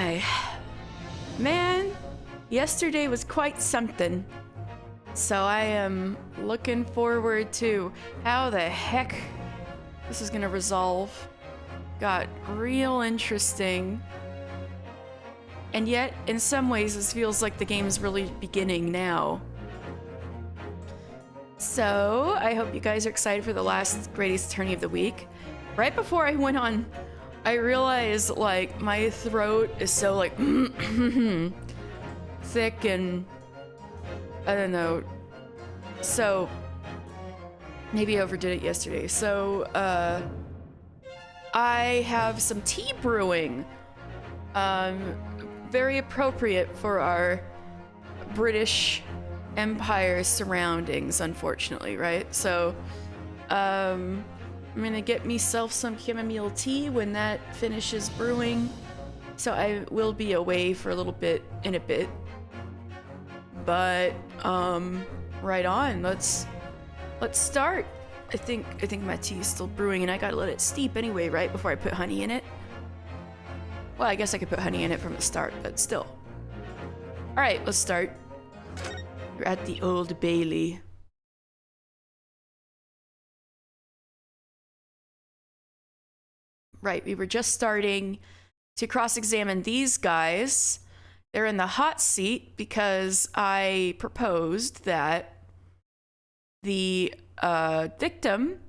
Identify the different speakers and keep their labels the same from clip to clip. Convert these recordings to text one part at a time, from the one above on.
Speaker 1: my. Man, yesterday was quite something. So I am looking forward to how the heck this is gonna resolve. Got real interesting. And yet, in some ways, this feels like the game's really beginning now. So, I hope you guys are excited for the last Greatest Attorney of the Week. Right before I went on, I realized, like, my throat is so, like, thick and, I don't know. So, maybe I overdid it yesterday. So, I have some tea brewing. Very appropriate for our British Empire surroundings, unfortunately, right? So, I'm gonna get myself some chamomile tea when that finishes brewing. So I will be away for a little bit in a bit. But, right on, let's start. I think my tea is still brewing and I gotta let it steep anyway, right? Before I put honey in it. Well, I guess I could put honey in it from the start, but still. All right, let's start. We're at the Old Bailey. Right, we were just starting to cross-examine these guys. They're in the hot seat because I proposed that the victim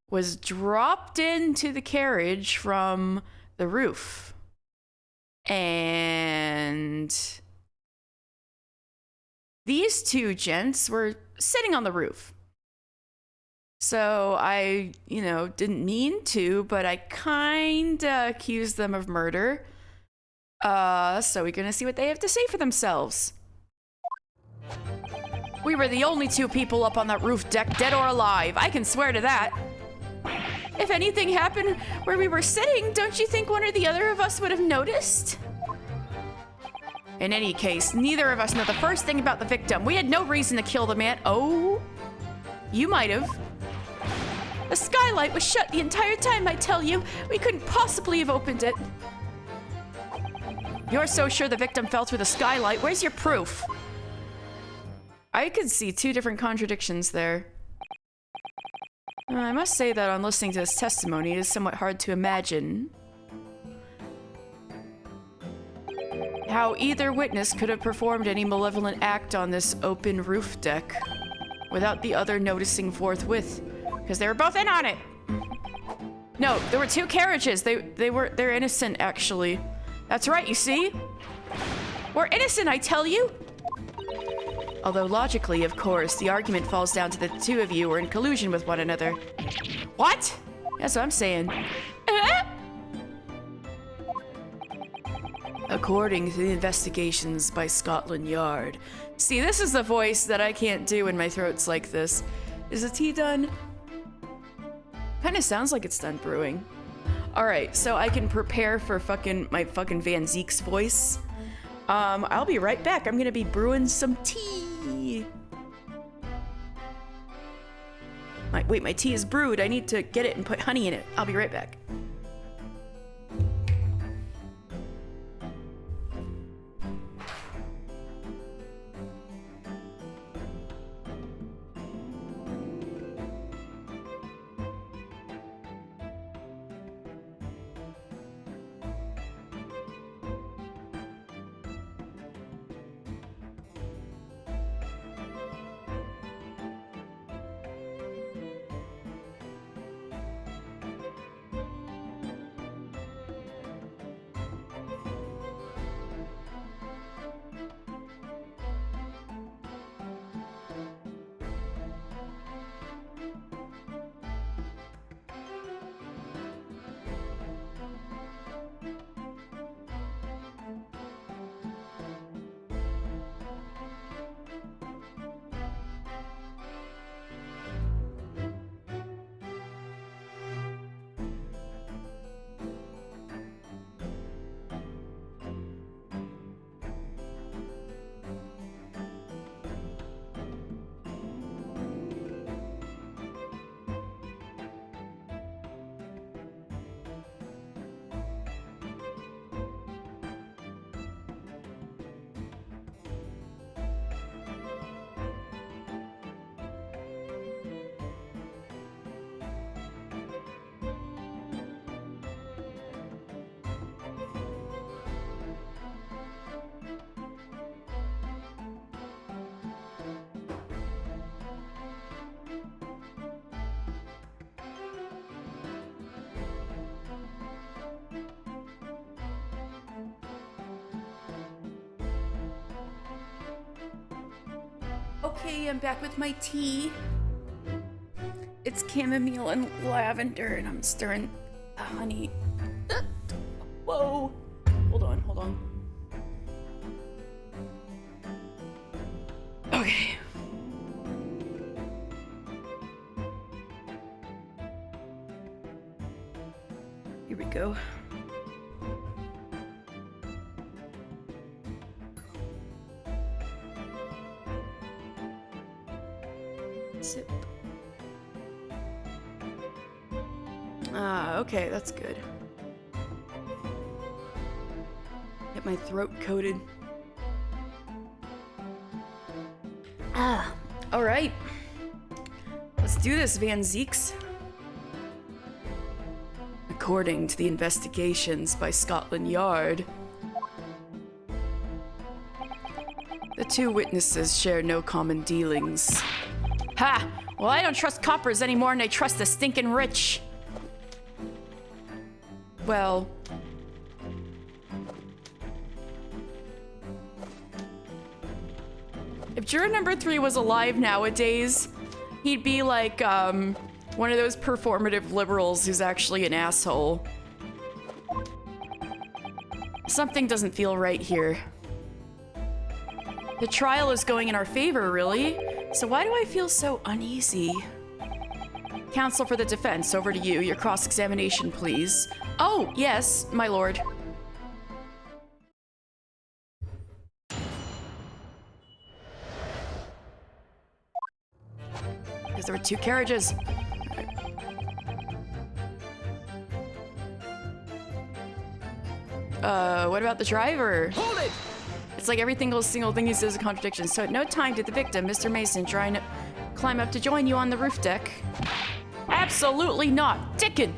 Speaker 1: was dropped into the carriage from the roof. And these two gents were sitting on the roof. So I, didn't mean to, but I kinda accused them of murder. So we're gonna see what they have to say for themselves. We were the only two people up on that roof deck, dead or alive. I can swear to that. If anything happened where we were sitting, don't you think one or the other of us would have noticed? In any case, neither of us know the first thing about the victim. We had no reason to kill the man. Oh, you might have. The skylight was shut the entire time, I tell you. We couldn't possibly have opened it. You're so sure the victim fell through the skylight. Where's your proof? I could see two different contradictions there. I must say that on listening to this testimony, it is somewhat hard to imagine how either witness could have performed any malevolent act on this open roof deck without the other noticing forthwith, because they were both in on it. No, there were two carriages. They're innocent, actually. That's right, you see? We're innocent, I tell you. Although logically, of course, the argument falls down to the two of you were in collusion with one another. What? That's what I'm saying. According to the investigations by Scotland Yard. See, this is the voice that I can't do when my throat's like this. Is the tea done? Kinda sounds like it's done brewing. Alright, so I can prepare for my fucking Van Zeek's voice. I'll be right back. I'm gonna be brewing some tea. Wait, my tea is brewed. I need to get it and put honey in it. I'll be right back. Okay, I'm back with my tea. It's chamomile and lavender, and I'm stirring honey. Whoa. Hold on. Okay. Here we go. Sip. Ah, okay, that's good. Get my throat coated. Ah, all right. Let's do this, Van Zeeks. According to the investigations by Scotland Yard, the two witnesses share no common dealings. Ha! Well, I don't trust coppers anymore, and I trust the stinking rich. Well... if juror number 3 was alive nowadays, he'd be like, one of those performative liberals who's actually an asshole. Something doesn't feel right here. The trial is going in our favor, really. So why do I feel so uneasy? Counsel for the defense, over to you. Your cross-examination, please. Oh, yes, my lord. Because there were 2 carriages. What about the driver?
Speaker 2: Hold it!
Speaker 1: It's like every single thing he says is a contradiction. So at no time did the victim, Mr. Mason, try to climb up to join you on the roof deck. Absolutely not. Dickon!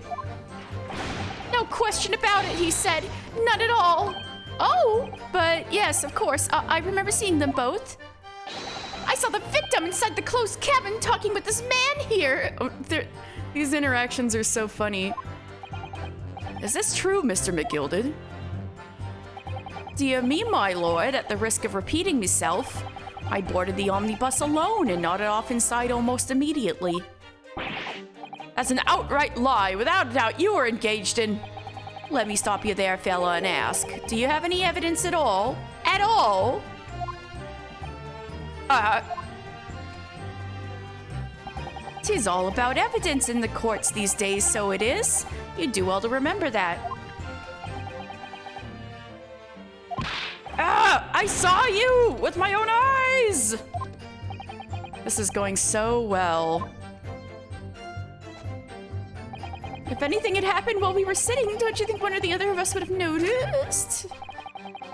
Speaker 1: No question about it, he said. None at all. Oh, but yes, of course. I remember seeing them both. I saw the victim inside the closed cabin talking with this man here. Oh, these interactions are so funny. Is this true, Mr. McGilded? Dear me, my lord, at the risk of repeating myself, I boarded the omnibus alone and nodded off inside almost immediately. That's an outright lie. Without a doubt, you were engaged in... Let me stop you there, fella, and ask. Do you have any evidence at all? At all? Tis all about evidence in the courts these days, so it is. You'd do well to remember that. Ah! I saw you with my own eyes! This is going so well. If anything had happened while we were sitting, don't you think one or the other of us would have noticed?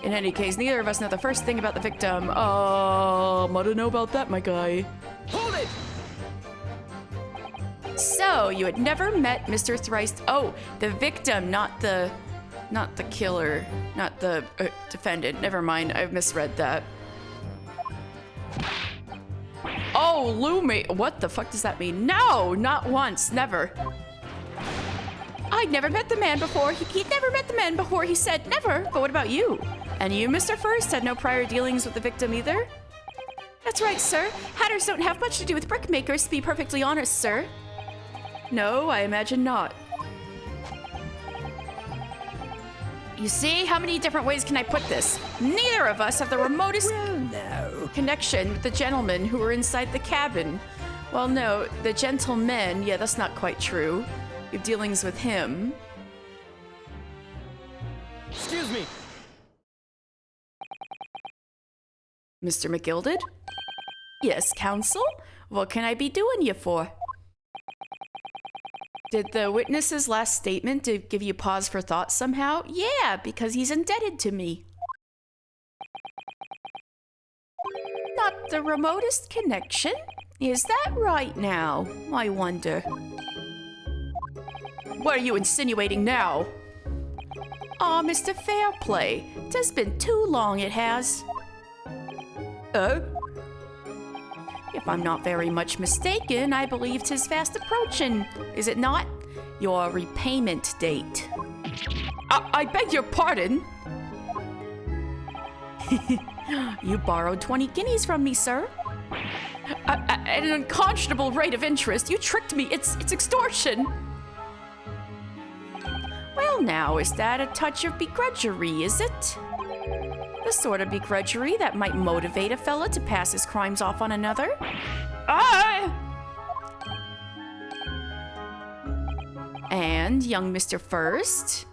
Speaker 1: In any case, neither of us know the first thing about the victim. I don't know about that, my guy.
Speaker 2: Hold it!
Speaker 1: So, you had never met Mr. Thrice... Oh, the victim, not the killer. Not the defendant. Never mind, I've misread that. Oh, Lumi... What the fuck does that mean? No, not once, never. I'd never met the man before. He'd never met the man before, he said. Never. But what about you? And you, Mr. First, had no prior dealings with the victim either? That's right, sir. Hatters don't have much to do with brickmakers, to be perfectly honest, sir. No, I imagine not. You see, how many different ways can I put this? Neither of us have the remotest connection with the gentlemen who were inside the cabin. Well, no, the gentleman, yeah, that's not quite true. You have dealings with him.
Speaker 2: Excuse me.
Speaker 1: Mr. McGilded? Yes, counsel? What can I be doing you for? Did the witness's last statement give you pause for thought somehow? Yeah, because he's indebted to me. Not the remotest connection? Is that right now? I wonder. What are you insinuating now? Aw, Mr. Fairplay. 'Tis been too long, it has. If I'm not very much mistaken, I believe 'tis fast approaching, is it not? Your repayment date. I beg your pardon? You borrowed 20 guineas from me, sir. At an unconscionable rate of interest. You tricked me. It's extortion. Well, now, is that a touch of begrudgery, is it? The sort of begrudgery that might motivate a fella to pass his crimes off on another? Ah! And young Mr. First?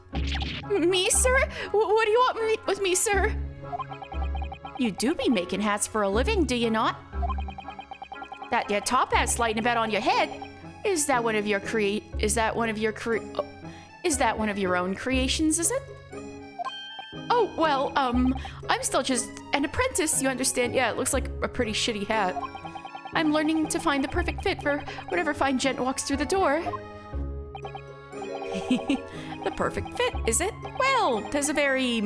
Speaker 1: Me, sir? What do you want with me, sir? You do be making hats for a living, do you not? That your top hat sliding about on your head, is that one of your own creations, is it? Oh, well, I'm still just an apprentice, you understand? Yeah, it looks like a pretty shitty hat. I'm learning to find the perfect fit for whatever fine gent walks through the door. The perfect fit, is it? Well, there's a very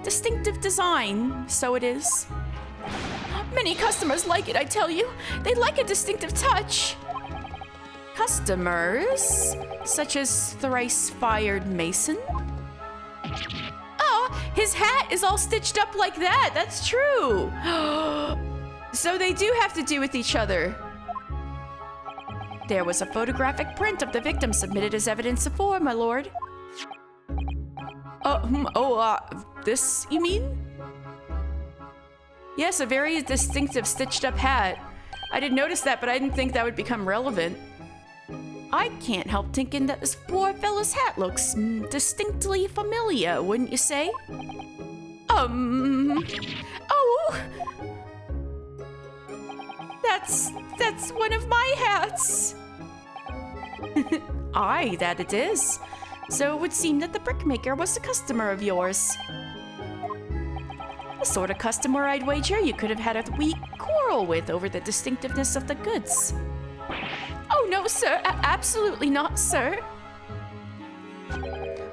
Speaker 1: distinctive design, so it is. Many customers like it, I tell you. They like a distinctive touch. Customers? Such as thrice-fired Mason? Oh, his hat is all stitched up like that. That's true. So they do have to do with each other. There was a photographic print of the victim submitted as evidence before, my lord. This, you mean? Yes, a very distinctive stitched-up hat. I did notice that, but I didn't think that would become relevant. I can't help thinking that this poor fella's hat looks distinctly familiar, wouldn't you say? Oh! That's one of my hats! Aye, that it is. So it would seem that the brickmaker was a customer of yours. The sort of customer I'd wager you could have had a wee quarrel with over the distinctiveness of the goods. Oh, no, sir. Absolutely not, sir.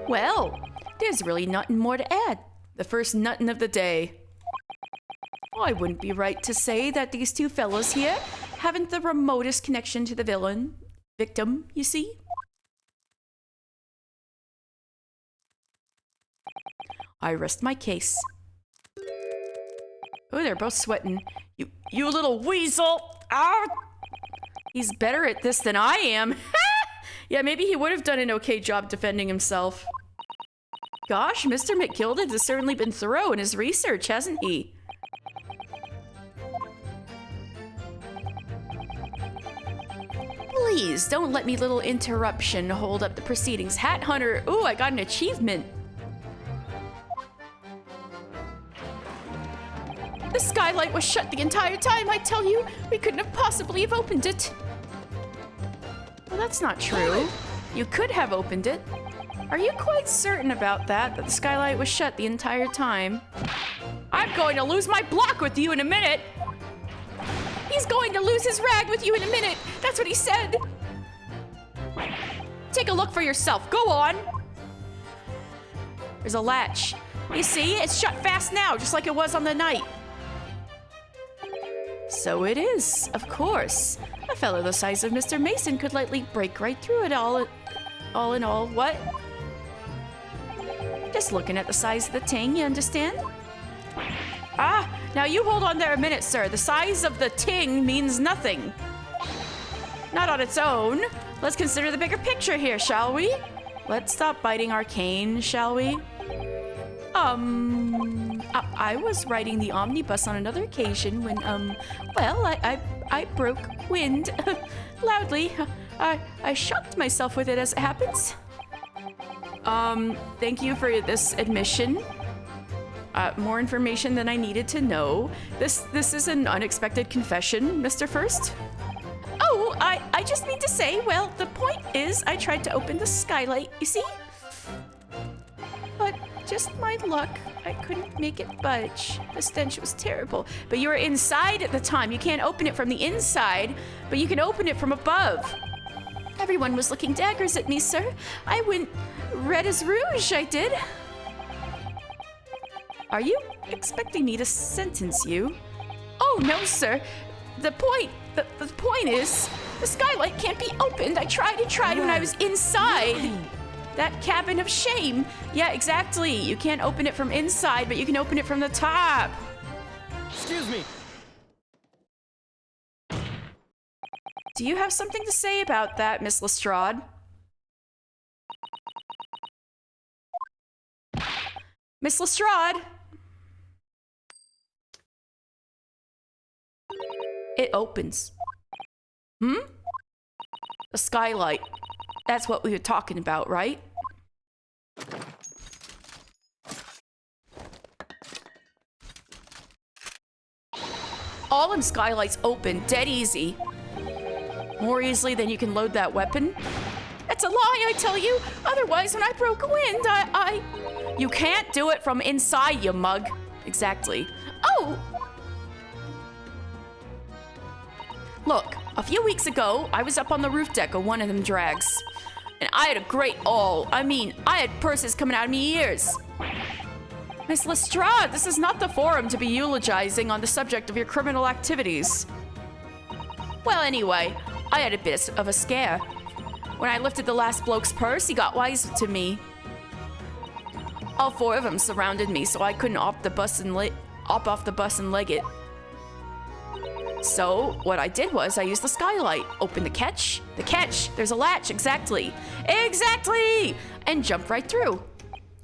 Speaker 1: Well, there's really nothing more to add. The first nuttin' of the day. I wouldn't be right to say that these two fellows here haven't the remotest connection to the victim, you see? I rest my case. Oh, they're both sweating. You little weasel! Ah! He's better at this than I am. Yeah, maybe he would have done an okay job defending himself. Gosh, Mr. McGilded has certainly been thorough in his research, hasn't he? Please, don't let me little interruption hold up the proceedings. Hat Hunter, ooh, I got an achievement. The skylight was shut the entire time, I tell you. We couldn't have possibly have opened it. Well, that's not true. You could have opened it. Are you quite certain about that the skylight was shut the entire time? I'm going to lose my block with you in a minute. He's going to lose his rag with you in a minute. That's what he said. Take a look for yourself. Go on. There's a latch. You see, it's shut fast now, just like it was on the night. So it is, of course. A fellow the size of Mr. Mason could lightly break right through it all in all. What? Just looking at the size of the ting, you understand? Ah, now you hold on there a minute, sir. The size of the ting means nothing. Not on its own. Let's consider the bigger picture here, shall we? Let's stop biting our cane, shall we? I was riding the omnibus on another occasion when, well, I broke wind loudly. I shocked myself with it as it happens. Thank you for this admission. More information than I needed to know. This is an unexpected confession, Mr. First. Oh, I just mean to say, well, the point is I tried to open the skylight, you see? But just my luck, I couldn't make it budge. The stench was terrible. But you were inside at the time. You can't open it from the inside, but you can open it from above. Everyone was looking daggers at me, sir. I went red as rouge, I did. Are you expecting me to sentence you? Oh, no, sir. The point is, the skylight can't be opened. I tried and tried when I was inside. That cabin of shame. Yeah, exactly. You can't open it from inside, but you can open it from the top.
Speaker 2: Excuse me.
Speaker 1: Do you have something to say about that, Miss Lestrade? Miss Lestrade? It opens. Hmm? The skylight. That's what we were talking about, right? All them skylights open dead easy. More easily than you can load that weapon. That's a lie, I tell you. Otherwise, when I broke wind, You can't do it from inside, you mug. Exactly. Oh! Look, a few weeks ago, I was up on the roof deck of one of them drags. And I had a great haul. I mean, I had purses coming out of me ears. Miss Lestrade, this is not the forum to be eulogizing on the subject of your criminal activities. Well, anyway, I had a bit of a scare. When I lifted the last bloke's purse, he got wise to me. All four of them surrounded me, so I couldn't off off the bus and leg it. So, what I did was I used the skylight, opened the catch, there's a latch, exactly, and jumped right through.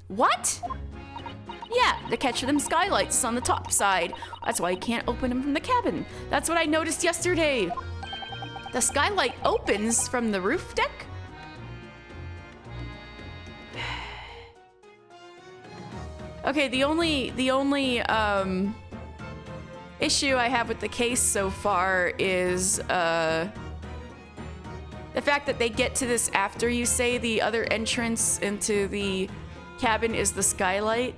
Speaker 1: What? Yeah, the catch of them skylights is on the top side. That's why you can't open them from the cabin. That's what I noticed yesterday. The skylight opens from the roof deck? Okay, the only issue I have with the case so far is the fact that they get to this after you say the other entrance into the cabin is the skylight,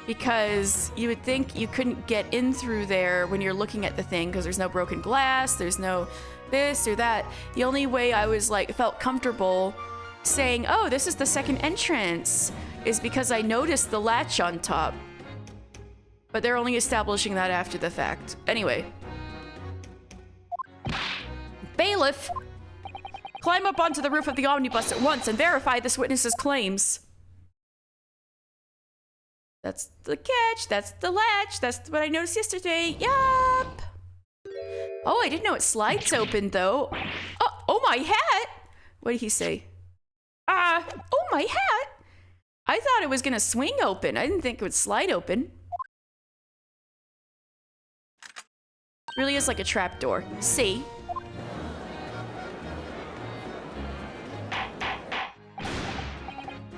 Speaker 1: because you would think you couldn't get in through there when you're looking at the thing because there's no broken glass, there's no this or that. The only way I was felt comfortable saying, oh, this is the second entrance, is because I noticed the latch on top. But they're only establishing that after the fact. Anyway. Bailiff! Climb up onto the roof of the omnibus at once and verify this witness's claims. That's the catch, that's the latch, that's what I noticed yesterday. Yup! Oh, I didn't know it slides open, though. Oh, my hat! What did he say? Oh, my hat! I thought it was gonna swing open. I didn't think it would slide open. Really is like a trapdoor. See?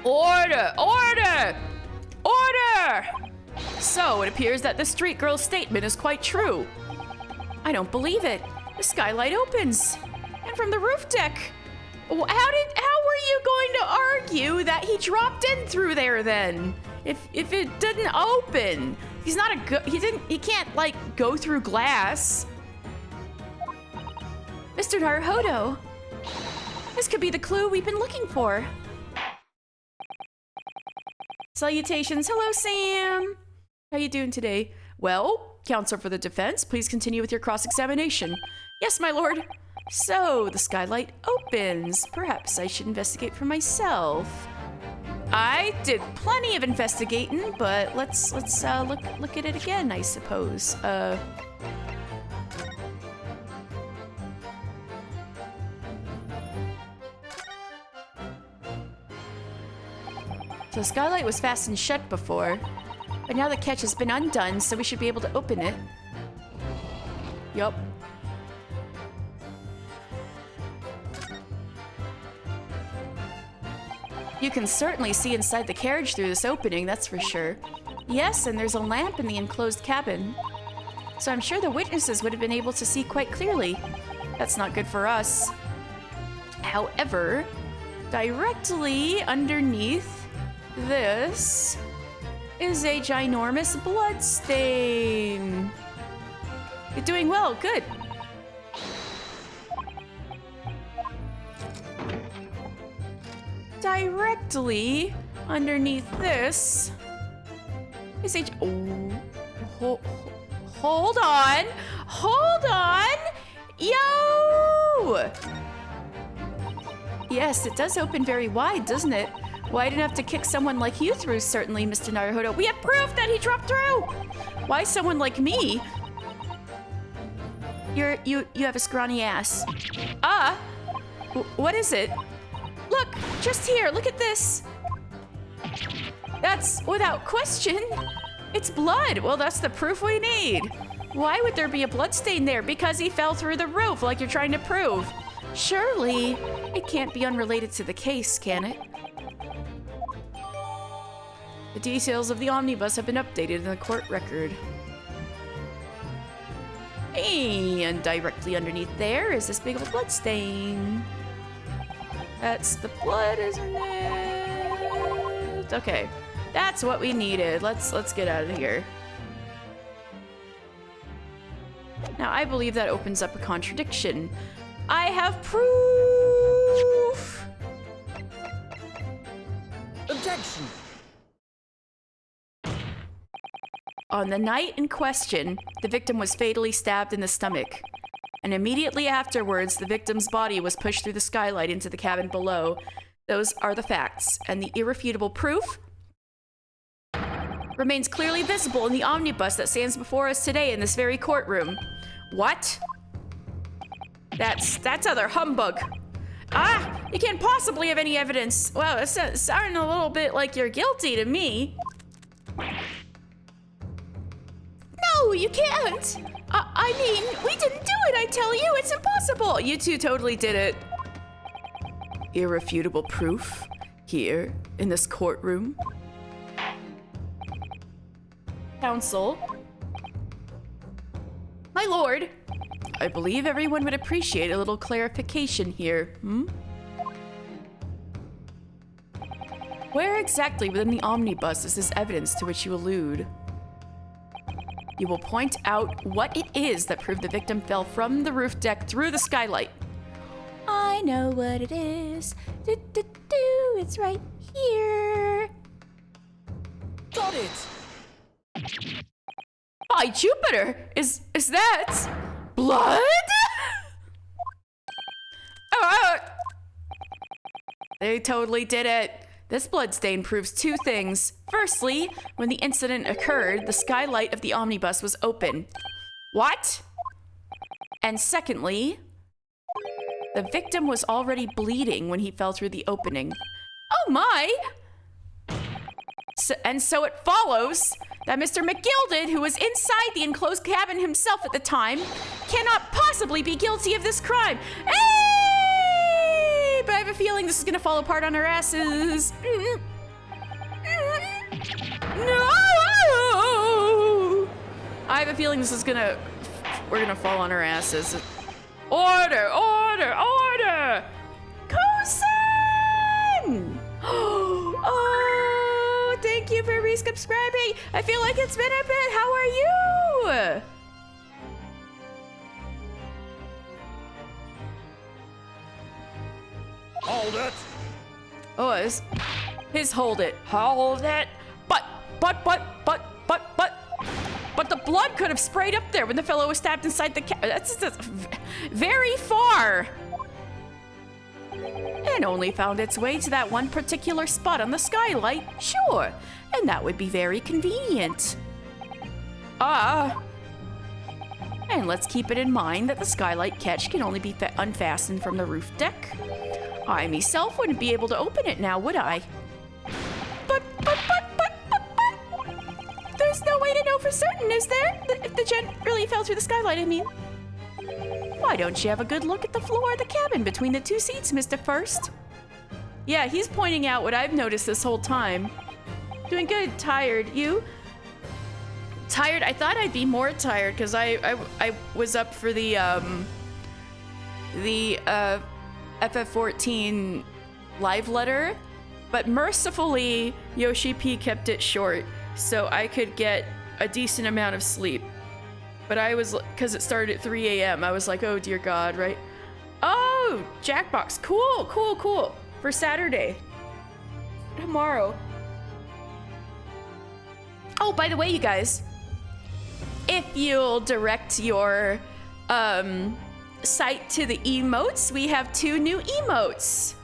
Speaker 1: Order! Order! Order! So, it appears that the street girl's statement is quite true. I don't believe it. The skylight opens. And from the roof deck. How were you going to argue that he dropped in through there then? If it didn't open? He's not he can't go through glass. Mr. Naruhodo, this could be the clue we've been looking for. Salutations. Hello, Sam. How you doing today? Well, counsel for the defense, please continue with your cross-examination. Yes, my lord. So, the skylight opens. Perhaps I should investigate for myself. I did plenty of investigating, but let's look at it again, I suppose. So the skylight was fastened shut before, but now the catch has been undone, so we should be able to open it. Yup. You can certainly see inside the carriage through this opening, that's for sure. Yes, and there's a lamp in the enclosed cabin. So I'm sure the witnesses would have been able to see quite clearly. That's not good for us. However, directly underneath this is a ginormous blood stain. You're doing well, good. Directly underneath this is a... Oh, hold on! Hold on! Yo! Yes, it does open very wide, doesn't it? Wide enough to kick someone like you through, certainly, Mr. Naruhodo. We have proof that he dropped through! Why someone like me? You have a scrawny ass. Ah! What is it? Look, just here, look at this. That's without question. It's blood. Well, that's the proof we need. Why would there be a blood stain there? Because he fell through the roof like you're trying to prove. Surely, it can't be unrelated to the case, can it? The details of the omnibus have been updated in the court record. And directly underneath there is this big old blood stain. That's the blood, isn't it? Okay, that's what we needed. Let's get out of here. Now, I believe that opens up a contradiction. I have proof!
Speaker 2: Objection!
Speaker 1: On the night in question, the victim was fatally stabbed in the stomach. And immediately afterwards, the victim's body was pushed through the skylight into the cabin below. Those are the facts, and the irrefutable proof remains clearly visible in the omnibus that stands before us today in this very courtroom. What? That's other humbug. Ah, you can't possibly have any evidence. Well, it's sounding a little bit like you're guilty to me. No, you can't. I mean, we didn't do it, I tell you. It's impossible. You two totally did it. Irrefutable proof here in this courtroom. Counsel. My lord, I believe everyone would appreciate a little clarification here, Where exactly within the omnibus is this evidence to which you allude? You will point out what it is that proved the victim fell from the roof deck through the skylight. I know what it is. It's right here.
Speaker 2: Got it!
Speaker 1: By Jupiter! Is that blood? They totally did it. This bloodstain proves two things. Firstly, when the incident occurred, the skylight of the omnibus was open. What? And secondly, the victim was already bleeding when he fell through the opening. Oh my! So it follows that Mr. McGilded, who was inside the enclosed cabin himself at the time, cannot possibly be guilty of this crime. Hey! But I have a feeling this is gonna fall apart on our asses. No! I have a feeling this is we're gonna fall on our asses. Order, order, order! Cousin! Oh, thank you for resubscribing. I feel like it's been a bit. How are you?
Speaker 2: Hold it!
Speaker 1: Oh, his hold it. Hold it. But the blood could have sprayed up there when the fellow was stabbed inside the that's very far. And only found its way to that one particular spot on the skylight, sure. And that would be very convenient. And let's keep it in mind that the skylight catch can only be unfastened from the roof deck. I myself wouldn't be able to open it now, would I? But, there's no way to know for certain, is there? If the gent really fell through the skylight, I mean. Why don't you have a good look at the floor of the cabin between the two seats, Mr. First? Yeah, he's pointing out what I've noticed this whole time. Doing good. Tired. You? Tired? I thought I'd be more tired because I was up for the FF14 live letter, but mercifully Yoshi P kept it short so I could get a decent amount of sleep. But I was, because it started at 3 a.m., I was like, oh dear God, right? Oh, Jackbox. Cool, cool, cool. For Saturday. Tomorrow. Oh, by the way, you guys, if you'll direct your site to the emotes, we have 2 new emotes.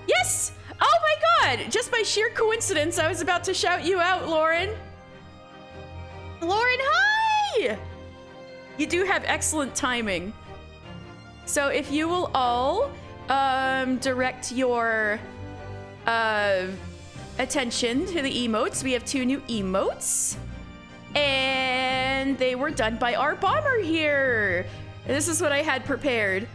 Speaker 1: Yes! Oh my God! Just by sheer coincidence, I was about to shout you out, Lauren. Lauren, hi! You do have excellent timing. So if you will all direct your attention to the emotes. We have 2 new emotes. And they were done by our bomber here. And this is what I had prepared.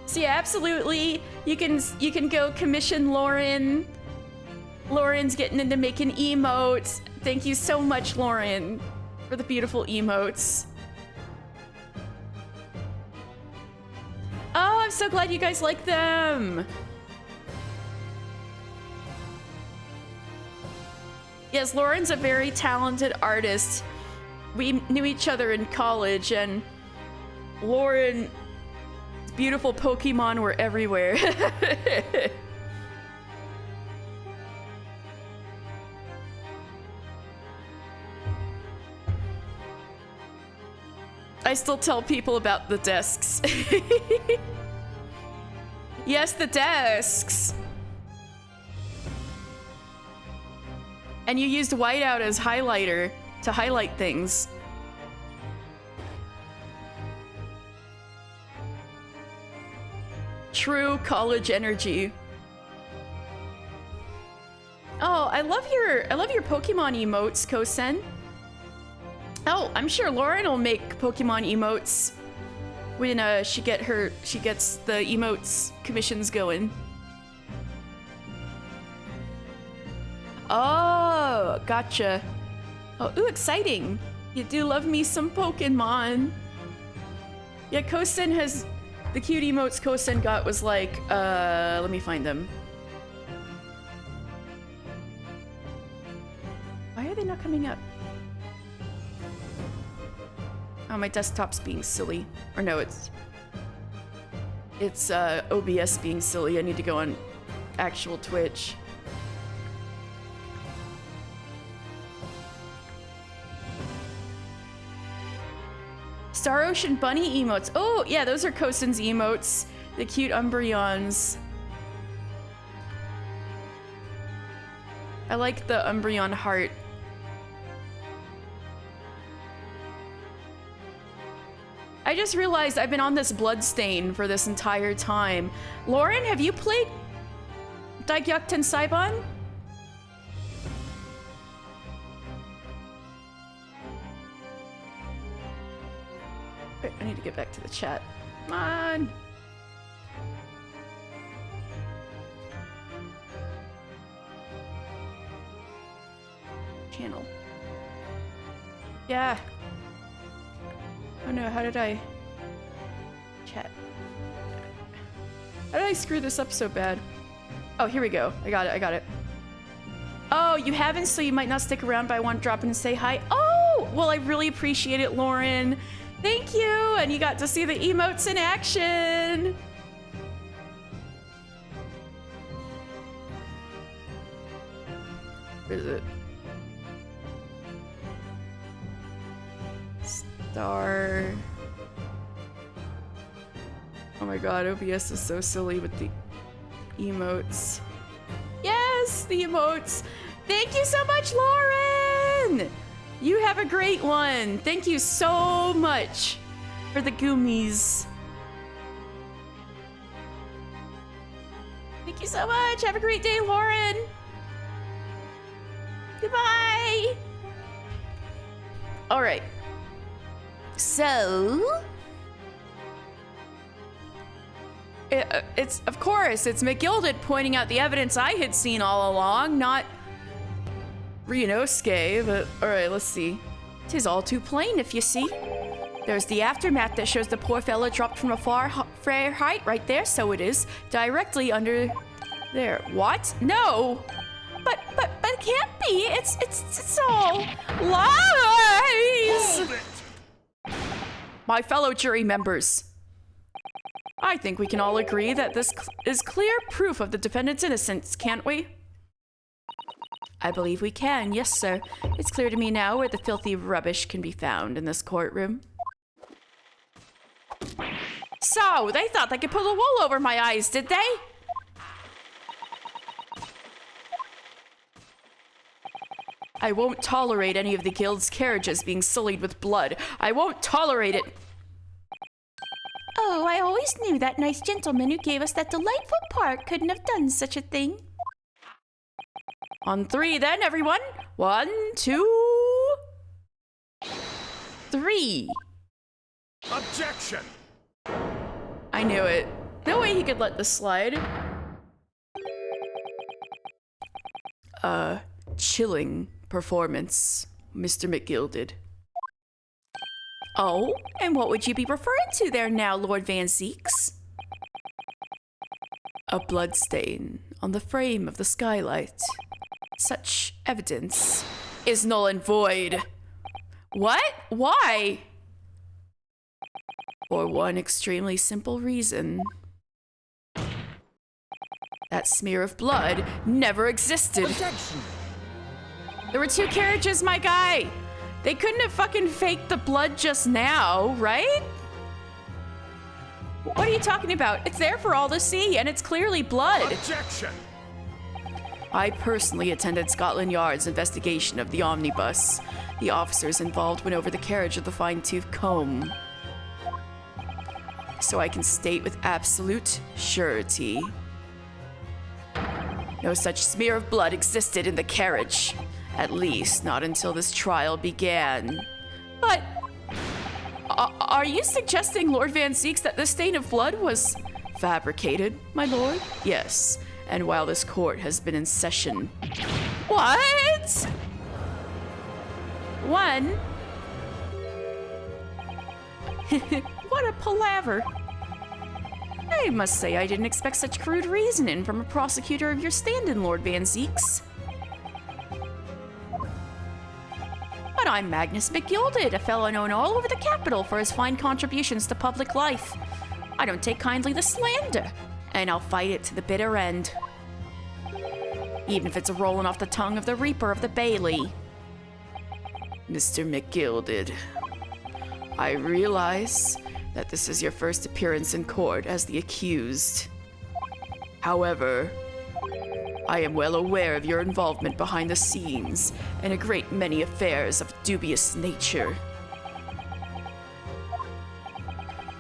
Speaker 1: So yeah, absolutely. You can go commission Lauren. Lauren's getting into making emotes. Thank you so much, Lauren, for the beautiful emotes. Oh, I'm so glad you guys like them. Yes, Lauren's a very talented artist. We knew each other in college, and Lauren's beautiful Pokemon were everywhere. I still tell people about the desks. Yes, the desks. And you used whiteout as highlighter to highlight things. True college energy. Oh, I love your Pokemon emotes, Kosen. Oh, I'm sure Lauren will make Pokemon emotes when she gets the emotes commissions going. Oh, gotcha. Oh, ooh, exciting. You do love me some Pokemon. Yeah, Kosen has the cute emotes Kosen got was like, let me find them. Why are they not coming up? Oh, my desktop's being silly. Or no, it's OBS being silly. I need to go on actual Twitch. Star Ocean Bunny emotes. Oh, yeah, those are Kosen's emotes. The cute Umbreons. I like the Umbreon heart. I just realized I've been on this bloodstain for this entire time. Lauren, have you played Daegyukten Saibon? Wait, I need to get back to the chat. Come on. Channel. Yeah. Oh no, how did I... Chat. How did I screw this up so bad? Oh, here we go. I got it. Oh, you haven't, so you might not stick around, but I want to drop in and say hi. Oh, well, I really appreciate it, Lauren. Thank you, and you got to see the emotes in action. Where is it? Star. Oh my god, OBS is so silly with the emotes. Yes, the emotes. Thank you so much, Lauren. You have a great one. Thank you so much for the goomies. Thank you so much. Have a great day, Lauren. Goodbye. All right. So, it's of course, it's McGilded pointing out the evidence I had seen all along, not Ryunosuke, but all right, let's see. 'Tis all too plain if you see. There's the aftermath that shows the poor fella dropped from a fair height right there, so it is, directly under there. What? No! But it can't be. It's all lies!
Speaker 2: Hold it!
Speaker 1: My fellow jury members, I think we can all agree that this is clear proof of the defendant's innocence, can't we? I believe we can, yes, sir. It's clear to me now where the filthy rubbish can be found in this courtroom. So, they thought they could pull the wool over my eyes, did they? I won't tolerate any of the guild's carriages being sullied with blood. I won't tolerate it.
Speaker 3: Oh, I always knew that nice gentleman who gave us that delightful park couldn't have done such a thing.
Speaker 1: On 3 then, everyone. 1, 2, 3.
Speaker 2: Objection!
Speaker 1: I knew it. No way he could let this slide. Chilling performance, Mr. McGilded.
Speaker 3: Oh, and what would you be referring to there now, Lord Van Zeeks?
Speaker 1: A bloodstain on the frame of the skylight. Such evidence is null and void. What? Why? For one extremely simple reason. That smear of blood never existed.
Speaker 2: Objection!
Speaker 1: There were 2 carriages, my guy. They couldn't have fucking faked the blood just now, right? What are you talking about? It's there for all to see, and it's clearly blood.
Speaker 2: Objection!
Speaker 1: I personally attended Scotland Yard's investigation of the omnibus. The officers involved went over the carriage of the fine-tooth comb. So I can state with absolute surety. No such smear of blood existed in the carriage. At least, not until this trial began. But, are you suggesting, Lord Van Zeeks, that this stain of blood was fabricated, my lord? Yes, and while this court has been in session. What? 1. What a palaver. I must say I didn't expect such crude reasoning from a prosecutor of your stand-in, Lord Van Zeeks. But I'm Magnus McGilded, a fellow known all over the capital for his fine contributions to public life. I don't take kindly to slander, and I'll fight it to the bitter end. Even if it's a rolling off the tongue of the Reaper of the Bailey. Mr. McGilded, I realize that this is your first appearance in court as the accused. However, I am well aware of your involvement behind the scenes in a great many affairs of dubious nature.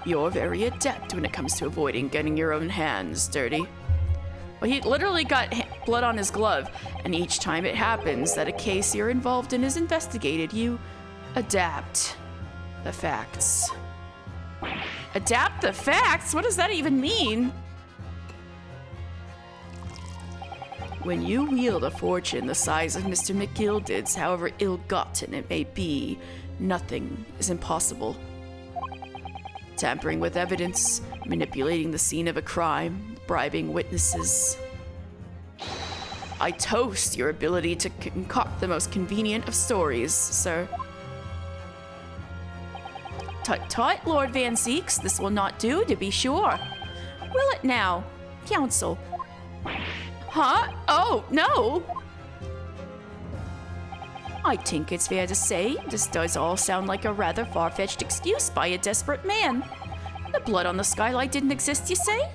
Speaker 1: You're very adept when it comes to avoiding getting your own hands dirty. Well, he literally got blood on his glove, and each time it happens that a case you're involved in is investigated, you adapt the facts. Adapt the facts? What does that even mean? When you wield a fortune the size of Mr. McGilded's, however ill-gotten it may be, nothing is impossible. Tampering with evidence, manipulating the scene of a crime, bribing witnesses. I toast your ability to concoct the most convenient of stories, sir. Tut-tut, Lord Van Zeeks, this will not do, to be sure. Will it now, counsel? Huh? Oh, no! I think it's fair to say this does all sound like a rather far-fetched excuse by a desperate man. The blood on the skylight didn't exist, you say?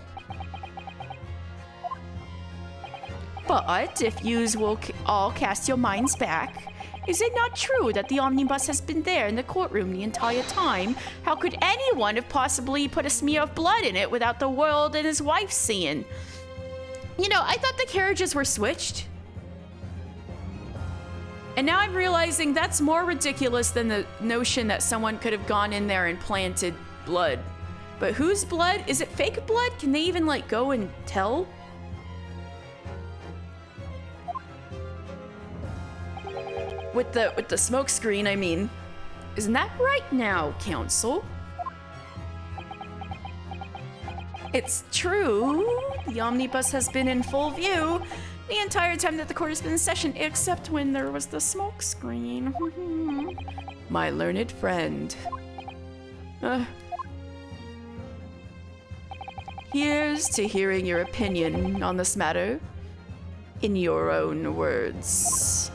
Speaker 1: But if yous will all cast your minds back, is it not true that the omnibus has been there in the courtroom the entire time? How could anyone have possibly put a smear of blood in it without the world and his wife seeing? You know, I thought the carriages were switched. And now I'm realizing that's more ridiculous than the notion that someone could have gone in there and planted blood. But whose blood? Is it fake blood? Can they even, like, go and tell? With the smoke screen, I mean. Isn't that right now, counsel? It's true. The omnibus has been in full view the entire time that the court has been in session, except when there was the smoke screen. My learned friend. Here's to hearing your opinion on this matter in your own words.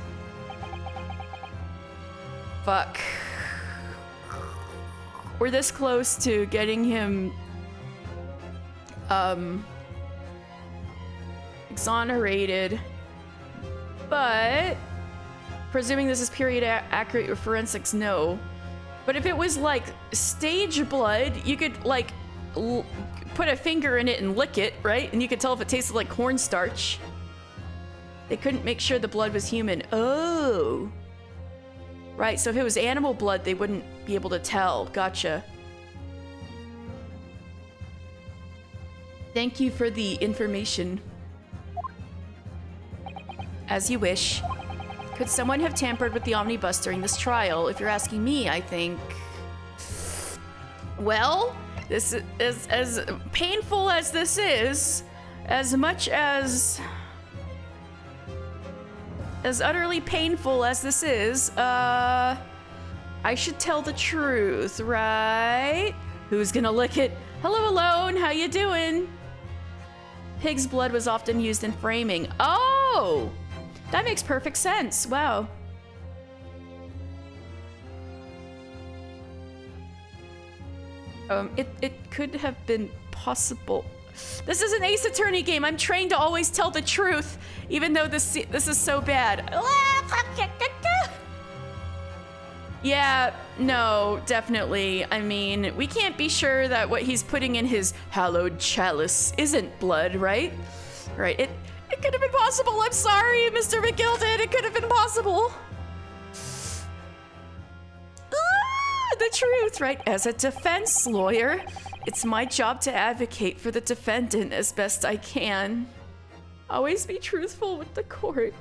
Speaker 1: Fuck. We're this close to getting him exonerated, but Presuming this is period accurate with forensics, no. But if it was like stage blood, you could like put a finger in it and lick it, right? And you could tell if it tasted like cornstarch. They couldn't make sure the blood was human. Oh. Right, so if it was animal blood, they wouldn't be able to tell. Gotcha. Thank you for the information. As you wish. Could someone have tampered with the omnibus during this trial? If you're asking me, I think... Well, this is as painful as this is, as much as utterly painful as this is, I should tell the truth, right? Who's gonna lick it? Hello, Alone, how you doing? Pig's blood was often used in framing. Oh! That makes perfect sense. Wow. It could have been possible. This is an Ace Attorney game. I'm trained to always tell the truth, even though this is so bad. Yeah, no, definitely. I mean, we can't be sure that what he's putting in his hallowed chalice isn't blood, right? Right, it could have been possible. I'm sorry, Mr. McGilded. It could have been possible. The truth, right? As a defense lawyer, it's my job to advocate for the defendant as best I can. Always be truthful with the court.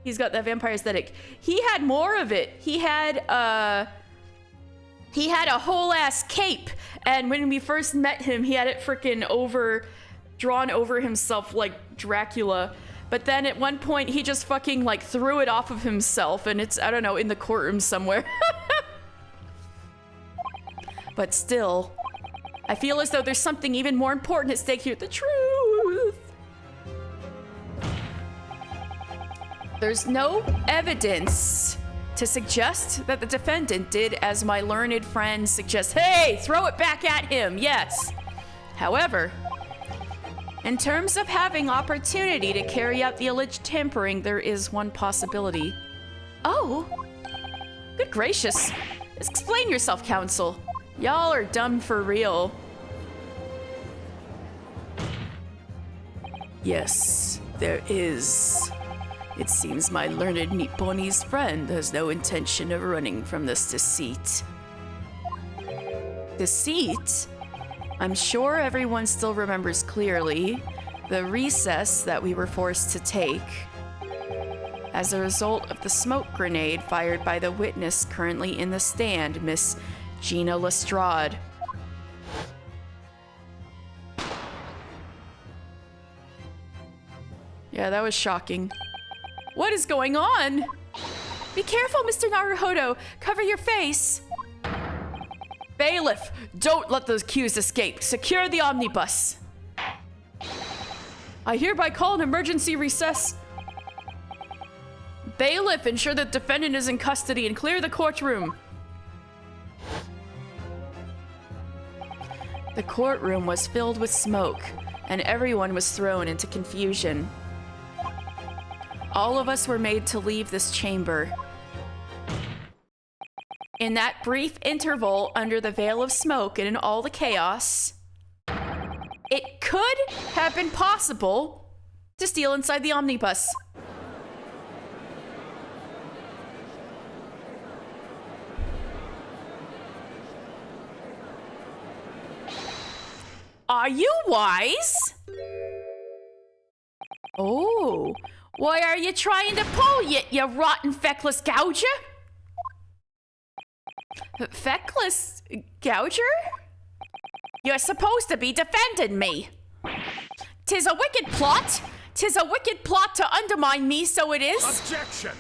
Speaker 1: He's got that vampire aesthetic. He had more of it. He had a whole ass cape, and when we first met him, he had it freaking drawn over himself like Dracula. But then at one point, he just fucking like threw it off of himself, and it's, I don't know, in the courtroom somewhere. But still, I feel as though there's something even more important at stake here. The truth. There's no evidence to suggest that the defendant did as my learned friend suggests. Hey, throw it back at him, yes. However, in terms of having opportunity to carry out the alleged tampering, there is one possibility. Oh, good gracious. Explain yourself, counsel. Y'all are dumb for real. Yes, there is. It seems my learned Nipponi's friend has no intention of running from this deceit. Deceit? I'm sure everyone still remembers clearly the recess that we were forced to take as a result of the smoke grenade fired by the witness currently in the stand, Miss Gina Lestrade. Yeah, that was shocking. What is going on? Be careful, Mr. Naruhodo. Cover your face. Bailiff, don't let those cues escape. Secure the omnibus. I hereby call an emergency recess. Bailiff, ensure the defendant is in custody and clear the courtroom. The courtroom was filled with smoke, and everyone was thrown into confusion. All of us were made to leave this chamber. In that brief interval under the veil of smoke and in all the chaos, it could have been possible to steal inside the omnibus. Are you wise? Oh, why are you trying to pull, you rotten feckless gouger? Feckless gouger? You're supposed to be defending me. 'Tis a wicked plot. 'Tis a wicked plot to undermine me, so it is.
Speaker 2: Objection!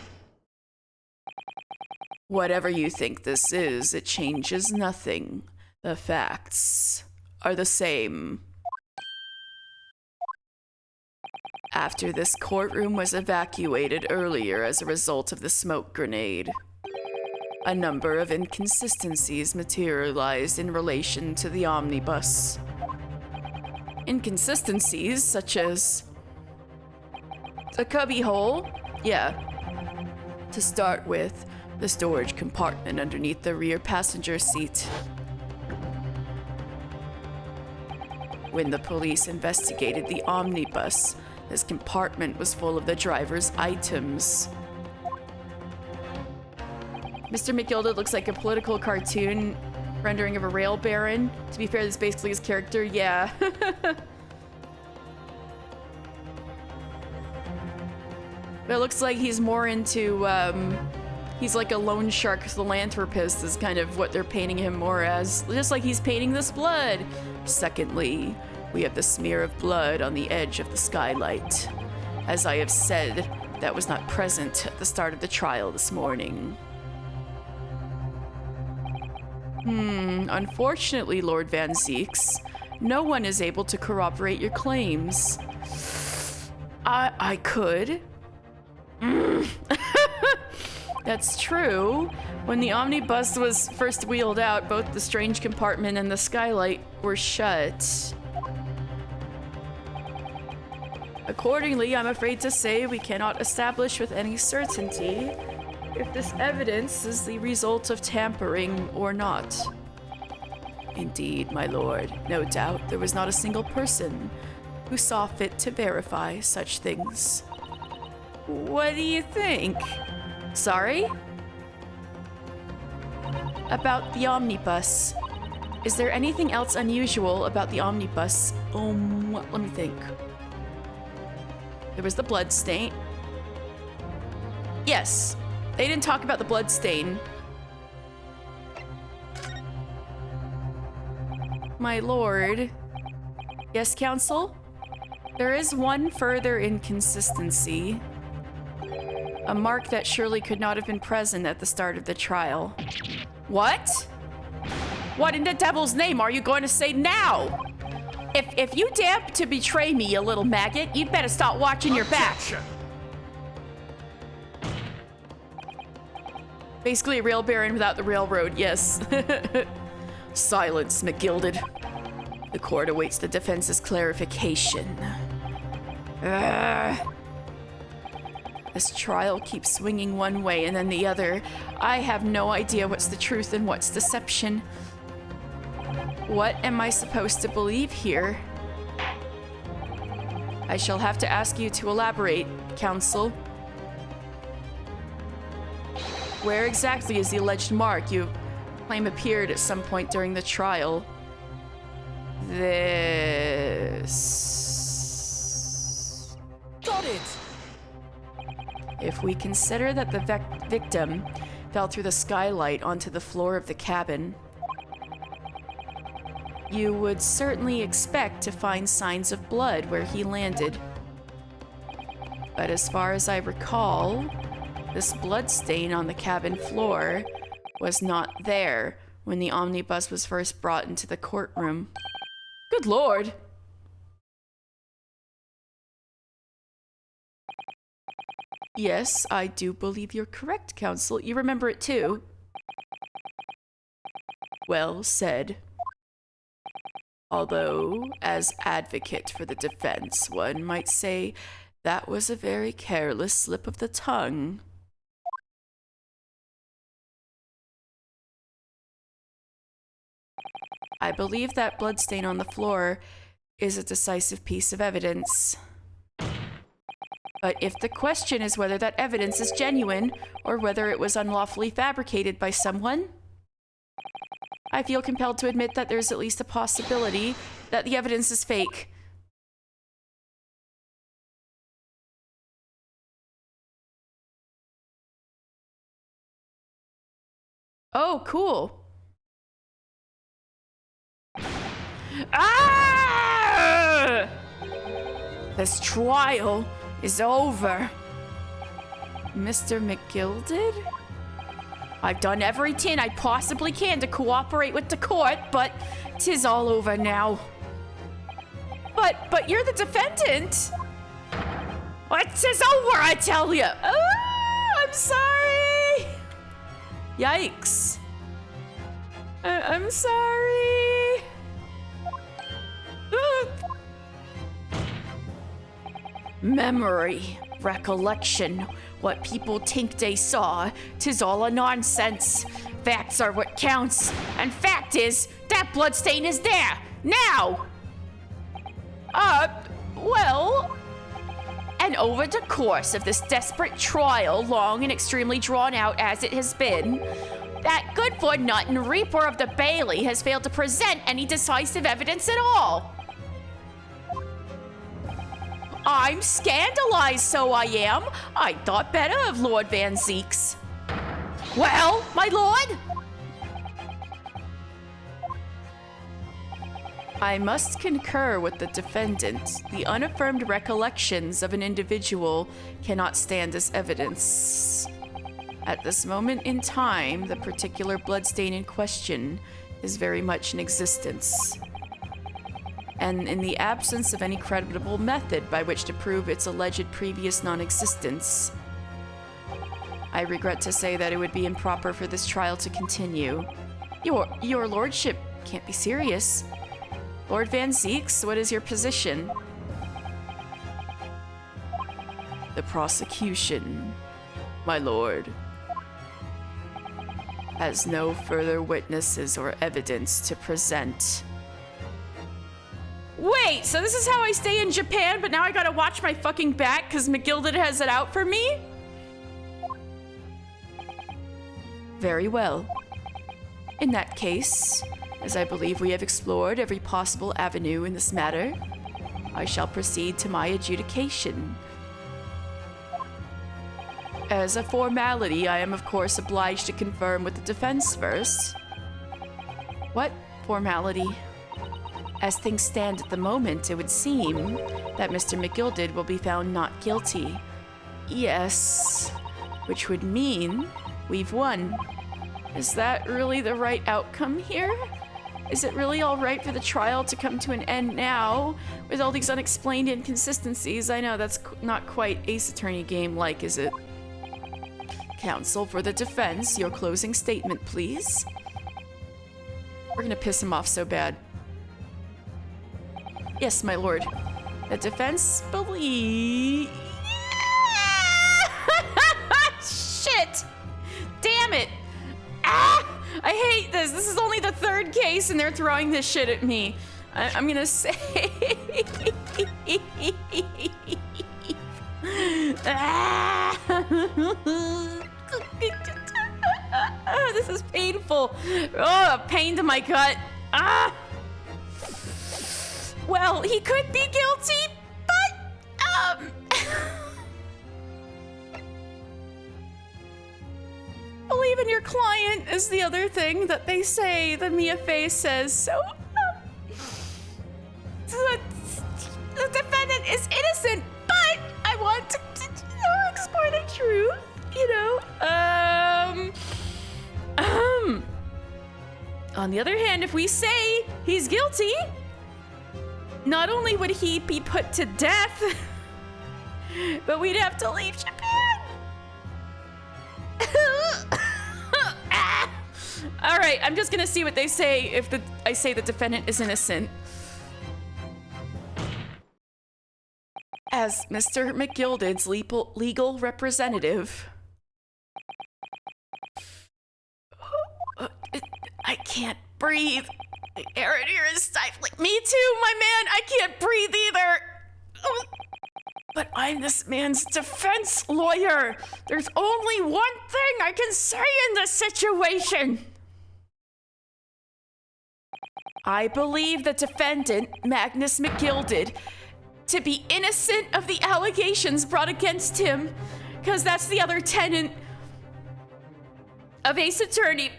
Speaker 1: Whatever you think this is, it changes nothing. The facts are the same. After this courtroom was evacuated earlier as a result of the smoke grenade, a number of inconsistencies materialized in relation to the omnibus. Inconsistencies such as the cubbyhole Yeah. To start with, the storage compartment underneath the rear passenger seat. When the police investigated the omnibus, this compartment was full of the driver's items. Mr. McGilded looks like a political cartoon rendering of a rail baron. To be fair, this is basically his character. Yeah. But it looks like he's more into, he's like a loan shark philanthropist is kind of what they're painting him more as. Just like he's painting this blood. Secondly, we have the smear of blood on the edge of the skylight. As I have said, that was not present at the start of the trial this morning. Unfortunately, Lord Van Zeeks, no one is able to corroborate your claims. I could. That's true. When the omnibus was first wheeled out, both the strange compartment and the skylight were shut. Accordingly, I'm afraid to say we cannot establish with any certainty if this evidence is the result of tampering or not. Indeed, my lord, no doubt there was not a single person who saw fit to verify such things. What do you think? Sorry? About the omnibus. Is there anything else unusual about the omnibus? Let me think. There was the blood stain. Yes, they didn't talk about the blood stain. My lord. Yes, counsel? There is one further inconsistency. A mark that surely could not have been present at the start of the trial. What? What in the devil's name are you going to say now? If you dare to betray me, you little maggot, you'd better start watching your back. Basically a rail baron without the railroad, yes. Silence, McGilded. The court awaits the defense's clarification. This trial keeps swinging one way and then the other. I have no idea what's the truth and what's deception. What am I supposed to believe here? I shall have to ask you to elaborate, counsel. Where exactly is the alleged mark you claim appeared at some point during the trial? This.
Speaker 4: Got it!
Speaker 1: If we consider that the victim fell through the skylight onto the floor of the cabin, you would certainly expect to find signs of blood where he landed. But as far as I recall, this blood stain on the cabin floor was not there when the omnibus was first brought into the courtroom. Good lord! Yes, I do believe you're correct, counsel. You remember it too. Well said. Although, as advocate for the defense, one might say that was a very careless slip of the tongue. I believe that bloodstain on the floor is a decisive piece of evidence. But if the question is whether that evidence is genuine or whether it was unlawfully fabricated by someone, I feel compelled to admit that there's at least a possibility that the evidence is fake. Oh, cool. Ah! This trial is over. Mr. McGilded? I've done everything I possibly can to cooperate with the court, but 'tis all over now. But you're the defendant. What? 'Tis over, I tell you. Oh, I'm sorry. Yikes. I'm sorry. Memory, recollection, what people think they saw, 'tis all a nonsense. Facts are what counts, and fact is, that bloodstain is there, now! Well... And over the course of this desperate trial, long and extremely drawn out as it has been, that good-for-nothing Reaper of the Bailey has failed to present any decisive evidence at all. I'm scandalized, so I am. I thought better of Lord Van Zeeks. Well, my lord? I must concur with the defendant. The unaffirmed recollections of an individual cannot stand as evidence. At this moment in time, the particular bloodstain in question is very much in existence. And in the absence of any credible method by which to prove its alleged previous non-existence, I regret to say that it would be improper for this trial to continue. Your lordship can't be serious. Lord Van Zeeks, what is your position? The prosecution, my lord, has no further witnesses or evidence to present. Wait, so this is how I stay in Japan, but now I gotta watch my fucking back because McGilded has it out for me? Very well. In that case, as I believe we have explored every possible avenue in this matter, I shall proceed to my adjudication. As a formality, I am of course obliged to confirm with the defense first. What formality? As things stand at the moment, it would seem that Mr. McGilded will be found not guilty. Yes, which would mean we've won. Is that really the right outcome here? Is it really all right for the trial to come to an end now with all these unexplained inconsistencies? I know that's not quite Ace Attorney game-like, is it? Counsel for the defense, your closing statement, please. We're gonna piss him off so bad. Yes, my lord. The defense believes... Shit! Damn it! Ah! I hate this. This is only the third case and they're throwing this shit at me. I'm gonna say... This is painful. Oh, pain to my gut. Ah! Well, he could be guilty, but, believe in your client is the other thing that they say, the Mia Face says. So, the defendant is innocent, but I want to explore the truth, On the other hand, if we say he's guilty, not only would he be put to death, but we'd have to leave Japan. All right, I'm just gonna see what they say if I say the defendant is innocent. As Mr. McGilded's legal representative, I can't breathe. The air in here is stifling. Me too, my man. I can't breathe either. But I'm this man's defense lawyer. There's only one thing I can say in this situation. I believe the defendant, Magnus McGilded, to be innocent of the allegations brought against him, because that's the other tenet of Ace Attorney.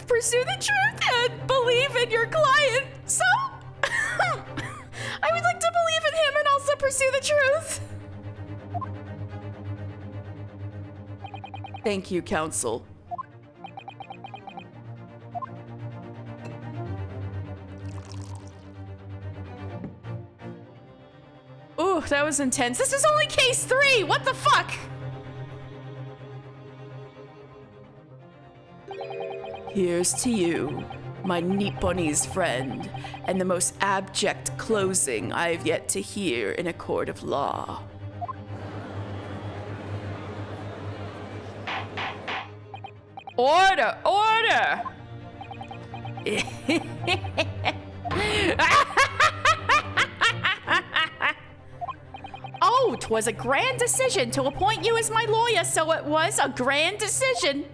Speaker 1: Pursue the truth and believe in your client. So, I would like to believe in him and also pursue the truth. Thank you, counsel. Ooh, that was intense. This is only case 3. What the fuck? Here's to you, my Nipponi's friend, and the most abject closing I've yet to hear in a court of law. Order! Order! Oh, 'twas a grand decision to appoint you as my lawyer, so it was a grand decision.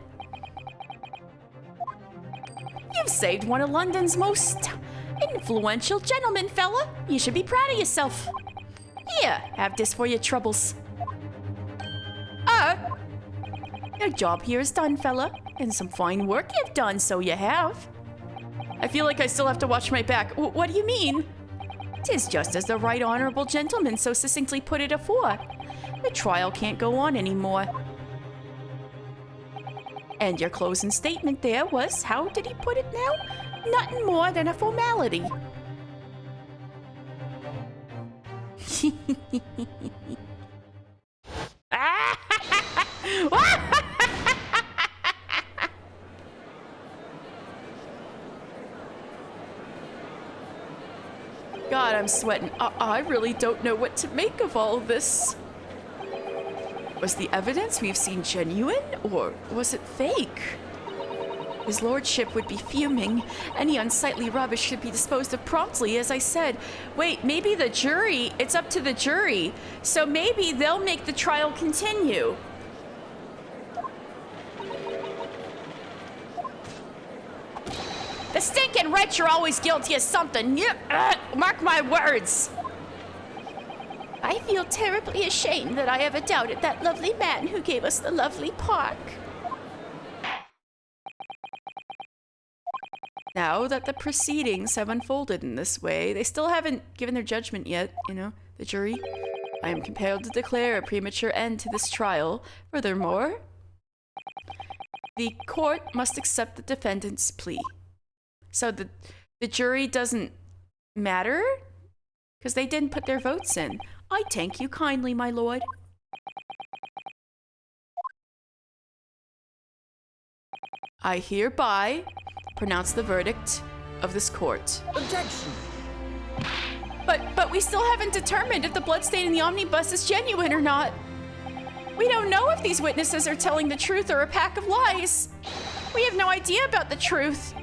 Speaker 1: You've saved one of London's most influential gentlemen, fella. You should be proud of yourself. Here, have this for your troubles. Your job here is done, fella, and some fine work you've done, so you have. I feel like I still have to watch my back. What do you mean? 'Tis just as the right honorable gentleman so succinctly put it afore. The trial can't go on anymore. And your closing statement there was, how did he put it now? Nothing more than a formality. God, I'm sweating. I really don't know what to make of all this. Was the evidence we've seen genuine, or was it fake? His lordship would be fuming. Any unsightly rubbish should be disposed of promptly, as I said. Wait, maybe the jury, it's up to the jury. So maybe they'll make the trial continue. The stinking wretch are always guilty of something. Mark my words. I feel terribly ashamed that I ever doubted that lovely man who gave us the lovely park. Now that the proceedings have unfolded in this way, they still haven't given their judgment yet, the jury. I am compelled to declare a premature end to this trial. Furthermore, the court must accept the defendant's plea. So the jury doesn't matter? Because they didn't put their votes in. I thank you kindly, my lord. I hereby pronounce the verdict of this court.
Speaker 2: Objection!
Speaker 1: But we still haven't determined if the bloodstain in the omnibus is genuine or not. We don't know if these witnesses are telling the truth or a pack of lies. We have no idea about the truth.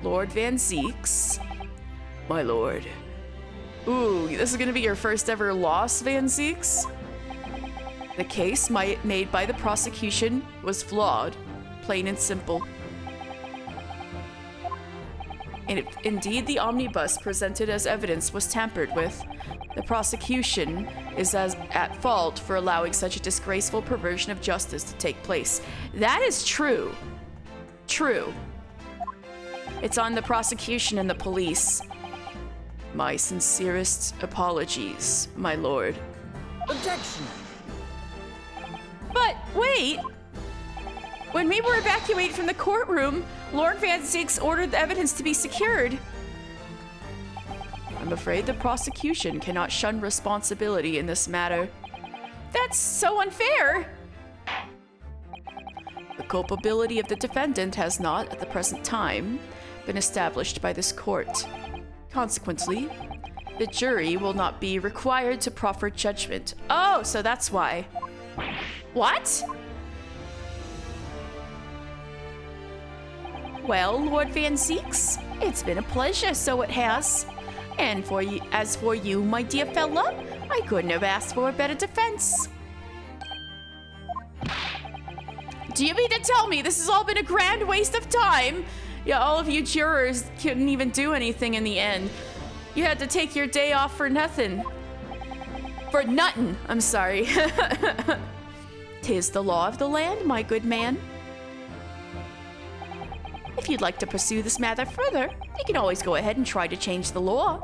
Speaker 1: Lord Van Zeeks. My lord. Ooh, this is gonna be your first ever loss, Van Zeeks? The case made by the prosecution was flawed, plain and simple. And if indeed the omnibus presented as evidence was tampered with, the prosecution is at fault for allowing such a disgraceful perversion of justice to take place. That is true. True. It's on the prosecution and the police. My sincerest apologies, my lord.
Speaker 2: Objection!
Speaker 1: But wait! When we were evacuated from the courtroom, Lord Van Zeeks ordered the evidence to be secured. I'm afraid the prosecution cannot shun responsibility in this matter. That's so unfair! The culpability of the defendant has not, at the present time, been established by this court. Consequently, the jury will not be required to proffer judgment. Oh, so that's why. What? Well, Lord Van Zeeks, it's been a pleasure, so it has. And as for you, my dear fella, I couldn't have asked for a better defense. Do you mean to tell me this has all been a grand waste of time? Yeah, all of you jurors couldn't even do anything in the end. You had to take your day off for nothing. For nothing, I'm sorry. 'Tis the law of the land, my good man. If you'd like to pursue this matter further, you can always go ahead and try to change the law.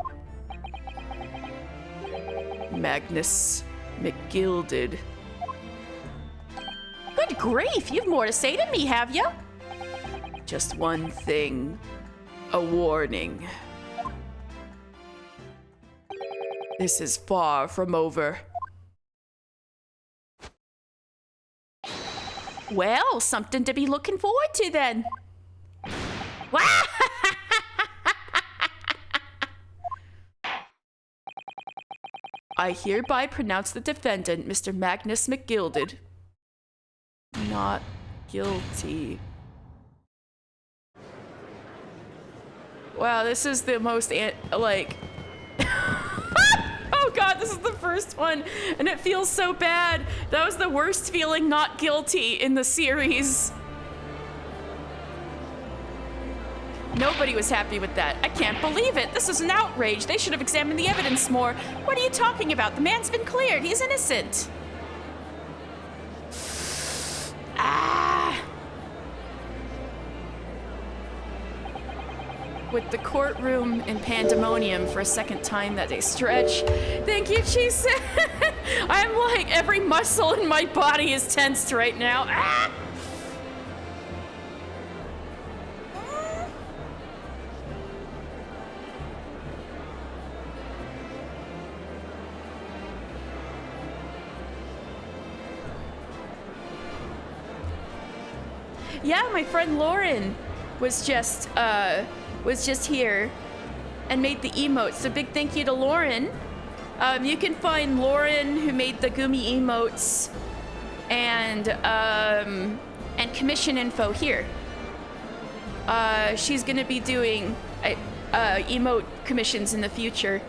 Speaker 1: Magnus McGilded. Good grief, you've more to say to me, have you? Just one thing. A warning. This is far from over. Well, something to be looking forward to then. I hereby pronounce the defendant, Mr. Magnus McGilded, not guilty. Wow, this is the most, like... Oh god, this is the first one, and it feels so bad. That was the worst feeling not guilty in the series. Nobody was happy with that. I can't believe it. This is an outrage. They should have examined the evidence more. What are you talking about? The man's been cleared. He's innocent. Ah! With the courtroom in pandemonium for a second time that day. Stretch. Thank you, Cheese. I'm like, every muscle in my body is tensed right now. Ah! Yeah, my friend Lauren was just here and made the emotes. So big thank you to Lauren. You can find Lauren, who made the Gumi emotes, and commission info here. She's gonna be doing emote commissions in the future.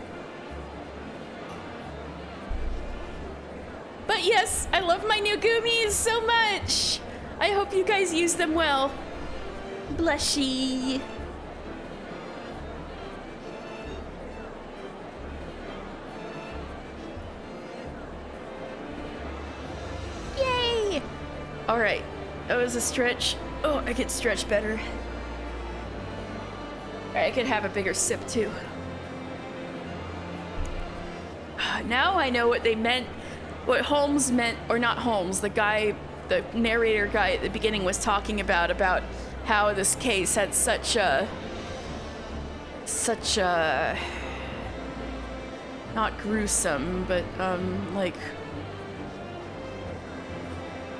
Speaker 1: But yes, I love my new Gumis so much. I hope you guys use them well. Blushy. Yay! All right, that was a stretch. Oh, I could stretch better. All right, I could have a bigger sip too. Now I know what they meant, what Holmes meant, or not Holmes, the narrator guy at the beginning was talking about how this case had such a not gruesome, but like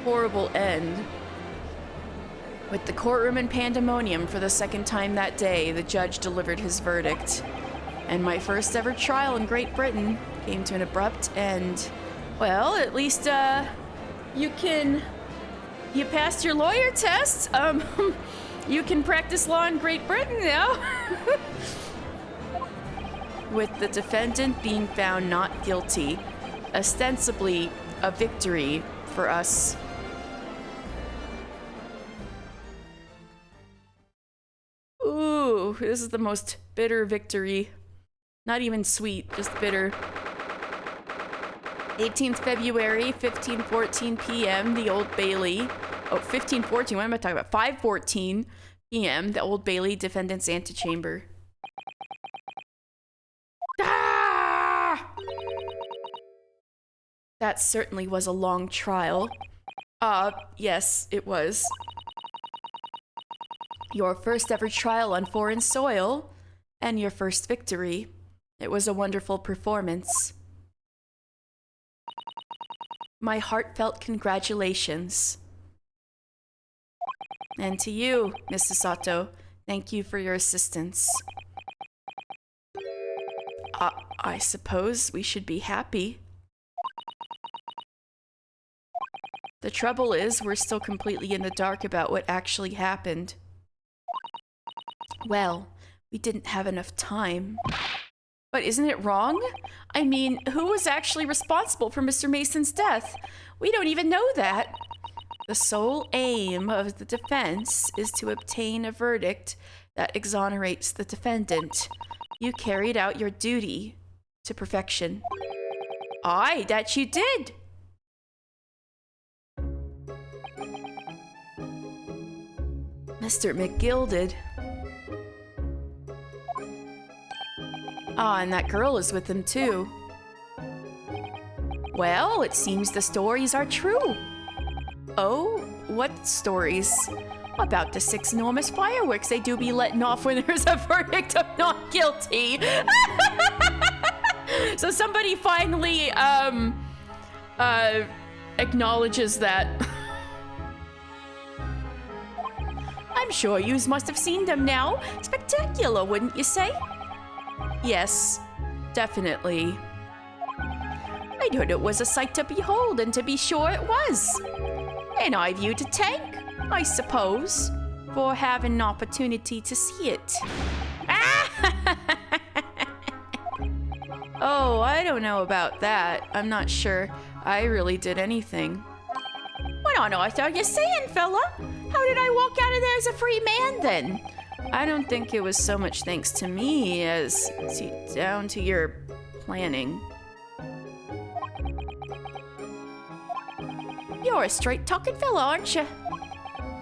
Speaker 1: horrible end. With the courtroom in pandemonium for the second time that day, the judge delivered his verdict. And my first ever trial in Great Britain came to an abrupt end. Well, at least you passed your lawyer test. You can practice law in Great Britain now. With the defendant being found not guilty, ostensibly a victory for us. Ooh, this is the most bitter victory. Not even sweet, just bitter. 18th February, 15:14 p.m., the Old Bailey. Oh, 15:14, what am I talking about? 5:14 p.m., the Old Bailey Defendant's Antechamber. Ah! That certainly was a long trial. Yes, it was. Your first ever trial on foreign soil, and your first victory. It was a wonderful performance. My heartfelt congratulations. And to you, Mrs. Sato, thank you for your assistance. I suppose we should be happy. The trouble is, we're still completely in the dark about what actually happened. Well, we didn't have enough time. But isn't it wrong? I mean, who was actually responsible for Mr. Mason's death? We don't even know that. The sole aim of the defense is to obtain a verdict that exonerates the defendant. You carried out your duty to perfection. Aye, that you did. Mr. McGilded. Ah, and that girl is with him too. Well, it seems the stories are true. Oh, what stories? About the 6 enormous fireworks they do be letting off when there's a verdict of not guilty. So somebody finally acknowledges that. I'm sure yous must have seen them now. Spectacular, wouldn't you say? Yes, definitely. I'd heard it was a sight to behold, and to be sure it was. And I viewed to thank, I suppose, for having an opportunity to see it. Oh, I don't know about that. I'm not sure I really did anything. What on earth are you saying, fella? How did I walk out of there as a free man, then? I don't think it was so much thanks to me as down to your planning. You're a straight-talking fella, aren't you?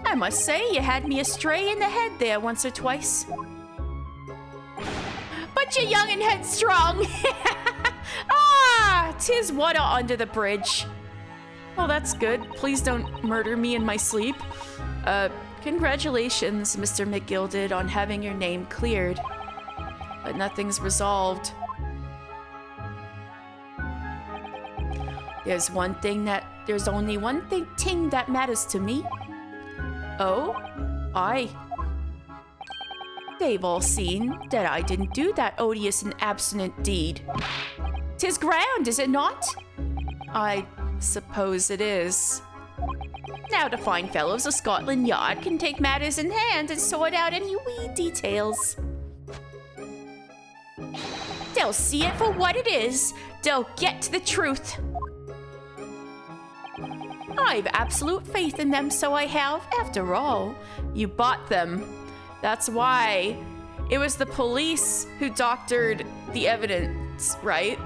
Speaker 1: I must say, you had me astray in the head there once or twice. But you're young and headstrong. Ah, 'tis water under the bridge. Well, that's good. Please don't murder me in my sleep. Congratulations, Mr. McGilded, on having your name cleared. But nothing's resolved. There's only one thing that matters to me. Oh, they've all seen that I didn't do that odious and abstinent deed. 'Tis grand, is it not? I suppose it is. Now the fine fellows of Scotland Yard can take matters in hand and sort out any wee details. They'll see it for what it is. They'll get to the truth. I've absolute faith in them, so I have. After all, you bought them. That's why. It was the police who doctored the evidence, right?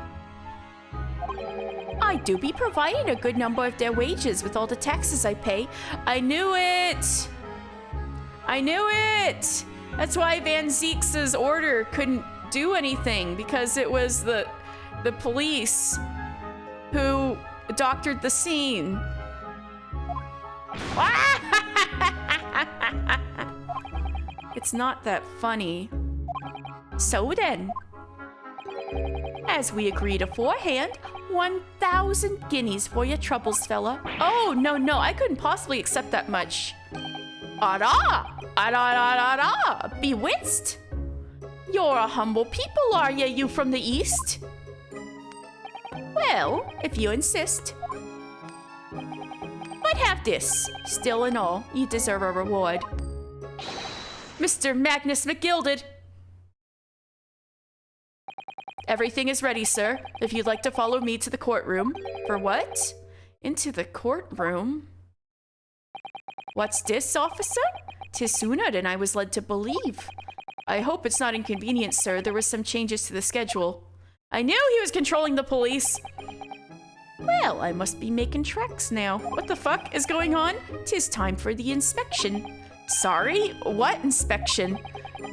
Speaker 1: I do be providing a good number of their wages with all the taxes I pay. I knew it! I knew it! That's why Van Zeek's order couldn't do anything, because it was the police who doctored the scene. It's not that funny. So then, as we agreed aforehand, 1,000 guineas for your troubles, fella. Oh, no, I couldn't possibly accept that much. Ara! Bewitched? You're a humble people, are you from the East? Well, if you insist. But have this. Still in all, you deserve a reward. Mr. Magnus McGilded. Everything is ready, sir. If you'd like to follow me to the courtroom. For what? Into the courtroom? What's this, officer? 'Tis sooner than I was led to believe. I hope it's not inconvenient, sir. There were some changes to the schedule. I knew he was controlling the police. Well, I must be making tracks now. What the fuck is going on? 'Tis time for the inspection. Sorry? What inspection?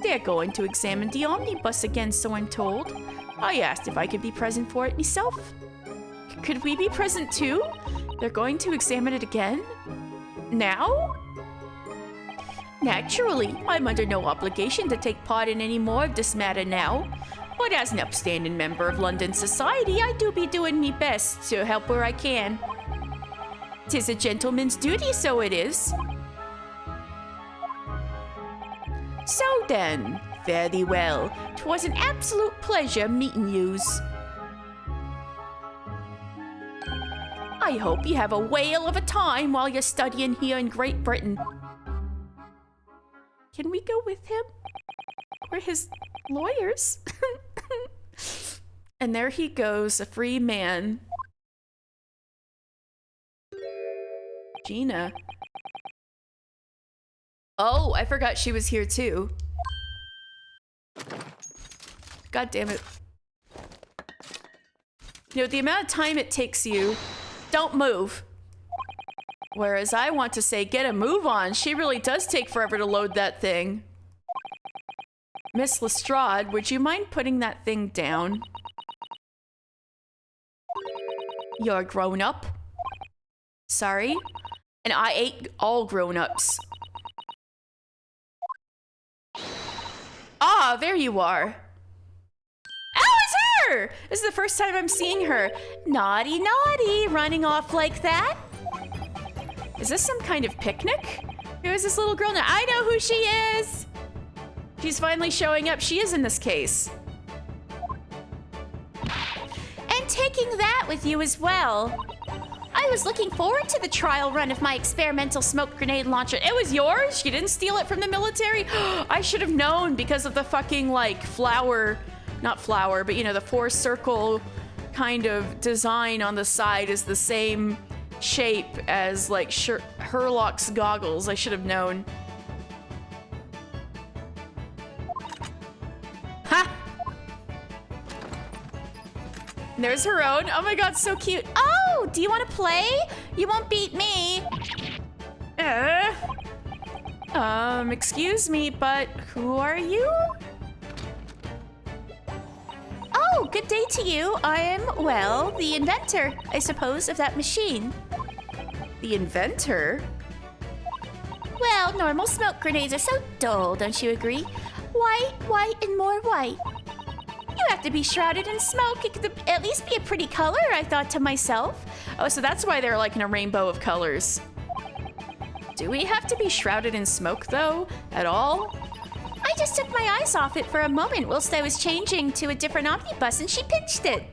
Speaker 1: They're going to examine the omnibus again, so I'm told. I asked if I could be present for it myself. Could we be present too? They're going to examine it again? Now? Naturally, I'm under no obligation to take part in any more of this matter now. But as an upstanding member of London society, I do be doing me best to help where I can. 'Tis a gentleman's duty, so it is. So then, fare thee well. 'Twas an absolute pleasure meeting yous. I hope you have a whale of a time while you're studying here in Great Britain. Can we go with him? We're his lawyers. And there he goes, a free man. Gina. Oh, I forgot she was here too. God damn it. You know, the amount of time it takes you, don't move. Whereas I want to say, get a move on. She really does take forever to load that thing. Miss Lestrade, would you mind putting that thing down? You're a grown-up. Sorry. And I ate all grown-ups. Ah, there you are. Oh, it's her! This is the first time I'm seeing her. Naughty, naughty, running off like that. Is this some kind of picnic? Who is this little girl now? I know who she is! She's finally showing up. She is in this case.
Speaker 3: And taking that with you as well. I was looking forward to the trial run of my experimental smoke grenade launcher.
Speaker 1: It was yours? You didn't steal it from the military? I should have known because of the fucking, like, flower... Not flower, but, you know, the four-circle kind of design on the side is the same shape as, like, Herlock's goggles. I should have known. Ha! There's her own. Oh my god, so cute.
Speaker 3: Oh, do you want to play? You won't beat me.
Speaker 1: Excuse me, but who are you?
Speaker 3: Oh, good day to you. I am, well, the inventor, I suppose, of that machine.
Speaker 1: The inventor?
Speaker 3: Well, normal smoke grenades are so dull, don't you agree? White, white, and more white. You have to be shrouded in smoke. It could at least be a pretty color, I thought to myself.
Speaker 1: Oh, so that's why they're like in a rainbow of colors. Do we have to be shrouded in smoke, though, at all?
Speaker 3: I just took my eyes off it for a moment whilst I was changing to a different omnibus and she pinched it.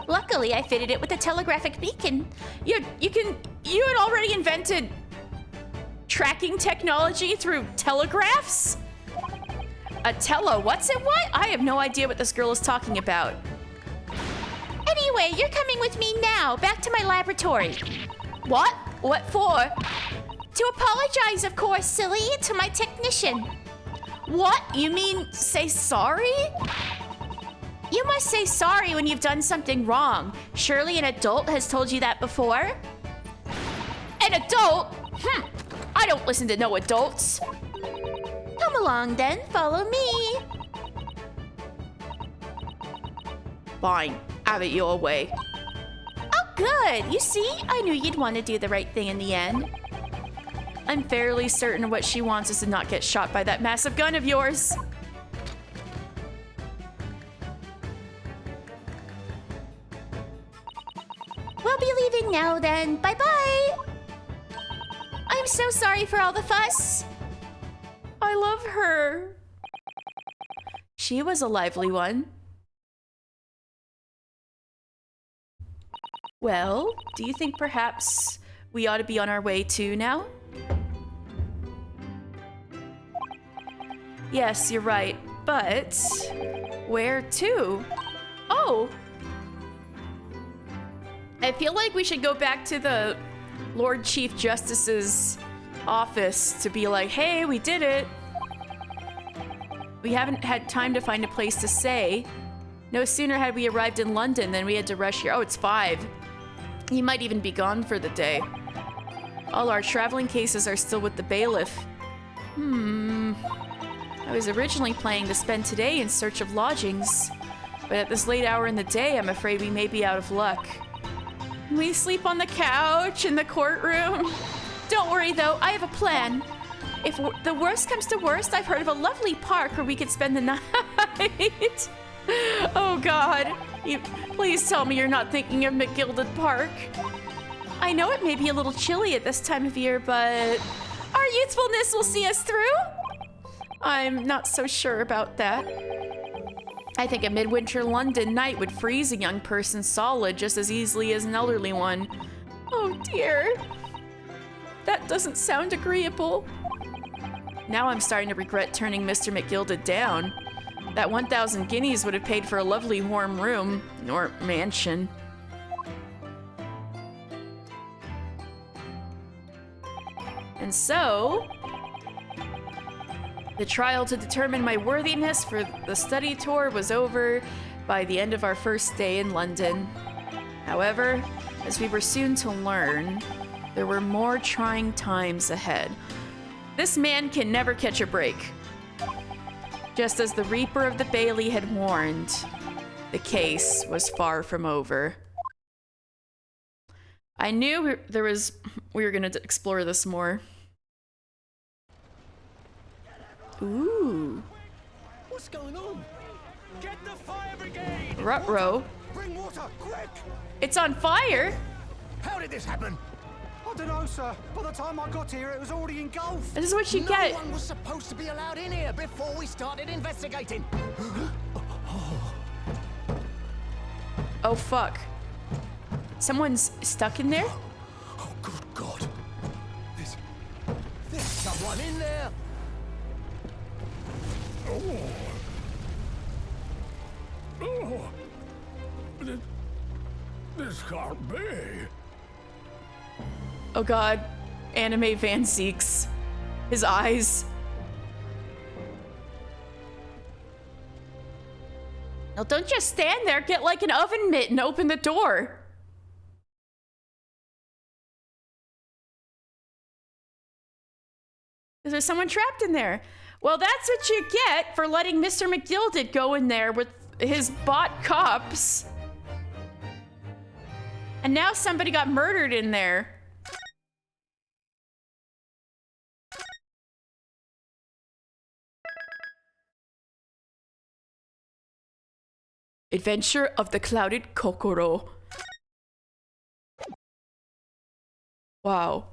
Speaker 3: Luckily, I fitted it with a telegraphic beacon.
Speaker 1: You had already invented tracking technology through telegraphs? What's it what? I have no idea what this girl is talking about.
Speaker 3: Anyway, you're coming with me now, back to my laboratory.
Speaker 1: What? What for?
Speaker 3: To apologize, of course, silly, to my technician.
Speaker 1: What? You mean say sorry?
Speaker 3: You must say sorry when you've done something wrong. Surely an adult has told you that before?
Speaker 1: An adult? I don't listen to no adults.
Speaker 3: Come along then, follow me.
Speaker 1: Fine, have it your way.
Speaker 3: Oh, good. You see, I knew you'd want to do the right thing in the end.
Speaker 1: I'm fairly certain what she wants is to not get shot by that massive gun of yours.
Speaker 3: We'll be leaving now then. Bye-bye. I'm so sorry for all the fuss.
Speaker 1: I love her. She was a lively one. Well, do you think perhaps we ought to be on our way too now? Yes, you're right, but where to? Oh! I feel like we should go back to the Lord Chief Justice's office to be like, hey, we did it. We haven't had time to find a place to stay. No sooner had we arrived in London than we had to rush here. Oh, it's 5. He might even be gone for the day. All our traveling cases are still with the bailiff. I was originally planning to spend today in search of lodgings, but at this late hour in the day, I'm afraid we may be out of luck. We sleep on the couch in the courtroom. Don't worry though, I have a plan. If the worst comes to worst, I've heard of a lovely park where we could spend the night. Oh God, please tell me you're not thinking of McGilded Park. I know it may be a little chilly at this time of year, but our youthfulness will see us through. I'm not so sure about that. I think a midwinter London night would freeze a young person solid just as easily as an elderly one. Oh dear. That doesn't sound agreeable. Now I'm starting to regret turning Mr. McGilded down. That 1,000 guineas would have paid for a lovely warm room, or mansion. And so, the trial to determine my worthiness for the study tour was over by the end of our first day in London. However, as we were soon to learn, there were more trying times ahead. This man can never catch a break. Just as the Reaper of the Bailey had warned, the case was far from over. I knew we were going to explore this more. Ooh.
Speaker 2: What's going on? Get the fire brigade!
Speaker 1: Ruh-roh.
Speaker 2: Bring water, quick!
Speaker 1: It's on fire?
Speaker 2: How did this happen? I don't know, sir. By the time I got here, it was already engulfed.
Speaker 1: This is what you get.
Speaker 4: No one was supposed to be allowed in here before we started investigating.
Speaker 1: Oh, fuck. Someone's stuck in there?
Speaker 4: Oh, good God. There's someone in there.
Speaker 2: This can't be.
Speaker 1: Oh god. Anime Van Zeeks. His eyes. Now don't just stand there. Get like an oven mitt and open the door. Is there someone trapped in there? Well, that's what you get for letting Mr. McGilded go in there with his bot cops. And now somebody got murdered in there. Adventure of the Clouded Kokoro. Wow.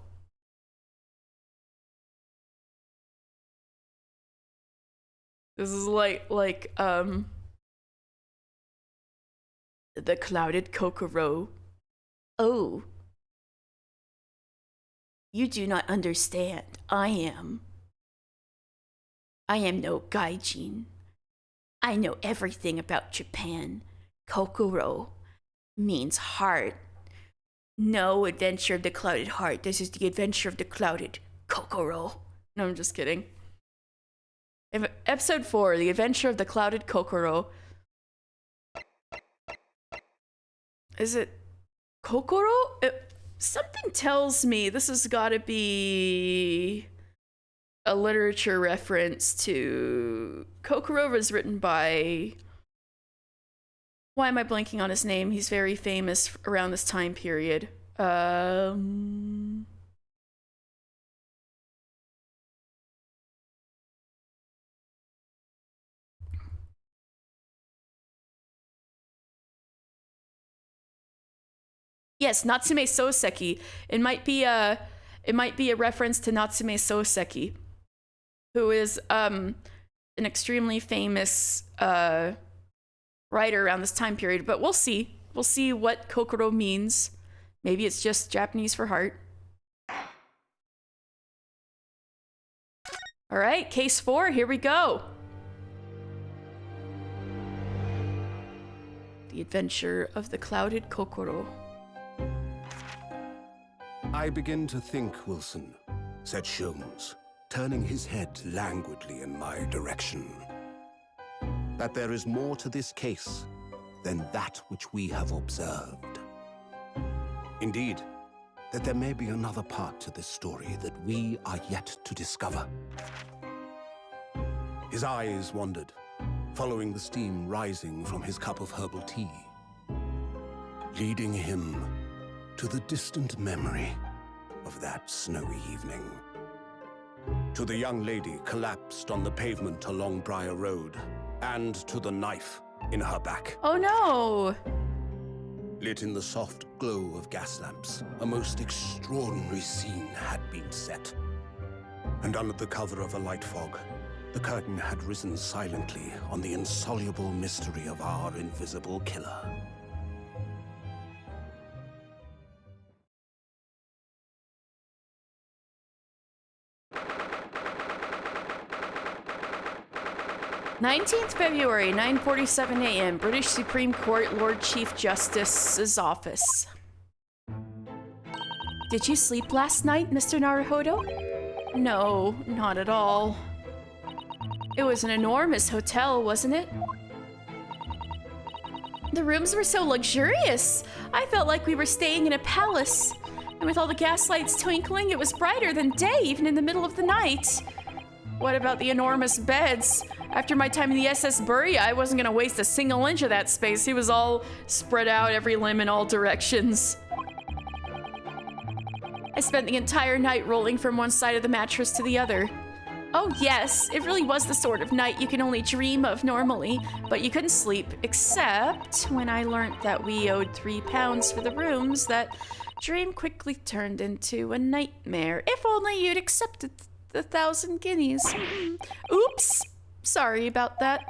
Speaker 1: This is like the Clouded Kokoro. Oh. You do not understand. I am no gaijin. I know everything about Japan. Kokoro means heart. No adventure of the clouded heart. This is the adventure of the clouded Kokoro. No, I'm just kidding. Episode 4, The Adventure of the Clouded Kokoro. Is it Kokoro? Something tells me this has got to be a literature reference to... Kokoro was written by... Why am I blanking on his name? He's very famous around this time period. Yes, Natsume Soseki. It might be a reference to Natsume Soseki, who is an extremely famous writer around this time period. But we'll see. We'll see what Kokoro means. Maybe it's just Japanese for heart. All right, case 4. Here we go. The Adventure of the Clouded Kokoro.
Speaker 5: I begin to think, Wilson, said Sholmes, turning his head languidly in my direction, that there is more to this case than that which we have observed. Indeed, that there may be another part to this story that we are yet to discover. His eyes wandered, following the steam rising from his cup of herbal tea, leading him to the distant memory of that snowy evening. To the young lady collapsed on the pavement along Briar Road, and to the knife in her back.
Speaker 1: Oh no!
Speaker 5: Lit in the soft glow of gas lamps, a most extraordinary scene had been set. And under the cover of a light fog, the curtain had risen silently on the insoluble mystery of our invisible killer.
Speaker 1: February 9:47 a.m. British Supreme Court Lord Chief Justice's office. Did you sleep last night, Mr. Naruhodo? No, not at all. It was an enormous hotel, wasn't it? The rooms were so luxurious. I felt like we were staying in a palace. And with all the gas lights twinkling, it was brighter than day, even in the middle of the night. What about the enormous beds? After my time in the SS Bury, I wasn't gonna waste a single inch of that space. It was all spread out, every limb in all directions. I spent the entire night rolling from one side of the mattress to the other. Oh yes, it really was the sort of night you can only dream of normally, but you couldn't sleep, except when I learnt that we owed £3 for the rooms, that dream quickly turned into a nightmare. If only you'd accepted the 1,000 guineas. Oops, sorry about that.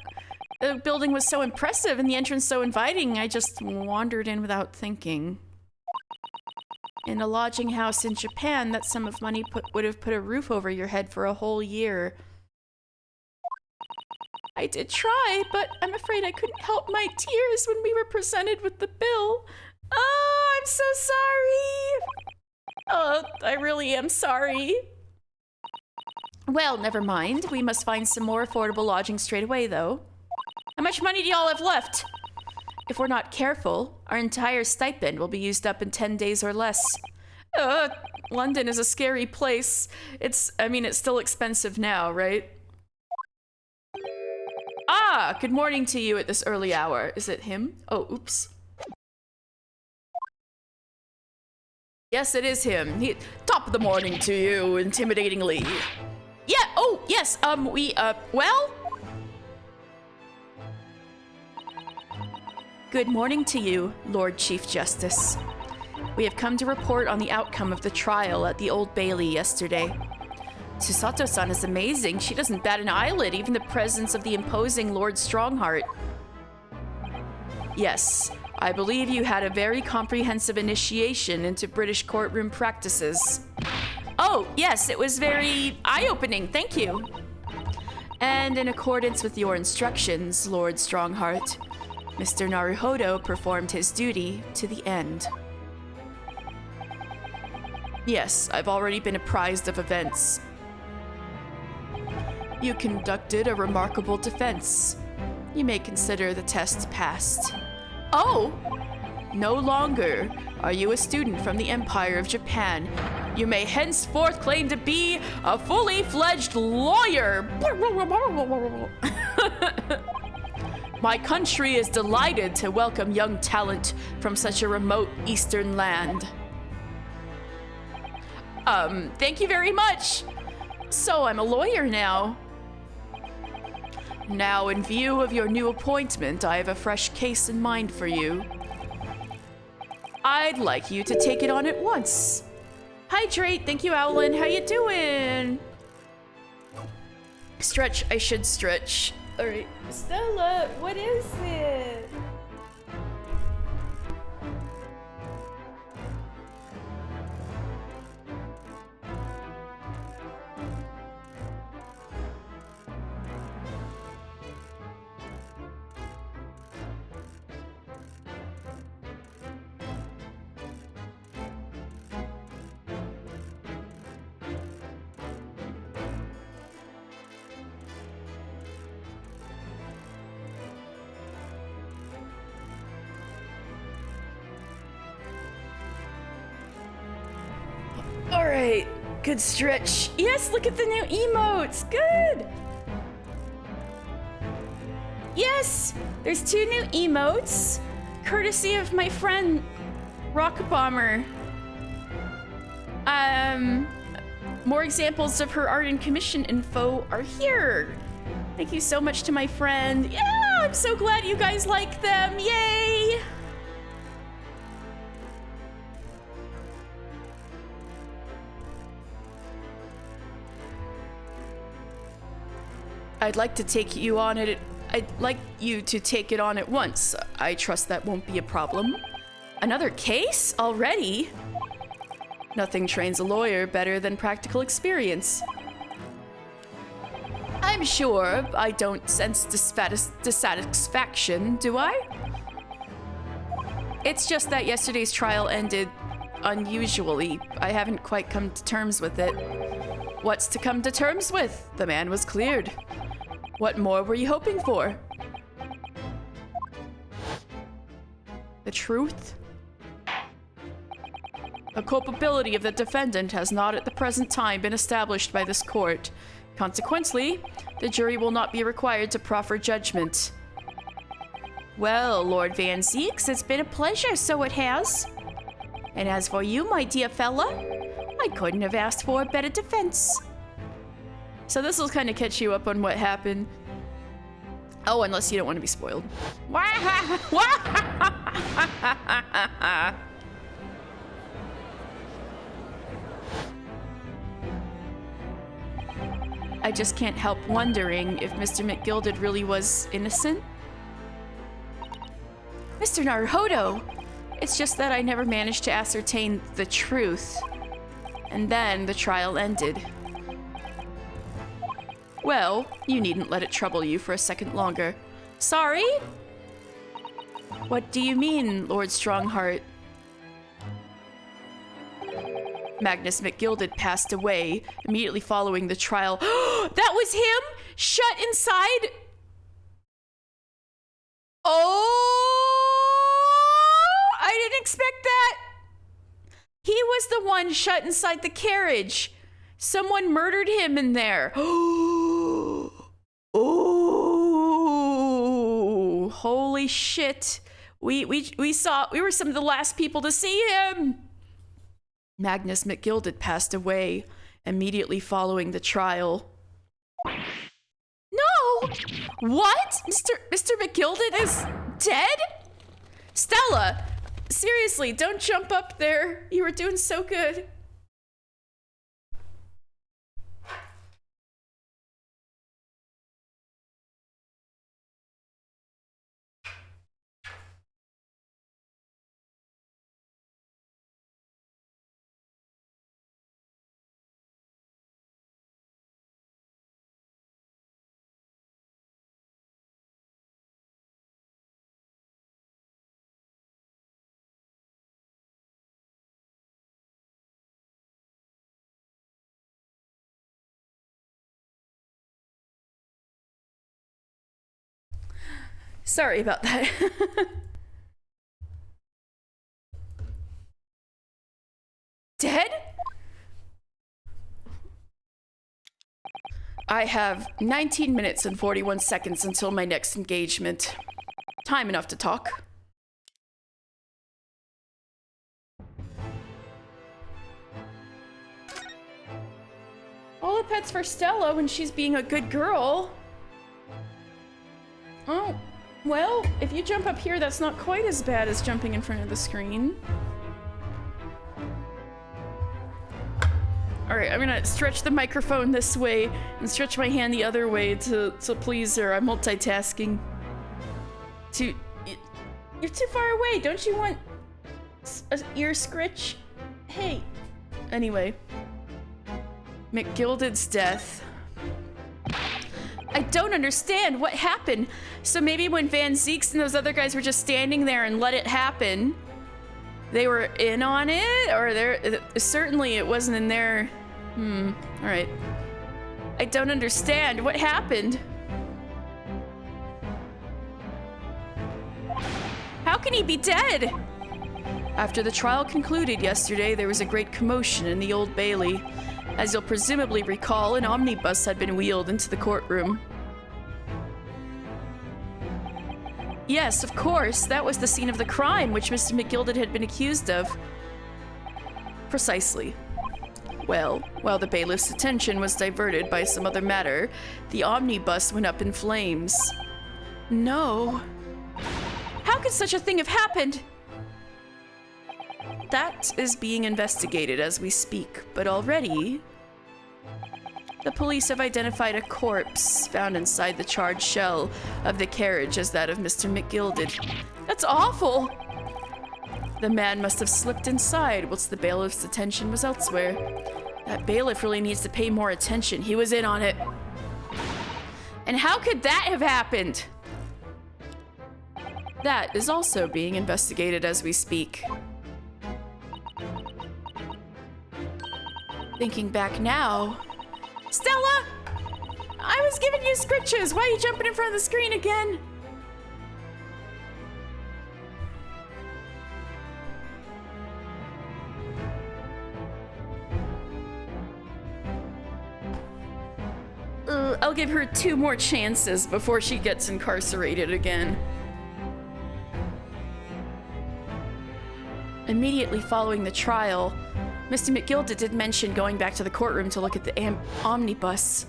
Speaker 1: The building was so impressive and the entrance so inviting, I just wandered in without thinking. In a lodging house in Japan, that sum of money would have put a roof over your head for a whole year. I did try, but I'm afraid I couldn't help my tears when we were presented with the bill. Oh, I'm so sorry. Oh, I really am sorry. Well, never mind. We must find some more affordable lodging straight away, though. How much money do y'all have left? If we're not careful, our entire stipend will be used up in 10 days or less. London is a scary place. It's still expensive now, right? Ah, good morning to you at this early hour. Is it him? Oh, oops. Yes, it is him. Top of the morning to you, intimidatingly. Yeah, oh, yes, well? Good morning to you, Lord Chief Justice. We have come to report on the outcome of the trial at the Old Bailey yesterday. Susato-san is amazing. She doesn't bat an eyelid, even in the presence of the imposing Lord Strongheart. Yes, I believe you had a very comprehensive initiation into British courtroom practices. Oh, yes, it was very eye-opening, thank you. And in accordance with your instructions, Lord Strongheart, Mr. Naruhodo performed his duty to the end. Yes, I've already been apprised of events. You conducted a remarkable defense. You may consider the test passed. Oh! No longer are you a student from the Empire of Japan. You may henceforth claim to be a fully fledged lawyer. My country is delighted to welcome young talent from such a remote eastern land. Thank you very much. So I'm a lawyer now. Now, in view of your new appointment, I have a fresh case in mind for you. I'd like you to take it on at once. Hydrate, thank you, Owlin. How you doing? Stretch, I should stretch. All right, Stella, what is it? All right, good stretch. Yes, look at the new emotes. Good. Yes, there's 2 new emotes, courtesy of my friend Rock Bomber. More examples of her art and commission info are here. Thank you so much to my friend. Yeah, I'm so glad you guys like them. Yay! I'd like you to take it on at once. I trust that won't be a problem. Another case? Already? Nothing trains a lawyer better than practical experience. I'm sure I don't sense dissatisfaction, do I? It's just that yesterday's trial ended unusually. I haven't quite come to terms with it. What's to come to terms with? The man was cleared. What more were you hoping for? The truth? The culpability of the defendant has not at the present time been established by this court. Consequently, the jury will not be required to proffer judgment. Well, Lord Van Zeeks, it's been a pleasure, so it has. And as for you, my dear fella, I couldn't have asked for a better defense. So this will kind of catch you up on what happened. Oh, unless you don't want to be spoiled. I just can't help wondering if Mr. McGilded really was innocent. Mr. Naruhodo! It's just that I never managed to ascertain the truth. And then the trial ended. Well, you needn't let it trouble you for a second longer. Sorry? What do you mean, Lord Strongheart? Magnus McGilded passed away immediately following the trial. That was him? Shut inside? Oh! I didn't expect that. He was the one shut inside the carriage. Someone murdered him in there. Oh! Holy shit. We were some of the last people to see him. Magnus McGilded passed away immediately following the trial. No! What? Mr. McGilded is dead? Stella, seriously, don't jump up there. You were doing so good. Sorry about that. Dead? I have 19 minutes and 41 seconds until my next engagement. Time enough to talk. All the pets for Stella when she's being a good girl. Oh. Well, if you jump up here, that's not quite as bad as jumping in front of the screen. All right, I'm gonna stretch the microphone this way and stretch my hand the other way to please her. I'm multitasking. You're too far away. Don't you want an ear scritch? Hey. Anyway. McGilded's death. I don't understand what happened. So maybe when Van Zeeks and those other guys were just standing there and let it happen, they were in on it? Or certainly it wasn't in their... all right. I don't understand. What happened? How can he be dead? After the trial concluded yesterday, there was a great commotion in the Old Bailey. As you'll presumably recall, an omnibus had been wheeled into the courtroom. Yes, of course, that was the scene of the crime which Mr. McGilded had been accused of. Precisely. Well, while the bailiff's attention was diverted by some other matter, the omnibus went up in flames. No. How could such a thing have happened? That is being investigated as we speak, but already... The police have identified a corpse found inside the charred shell of the carriage as that of Mr. McGilded. That's awful! The man must have slipped inside whilst the bailiff's attention was elsewhere. That bailiff really needs to pay more attention. He was in on it. And how could that have happened? That is also being investigated as we speak. Thinking back now... Stella! I was giving you scritches! Why are you jumping in front of the screen again? I'll give her 2 more chances before she gets incarcerated again. Immediately following the trial, Mr. McGilded did mention going back to the courtroom to look at the omnibus.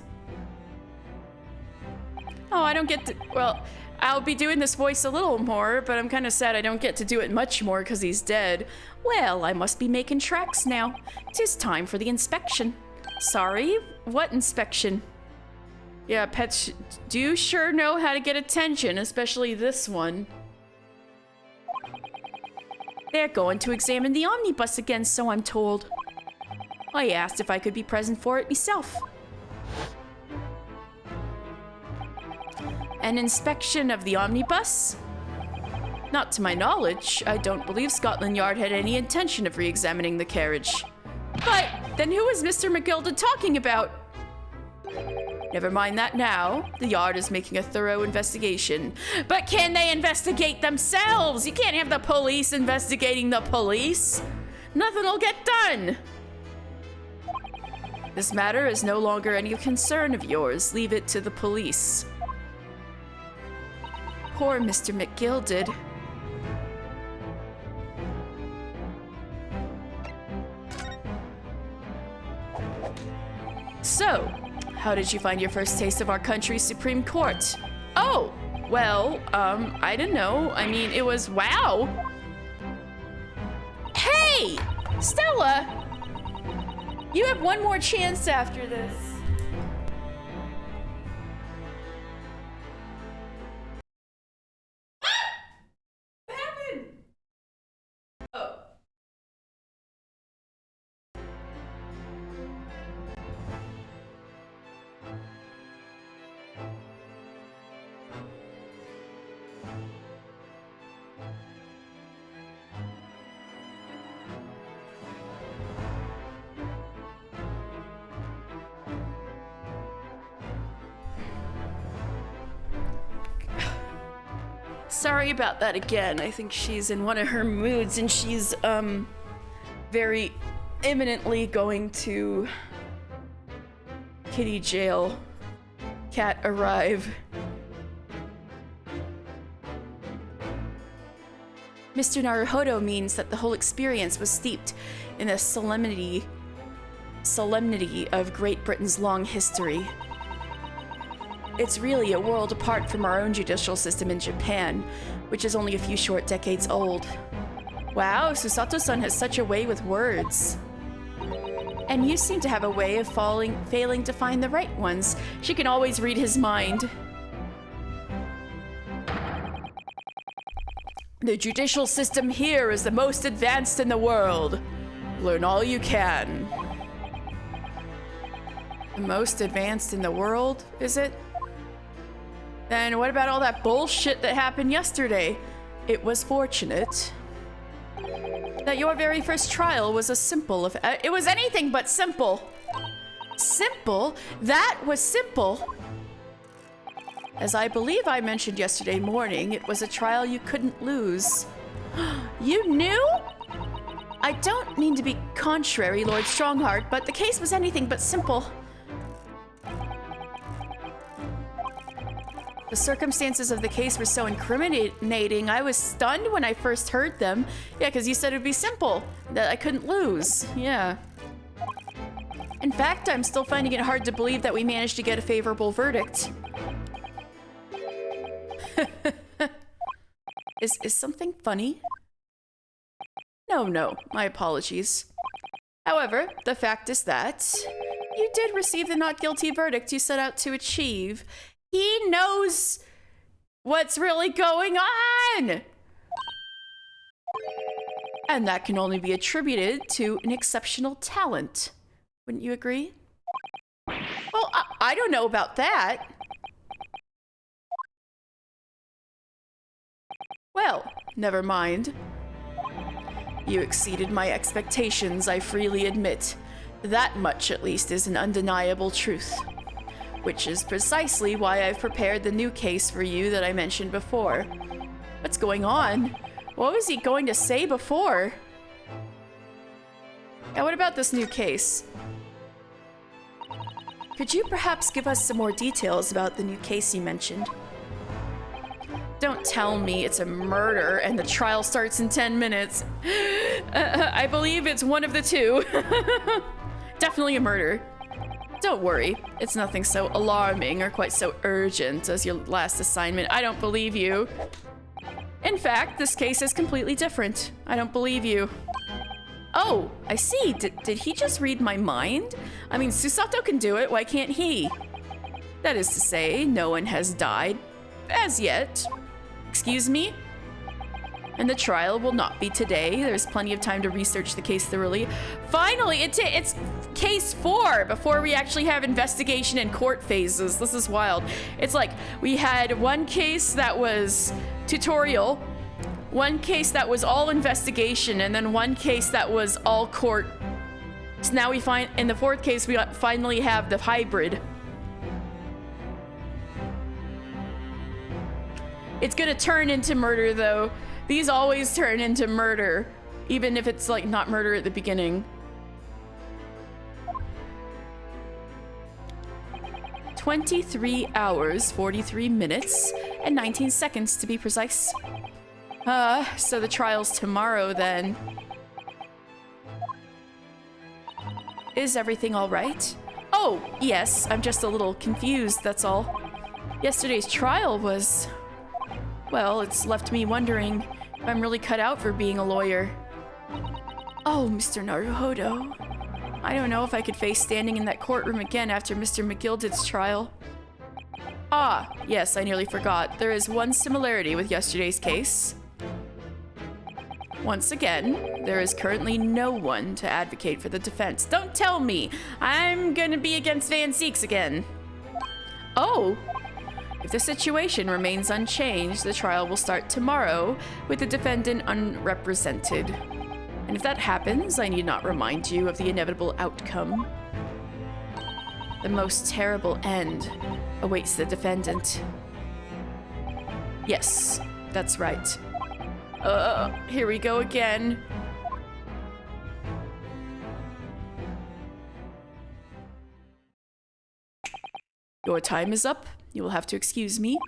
Speaker 1: Oh, I don't get to, well, I'll be doing this voice a little more, but I'm kind of sad I don't get to do it much more because he's dead. Well, I must be making tracks now. 'Tis time for the inspection. Sorry, what inspection? Yeah, pets do sure know how to get attention, especially this one. They're going to examine the omnibus again, so I'm told. I asked if I could be present for it myself. An inspection of the omnibus? Not to my knowledge. I don't believe Scotland Yard had any intention of re-examining the carriage. But then who is Mr. McGilda talking about? Never mind that now. The Yard is making a thorough investigation. But can they investigate themselves? You can't have the police investigating the police. Nothing will get done. This matter is no longer any concern of yours. Leave it to the police. Poor Mr. McGilded. So, how did you find your first taste of our country's Supreme Court? Oh, well, I don't know. I mean, it was wow. Hey, Stella! You have one more chance after this. What happened? Oh. Sorry about that again. I think she's in one of her moods and she's very imminently going to kitty jail. Cat arrive. Mr. Naruhodo means that the whole experience was steeped in the solemnity of Great Britain's long history. It's really a world apart from our own judicial system in Japan, which is only a few short decades old. Wow, Susato-san has such a way with words. And you seem to have a way of failing to find the right ones. She can always read his mind. The judicial system here is the most advanced in the world. Learn all you can. The most advanced in the world, is it? Then what about all that bullshit that happened yesterday? It was fortunate that your very first trial was it was anything but simple. Simple? That was simple. As I believe I mentioned yesterday morning, it was a trial you couldn't lose. You knew? I don't mean to be contrary, Lord Strongheart, but the case was anything but simple. The circumstances of the case were so incriminating, I was stunned when I first heard them. Yeah, because you said it'd be simple, that I couldn't lose. Yeah. In fact, I'm still finding it hard to believe that we managed to get a favorable verdict. Is something funny? No, my apologies. However, the fact is that you did receive the not guilty verdict you set out to achieve. He knows what's really going on! And that can only be attributed to an exceptional talent. Wouldn't you agree? Well, I don't know about that. Well, never mind. You exceeded my expectations, I freely admit. That much, at least, is an undeniable truth. Which is precisely why I've prepared the new case for you that I mentioned before. What's going on? What was he going to say before? Yeah, what about this new case? Could you perhaps give us some more details about the new case you mentioned? Don't tell me it's a murder and the trial starts in 10 minutes. I believe it's one of the two. Definitely a murder. Don't worry, it's nothing so alarming or quite so urgent as your last assignment. I don't believe you. In fact, this case is completely different. I don't believe you. Oh, I see. Did he just read my mind? I mean, Susato can do it. Why can't he? That is to say, no one has died. As yet. Excuse me? And the trial will not be today. There's plenty of time to research the case thoroughly. Finally, it's case 4 before we actually have investigation and court phases. This is wild. It's like we had one case that was tutorial, one case that was all investigation, and then one case that was all court. So now we find in the 4th case we finally have the hybrid. It's gonna turn into murder though. These always turn into murder, even if it's like not murder at the beginning. 23 hours, 43 minutes, and 19 seconds to be precise. So the trial's tomorrow then. Is everything all right? Oh, yes, I'm just a little confused, that's all. Yesterday's trial was... well, it's left me wondering if I'm really cut out for being a lawyer. Oh, Mr. Naruhodo. I don't know if I could face standing in that courtroom again after Mr. McGilded's trial. Ah, yes, I nearly forgot. There is one similarity with yesterday's case. Once again, there is currently no one to advocate for the defense. Don't tell me! I'm gonna be against Van Zeeks again. Oh! If the situation remains unchanged, the trial will start tomorrow with the defendant unrepresented. And if that happens, I need not remind you of the inevitable outcome. The most terrible end awaits the defendant. Yes, that's right. Here we go again. Your time is up. You will have to excuse me.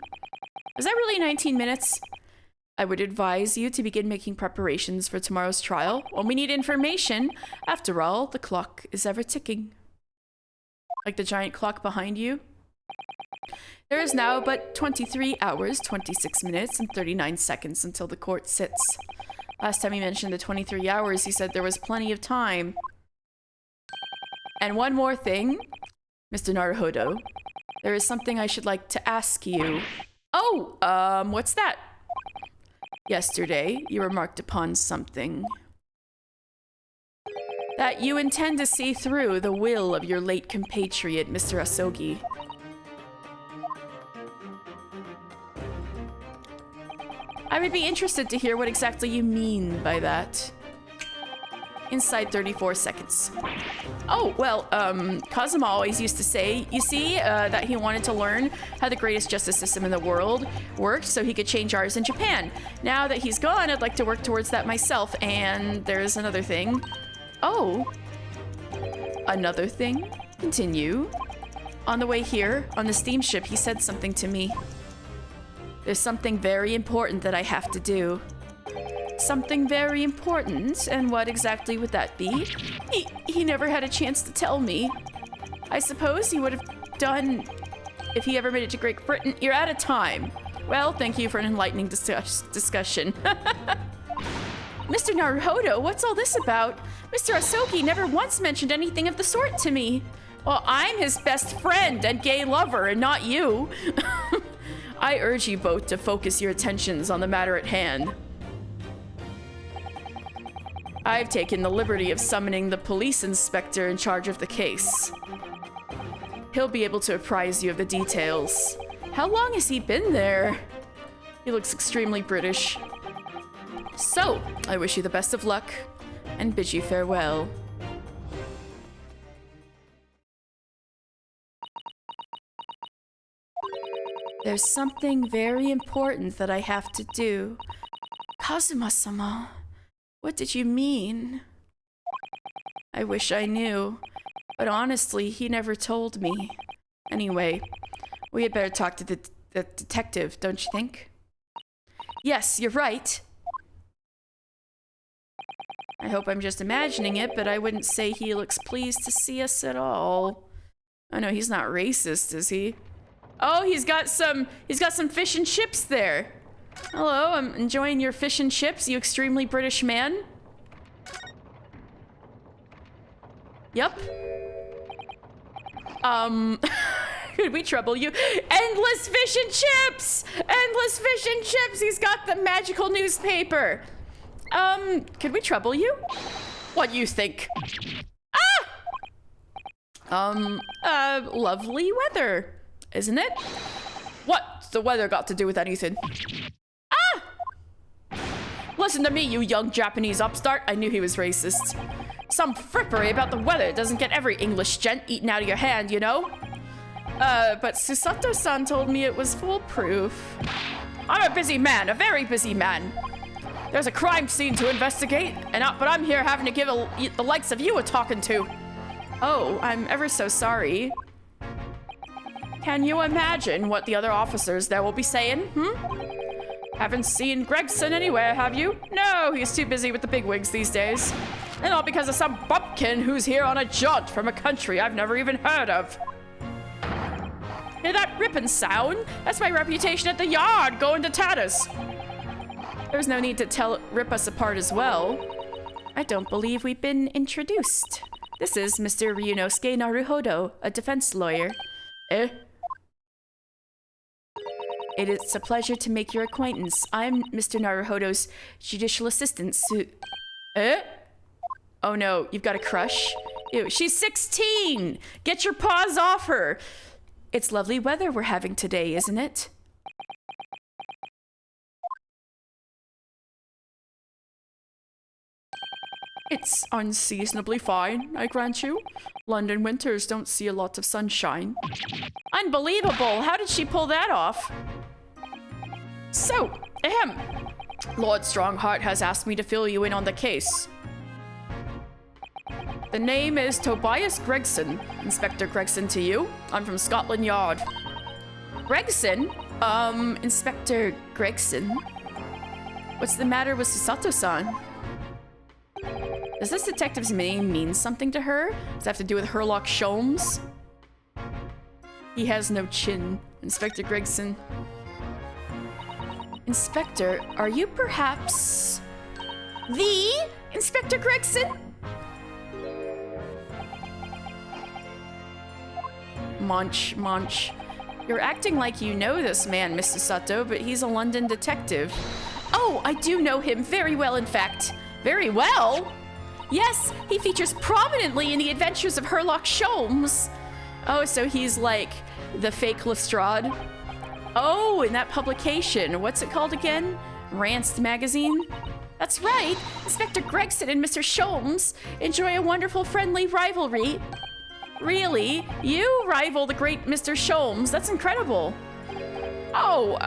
Speaker 1: Is that really 19 minutes? I would advise you to begin making preparations for tomorrow's trial. Well, we need information. After all, the clock is ever ticking. Like the giant clock behind you? There is now but 23 hours, 26 minutes, and 39 seconds until the court sits. Last time he mentioned the 23 hours, he said there was plenty of time. And one more thing, Mr. Naruhodo. There is something I should like to ask you. Oh, what's that? Yesterday, you remarked upon something. That you intend to see through the will of your late compatriot, Mr. Asogi. I would be interested to hear what exactly you mean by that. Inside 34 seconds. Oh, well, Kazuma always used to say, you see, that he wanted to learn how the greatest justice system in the world worked so he could change ours in Japan. Now that he's gone, I'd like to work towards that myself. And there's another thing. Oh. Another thing? Continue. On the way here, on the steamship, he said something to me. There's something very important that I have to do. Something very important? And what exactly would that be? He never had a chance to tell me. I suppose he would have done if he ever made it to Great Britain. You're out of time. Well, thank you for an enlightening discussion. Mr. Naruhodo, what's all this about? Mr. Asogi never once mentioned anything of the sort to me. Well, I'm his best friend and gay lover, and not you. I urge you both to focus your attentions on the matter at hand. I've taken the liberty of summoning the police inspector in charge of the case. He'll be able to apprise you of the details. How long has he been there? He looks extremely British. So, I wish you the best of luck and bid you farewell. There's something very important that I have to do. Kazuma-sama. What did you mean? I wish I knew, but honestly, he never told me. Anyway, we had better talk to the detective, don't you think? Yes, you're right. I hope I'm just imagining it, but I wouldn't say he looks pleased to see us at all. no, he's not racist, is he? Oh, he's got some fish and chips there. Hello, I'm enjoying your fish and chips, you extremely British man. Yep. Could we trouble you? Endless fish and chips! Endless fish and chips! He's got the magical newspaper. Could we trouble you? What do you think? Lovely weather, isn't it? What's the weather got to do with anything? Listen to me, you young Japanese upstart. I knew he was racist. Some frippery about the weather doesn't get every English gent eaten out of your hand, you know? But Susato-san told me it was foolproof. I'm a busy man, a very busy man. There's a crime scene to investigate, but I'm here having to give the likes of you a talking to. Oh, I'm ever so sorry. Can you imagine what the other officers there will be saying, Haven't seen Gregson anywhere, have you? No, he's too busy with the bigwigs these days. And all because of some bumpkin who's here on a jaunt from a country I've never even heard of. Hear that ripping sound? That's my reputation at the yard going to tatters. There's no need to rip us apart as well. I don't believe we've been introduced. This is Mr. Ryunosuke Naruhodo, a defense lawyer. It's a pleasure to make your acquaintance. I'm Mr. Naruhodo's judicial assistant, Oh no, you've got a crush? Ew, she's 16! Get your paws off her! It's lovely weather we're having today, isn't it? It's unseasonably fine, I grant you. London winters don't see a lot of sunshine. Unbelievable! How did she pull that off? So, Lord Strongheart has asked me to fill you in on the case. The name is Tobias Gregson. Inspector Gregson to you. I'm from Scotland Yard. Gregson? Inspector Gregson? What's the matter with Susato-san? Does this detective's name mean something to her? Does it have to do with Herlock Sholmes? He has no chin. Inspector Gregson. Inspector, are you perhaps the Inspector Gregson? Munch. You're acting like you know this man, Mr. Sato, but he's a London detective. Oh, I do know him very well, in fact. Very well? Yes, he features prominently in the adventures of Herlock Sholmes. Oh, so he's like the fake Lestrade? Oh, in that publication. What's it called again? Ranced magazine? That's right. Inspector Gregson and Mr. Sholmes enjoy a wonderful friendly rivalry. Really? You rival the great Mr. Sholmes? That's incredible. Oh,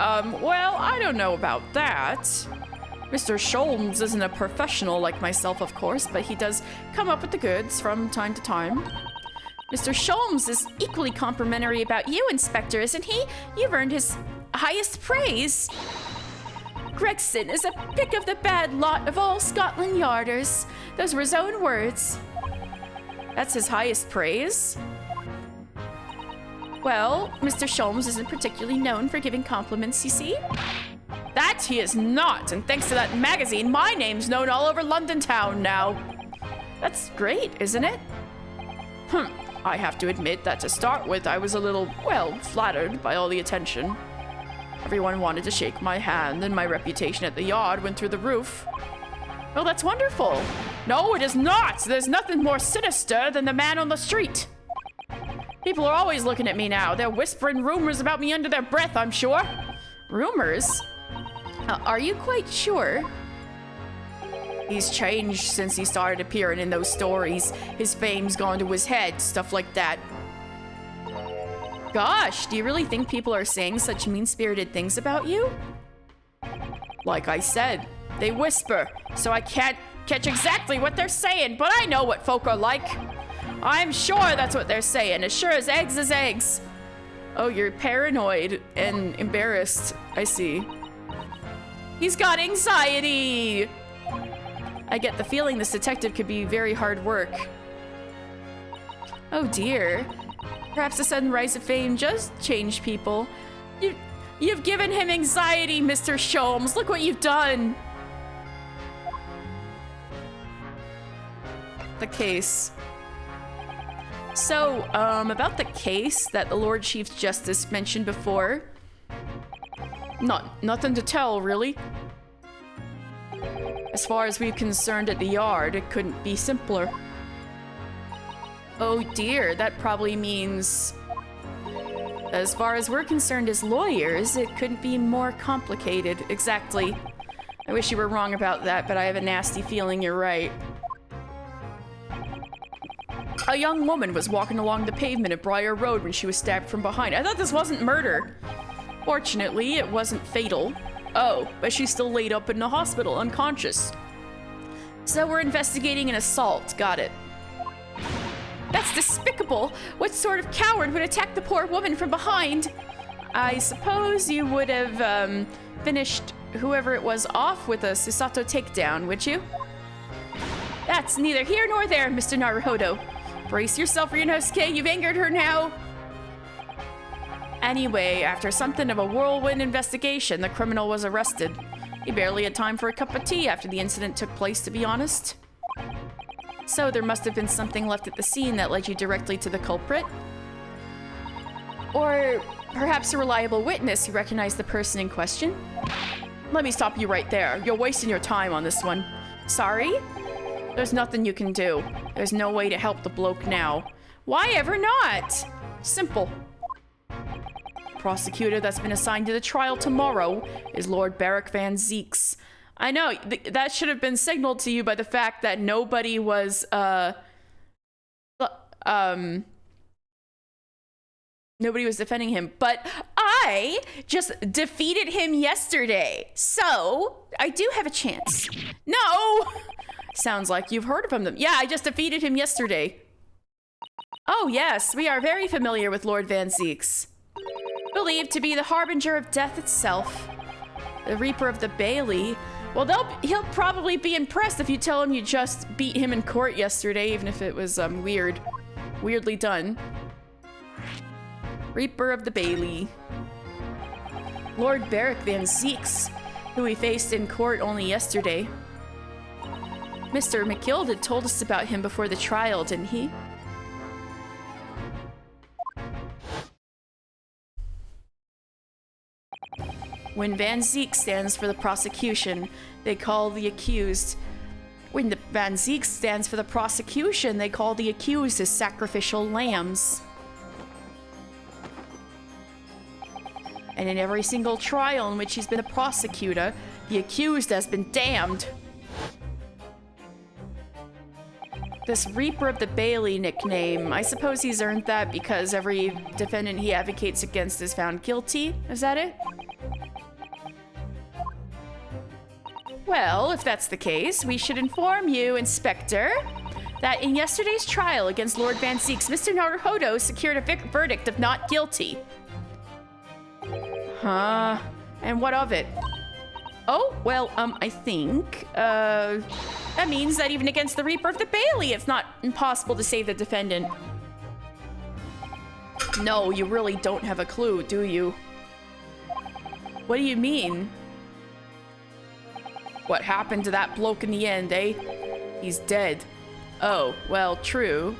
Speaker 1: well, I don't know about that. Mr. Sholmes isn't a professional like myself, of course, but he does come up with the goods from time to time. Mr. Sholmes is equally complimentary about you, Inspector, isn't he? You've earned his highest praise. Gregson is a pick of the bad lot of all Scotland Yarders. Those were his own words. That's his highest praise? Well, Mr. Sholmes isn't particularly known for giving compliments, you see? That he is not, and thanks to that magazine, my name's known all over London town now. That's great, isn't it? I have to admit that to start with, I was a little, well, flattered by all the attention. Everyone wanted to shake my hand, and my reputation at the yard went through the roof. Oh, that's wonderful. No, it is not. There's nothing more sinister than the man on the street. People are always looking at me now. They're whispering rumors about me under their breath, I'm sure. Rumors? Are you quite sure? He's changed since he started appearing in those stories. His fame's gone to his head, stuff like that. Gosh, do you really think people are saying such mean-spirited things about you? Like I said, they whisper, so I can't catch exactly what they're saying, but I know what folk are like. I'm sure that's what they're saying, as sure as eggs is eggs. Oh, you're paranoid and embarrassed. I see. He's got anxiety! I get the feeling this detective could be very hard work. Oh dear. Perhaps the sudden rise of fame just changed people. You've given him anxiety, Mr. Sholmes. Look what you've done. The case. So, about the case that the Lord Chief Justice mentioned before. Nothing to tell, really. As far as we're concerned at the yard, it couldn't be simpler. Oh dear, that probably means... As far as we're concerned as lawyers, it couldn't be more complicated. Exactly. I wish you were wrong about that, but I have a nasty feeling you're right. A young woman was walking along the pavement at Briar Road when she was stabbed from behind. I thought this wasn't murder. Fortunately, it wasn't fatal. Oh, but she's still laid up in the hospital, unconscious. So we're investigating an assault. Got it. That's despicable. What sort of coward would attack the poor woman from behind? I suppose you would have finished whoever it was off with a Susato takedown, would you? That's neither here nor there, Mr. Naruhodo. Brace yourself, Ryunosuke. You've angered her now. Anyway, after something of a whirlwind investigation, the criminal was arrested. He barely had time for a cup of tea after the incident took place, to be honest. So there must have been something left at the scene that led you directly to the culprit? Or perhaps a reliable witness who recognized the person in question? Let me stop you right there. You're wasting your time on this one. Sorry? There's nothing you can do. There's no way to help the bloke now. Why ever not? Simple. The prosecutor that's been assigned to the trial tomorrow is Lord Barrack Van Zeeks. I know, that should have been signaled to you by the fact that nobody was, nobody was defending him, but I just defeated him yesterday, so I do have a chance. No! Sounds like you've heard of him. Yeah, I just defeated him yesterday. Oh yes, we are very familiar with Lord Van Zeeks. Believed to be the harbinger of death itself. The Reaper of the Bailey. Well, he'll probably be impressed if you tell him you just beat him in court yesterday, even if it was weirdly done. Reaper of the Bailey. Lord Barrack Van Zeeks, who we faced in court only yesterday. Mr. McGill told us about him before the trial, didn't he? When Van Zeeks stands for the prosecution, they call the accused... When the Van Zeeks stands for the prosecution, they call the accused as sacrificial lambs. And in every single trial in which he's been the prosecutor, the accused has been damned. This Reaper of the Bailey nickname, I suppose he's earned that because every defendant he advocates against is found guilty? Is that it? Well, if that's the case, we should inform you, Inspector, that in yesterday's trial against Lord Van Zeeks, Mr. Naruhodo secured a verdict of not guilty. Huh? And what of it? Oh, well, I think, that means that even against the Reaper of the Bailey, it's not impossible to save the defendant. No, you really don't have a clue, do you? What do you mean? What happened to that bloke in the end, eh? He's dead. Oh, well, true.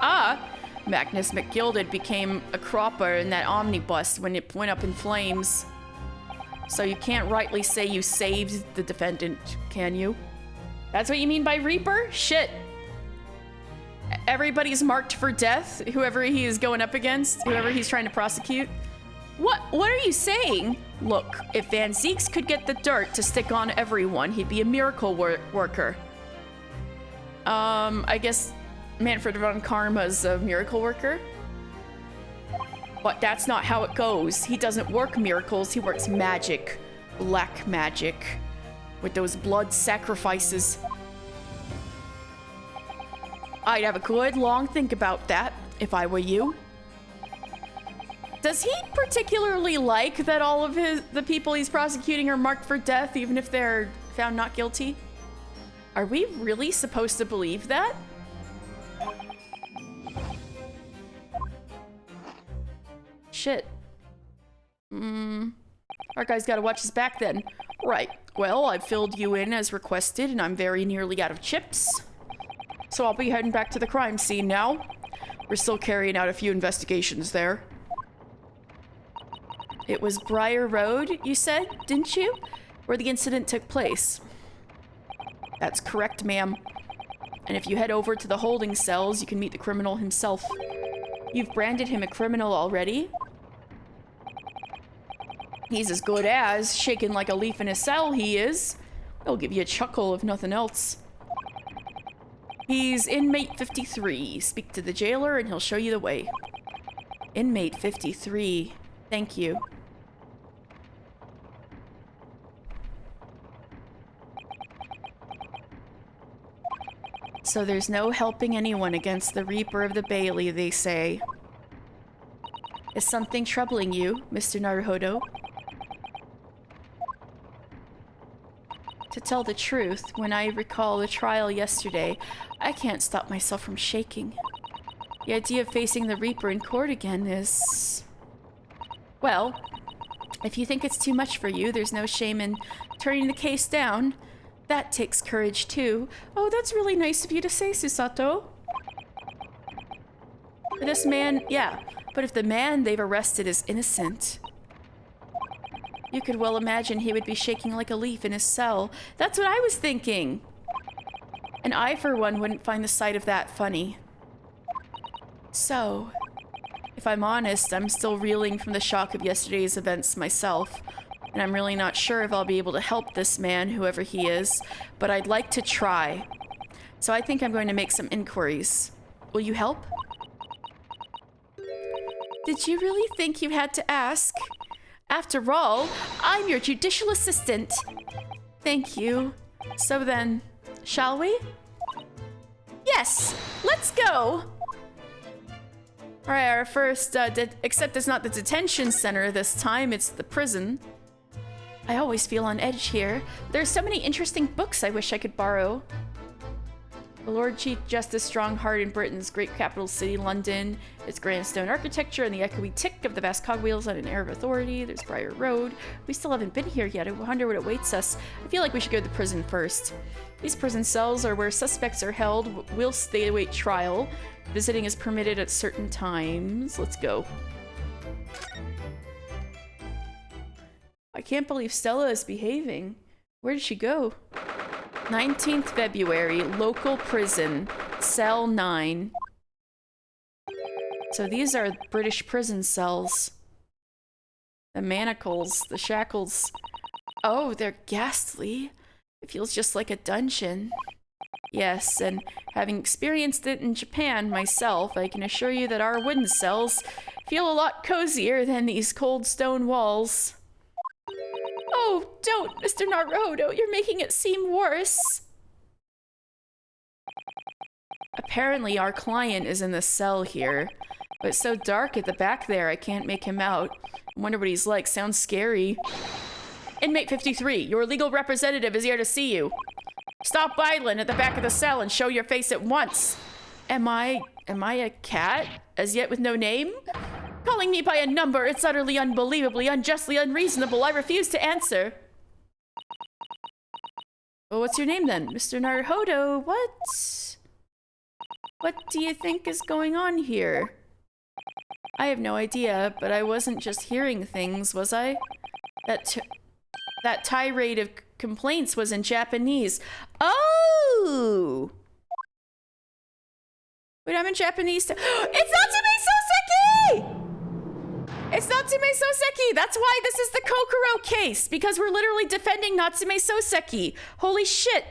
Speaker 1: Magnus McGilded became a cropper in that omnibus when it went up in flames. So you can't rightly say you saved the defendant, can you? That's what you mean by Reaper? Shit. Everybody's marked for death, whoever he is going up against, whoever he's trying to prosecute. What are you saying? Look, if Van Zeeks could get the dirt to stick on everyone, he'd be a miracle worker. I guess Manfred von Karma's a miracle worker? But that's not how it goes. He doesn't work miracles, he works magic. Black magic. With those blood sacrifices. I'd have a good long think about that, if I were you. Does he particularly like that all of the people he's prosecuting are marked for death, even if they're found not guilty? Are we really supposed to believe that? Our guy's gotta watch his back then. Right. Well, I've filled you in as requested, and I'm very nearly out of chips. So I'll be heading back to the crime scene now. We're still carrying out a few investigations there. It was Briar Road, you said, didn't you? Where the incident took place. That's correct, ma'am. And if you head over to the holding cells, you can meet the criminal himself. You've branded him a criminal already? He's as good as, shaking like a leaf in a cell, he is. He'll give you a chuckle if nothing else. He's inmate 53. Speak to the jailer and he'll show you the way. Inmate 53. Thank you. So there's no helping anyone against the Reaper of the Bailey, they say. Is something troubling you, Mr. Naruhodo? To tell the truth, when I recall the trial yesterday, I can't stop myself from shaking. The idea of facing the Reaper in court again is... Well, if you think it's too much for you, there's no shame in turning the case down. That takes courage, too. Oh, that's really nice of you to say, Susato. This man, yeah, but if the man they've arrested is innocent... You could well imagine he would be shaking like a leaf in his cell. That's what I was thinking. And I, for one, wouldn't find the sight of that funny. So, if I'm honest, I'm still reeling from the shock of yesterday's events myself. And I'm really not sure if I'll be able to help this man, whoever he is, but I'd like to try. So I think I'm going to make some inquiries. Will you help? Did you really think you had to ask? After all, I'm your judicial assistant. Thank you. So then, shall we? Yes, let's go. All right, our first, except it's not the detention center this time, it's the prison. I always feel on edge here. There's so many interesting books I wish I could borrow. The Lord Chief Justice Strongheart in Britain's great capital city, London. Its grand stone architecture and the echoey tick of the vast cogwheels on an air of authority. There's Briar Road. We still haven't been here yet. I wonder what awaits us. I feel like we should go to the prison first. These prison cells are where suspects are held whilst they await trial. Visiting is permitted at certain times. Let's go. I can't believe Stella is behaving. Where did she go? 19th February, local prison, cell 9. So these are British prison cells. The manacles, the shackles. Oh, they're ghastly. It feels just like a dungeon. Yes, and having experienced it in Japan myself, I can assure you that our wooden cells feel a lot cozier than these cold stone walls. Oh, don't, Mr. Naruhodo, you're making it seem worse. Apparently our client is in the cell here, but it's so dark at the back there I can't make him out. I wonder what he's like. Sounds scary. Inmate 53, your legal representative is here to see you. Stop idling at the back of the cell and show your face at once. Am I a cat, as yet with no name? Calling me by a number, it's utterly unbelievably, unjustly unreasonable. I refuse to answer. Well, what's your name then? Mr. Naruhodo, What do you think is going on here? I have no idea, but I wasn't just hearing things, was I? That tirade of complaints was in Japanese. Oh! Wait, I'm in Japanese. It's Natsume Soseki! It's Natsume Soseki! That's why this is the Kokoro case, because we're literally defending Natsume Soseki. Holy shit.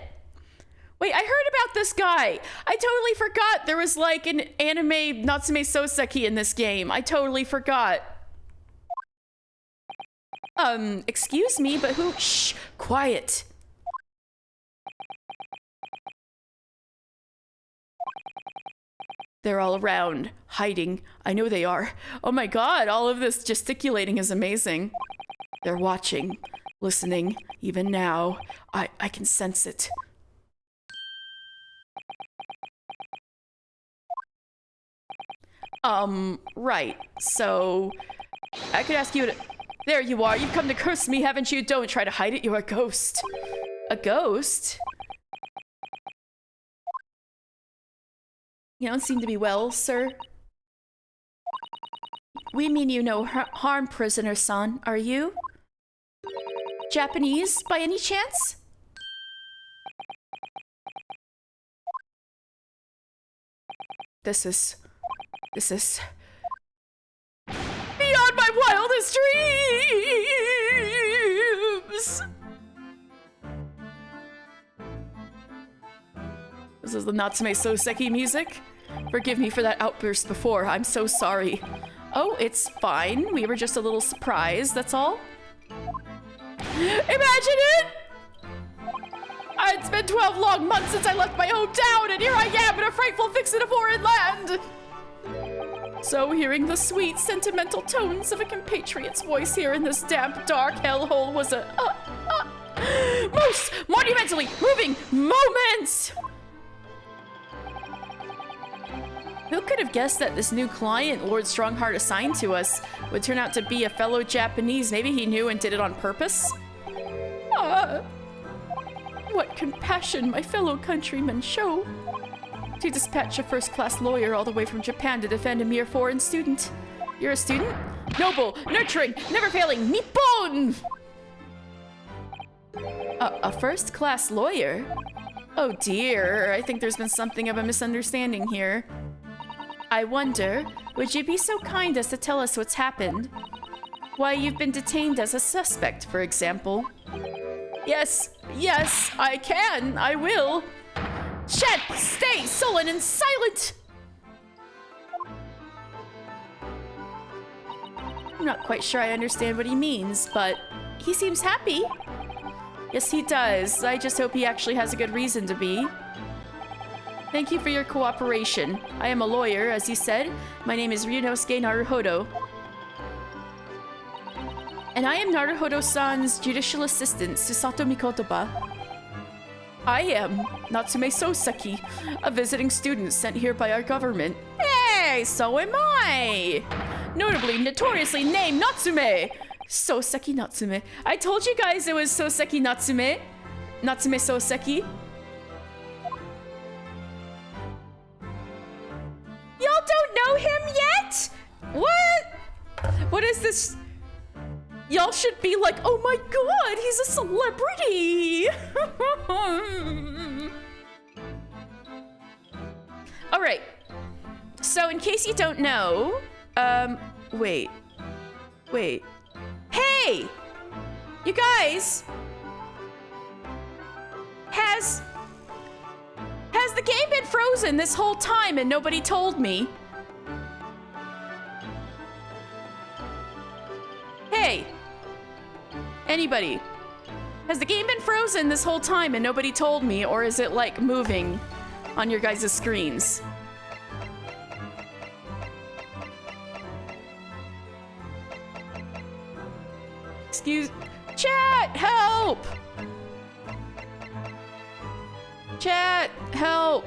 Speaker 1: Wait, I heard about this guy. I totally forgot there was like an anime Natsume Soseki in this game. I totally forgot. Excuse me, but who? Shh, quiet. They're all around, hiding. I know they are. Oh my god, all of this gesticulating is amazing. They're watching, listening, even now. I can sense it. Right. So, I could ask you to... There you are. You've come to curse me, haven't you? Don't try to hide it. You're a ghost. A ghost? You don't seem to be well, sir. We mean you no harm, prisoner-san. Are you? Japanese, by any chance? This is beyond my wildest dreams! This is the Natsume Soseki music? Forgive me for that outburst before, I'm so sorry. Oh, it's fine. We were just a little surprised, that's all. Imagine it! It's been 12 long months since I left my hometown, and here I am in a frightful fix in a foreign land! So hearing the sweet, sentimental tones of a compatriot's voice here in this damp, dark hellhole was a most monumentally moving moment! Who could have guessed that this new client Lord Strongheart assigned to us would turn out to be a fellow Japanese? Maybe he knew and did it on purpose? What compassion my fellow countrymen show to dispatch a first-class lawyer all the way from Japan to defend a mere foreign student. You're a student? Noble, nurturing, never-failing, Nippon! A first-class lawyer? Oh dear, I think there's been something of a misunderstanding here. I wonder, would you be so kind as to tell us what's happened? Why you've been detained as a suspect, for example. Yes, I can, I will. Chet, stay sullen and silent! I'm not quite sure I understand what he means, but he seems happy. Yes, he does. I just hope he actually has a good reason to be. Thank you for your cooperation. I am a lawyer, as you said. My name is Ryunosuke Naruhodo. And I am Naruhodo-san's judicial assistant, Susato Mikotoba. I am Natsume Soseki, a visiting student sent here by our government. Hey, so am I! Notably, notoriously named Natsume! Soseki Natsume. I told you guys it was Soseki Natsume. Natsume Soseki. Y'all don't know him yet? What? What is this? Y'all should be like, oh my god, he's a celebrity! Alright. So in case you don't know, wait. Hey! You guys! Has the game been frozen this whole time and nobody told me? Hey! Anybody? Has the game been frozen this whole time and nobody told me, or is it like moving on your guys' screens? Excuse... Chat! Help! Chat! Help!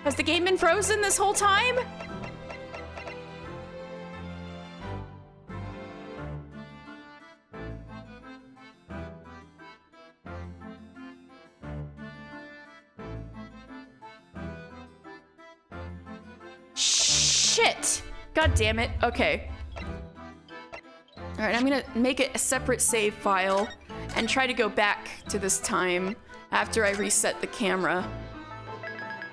Speaker 1: Has the game been frozen this whole time? Shit! God damn it. Okay. Alright, I'm gonna make it a separate save file and try to go back to this time after I reset the camera.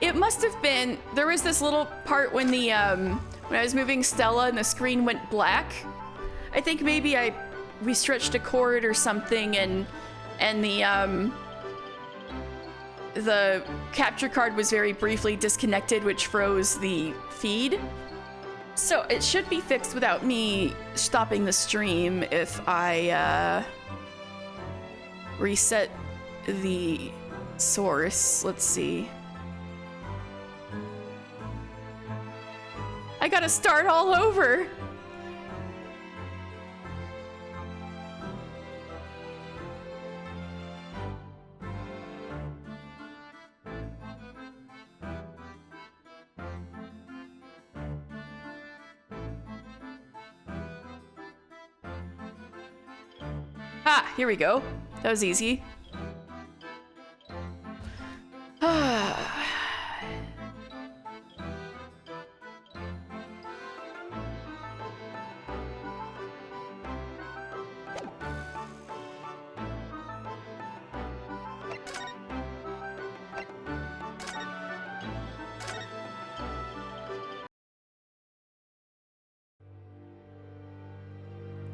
Speaker 1: It must have been... There was this little part when the, when I was moving Stella and the screen went black. I think maybe we stretched a cord or something and the capture card was very briefly disconnected, which froze the feed. So it should be fixed without me stopping the stream if I reset the source. Let's see. I gotta start all over. Ah, here we go. That was easy.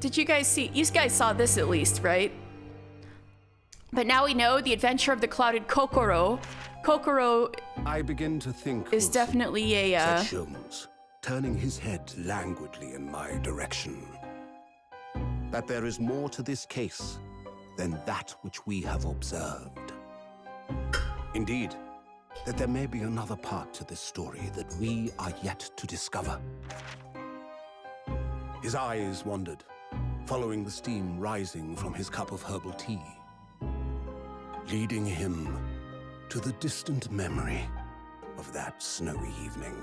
Speaker 1: Did you guys see? You guys saw this at least, right? But now we know the adventure of the clouded Kokoro. Kokoro
Speaker 5: I begin to think
Speaker 1: is
Speaker 5: Wilson,
Speaker 1: definitely a
Speaker 5: said Sholmes, turning his head languidly in my direction. That there is more to this case than that which we have observed. Indeed, that there may be another part to this story that we are yet to discover. His eyes wandered, following the steam rising from his cup of herbal tea, leading him to the distant memory of that snowy evening.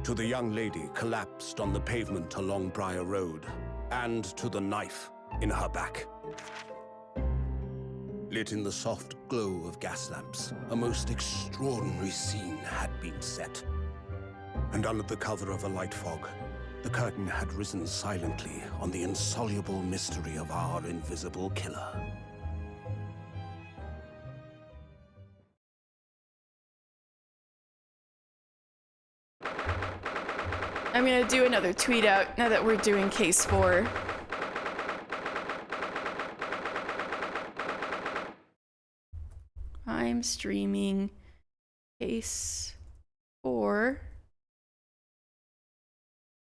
Speaker 5: To the young lady collapsed on the pavement along Briar Road, and to the knife in her back. Lit in the soft glow of gas lamps, a most extraordinary scene had been set. And under the cover of a light fog, the curtain had risen silently on the insoluble mystery of our invisible killer.
Speaker 1: I'm gonna do another tweet out now that we're doing case 4. I'm streaming case 4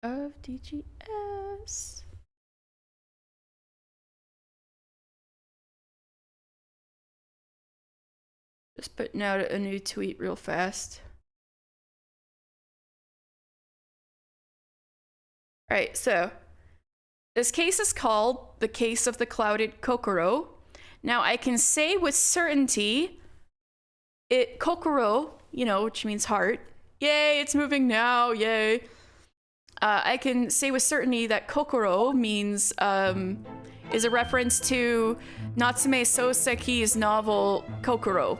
Speaker 1: of DGS. Just putting out a new tweet real fast. All right, so this case is called the case of the clouded Kokoro. Now I can say with certainty, Kokoro, you know, which means heart. Yay, it's moving now, yay. I can say with certainty that Kokoro means, is a reference to Natsume Soseki's novel Kokoro.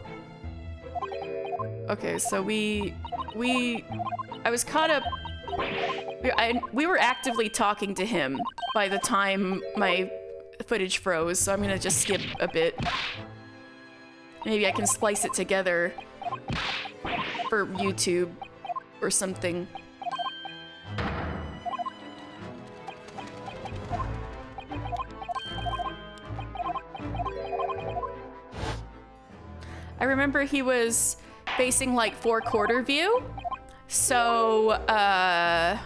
Speaker 1: Okay, so I was caught up. We were actively talking to him by the time my footage froze, so I'm gonna just skip a bit. Maybe I can splice it together for YouTube or something. I remember he was facing like 4/4 view. So, I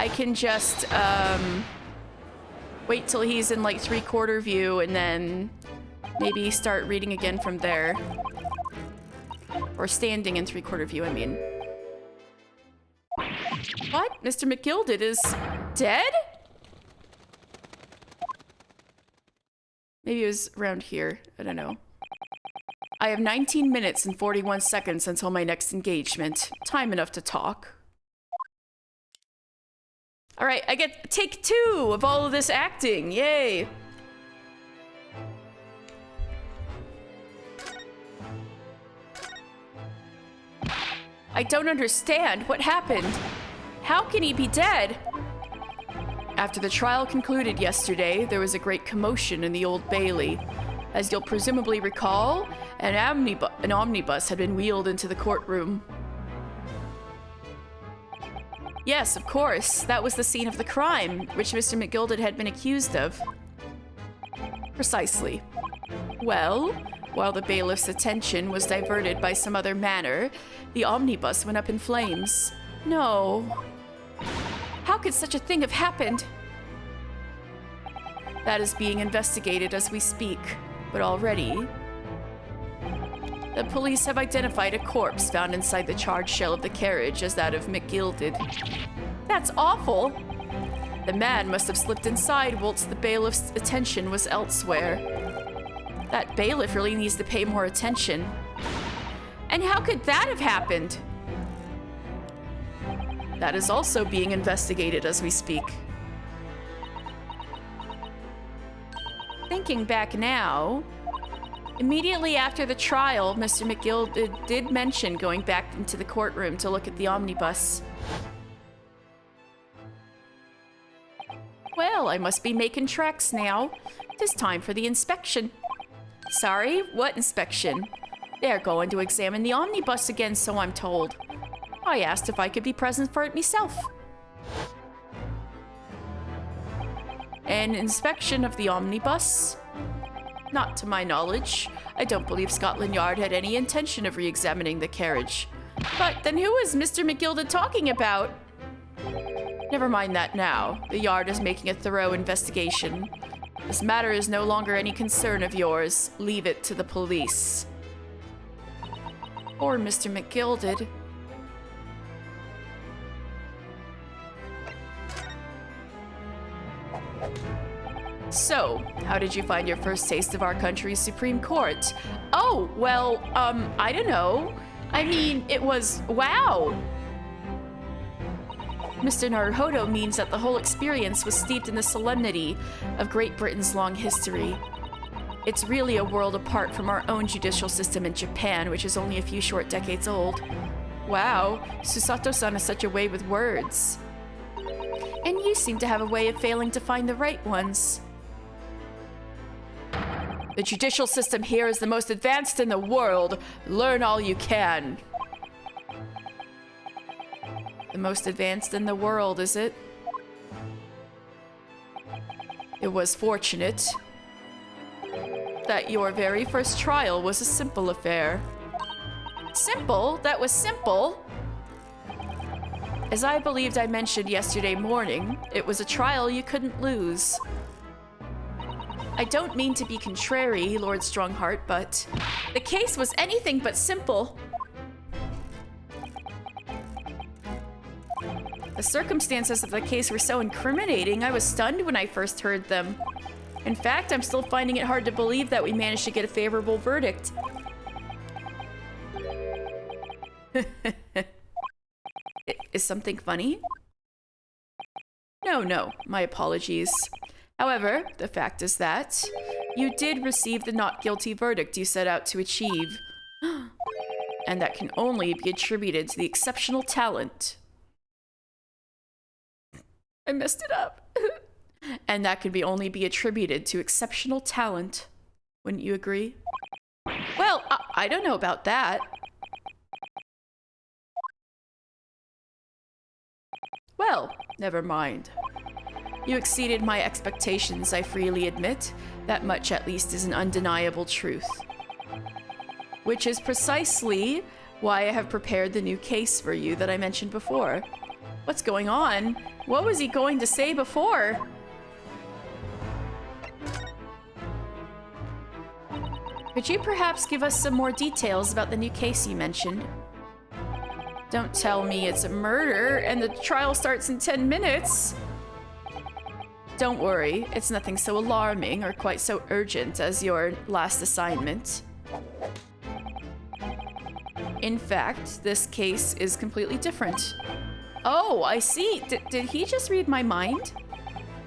Speaker 1: can just, wait till he's in like 3/4 view and then maybe start reading again from there. Or standing in 3/4 view, I mean. What? Mr. McGilded is dead? Maybe it was around here. I don't know. I have 19 minutes and 41 seconds until my next engagement. Time enough to talk. All right, I get take 2 of all of this acting. Yay. I don't understand. What happened? How can he be dead? After the trial concluded yesterday, there was a great commotion in the Old Bailey. As you'll presumably recall, an omnibus had been wheeled into the courtroom. Yes, of course. That was the scene of the crime, which Mr. McGilded had been accused of. Precisely. Well, while the bailiff's attention was diverted by some other matter, the omnibus went up in flames. No. How could such a thing have happened? That is being investigated as we speak. But already, the police have identified a corpse found inside the charred shell of the carriage as that of McGilded. That's awful! The man must have slipped inside whilst the bailiff's attention was elsewhere. That bailiff really needs to pay more attention. And how could that have happened? That is also being investigated as we speak. Thinking back now, immediately after the trial, Mr. McGilded did mention going back into the courtroom to look at the omnibus. Well, I must be making tracks now. It is time for the inspection. Sorry, what inspection? They're going to examine the omnibus again, so I'm told. I asked if I could be present for it myself. An inspection of the omnibus? Not to my knowledge. I don't believe Scotland Yard had any intention of re-examining the carriage. But then who is Mr. McGilded talking about? Never mind that now. The Yard is making a thorough investigation. This matter is no longer any concern of yours. Leave it to the police. Poor Mr. McGilded. So, how did you find your first taste of our country's Supreme Court? Oh, well, I don't know. I mean, it was wow. Mr. Naruhodo means that the whole experience was steeped in the solemnity of Great Britain's long history. It's really a world apart from our own judicial system in Japan, which is only a few short decades old. Wow, Susato-san has such a way with words. And you seem to have a way of failing to find the right ones. The judicial system here is the most advanced in the world. Learn all you can. The most advanced in the world, is it? It was fortunate that your very first trial was a simple affair. Simple? That was simple? As I believed I mentioned yesterday morning, it was a trial you couldn't lose. I don't mean to be contrary, Lord Strongheart, but the case was anything but simple. The circumstances of the case were so incriminating, I was stunned when I first heard them. In fact, I'm still finding it hard to believe that we managed to get a favorable verdict. Is something funny? No, my apologies. However, the fact is that you did receive the not guilty verdict you set out to achieve. And that can only be attributed to the exceptional talent. I messed it up. And that could only be attributed to exceptional talent. Wouldn't you agree? Well, I don't know about that. Well, never mind. You exceeded my expectations, I freely admit. That much, at least, is an undeniable truth. Which is precisely why I have prepared the new case for you that I mentioned before. What's going on? What was he going to say before? Could you perhaps give us some more details about the new case you mentioned? Don't tell me it's a murder and the trial starts in 10 minutes. Don't worry, it's nothing so alarming or quite so urgent as your last assignment. In fact, this case is completely different. Oh, I see. Did he just read my mind?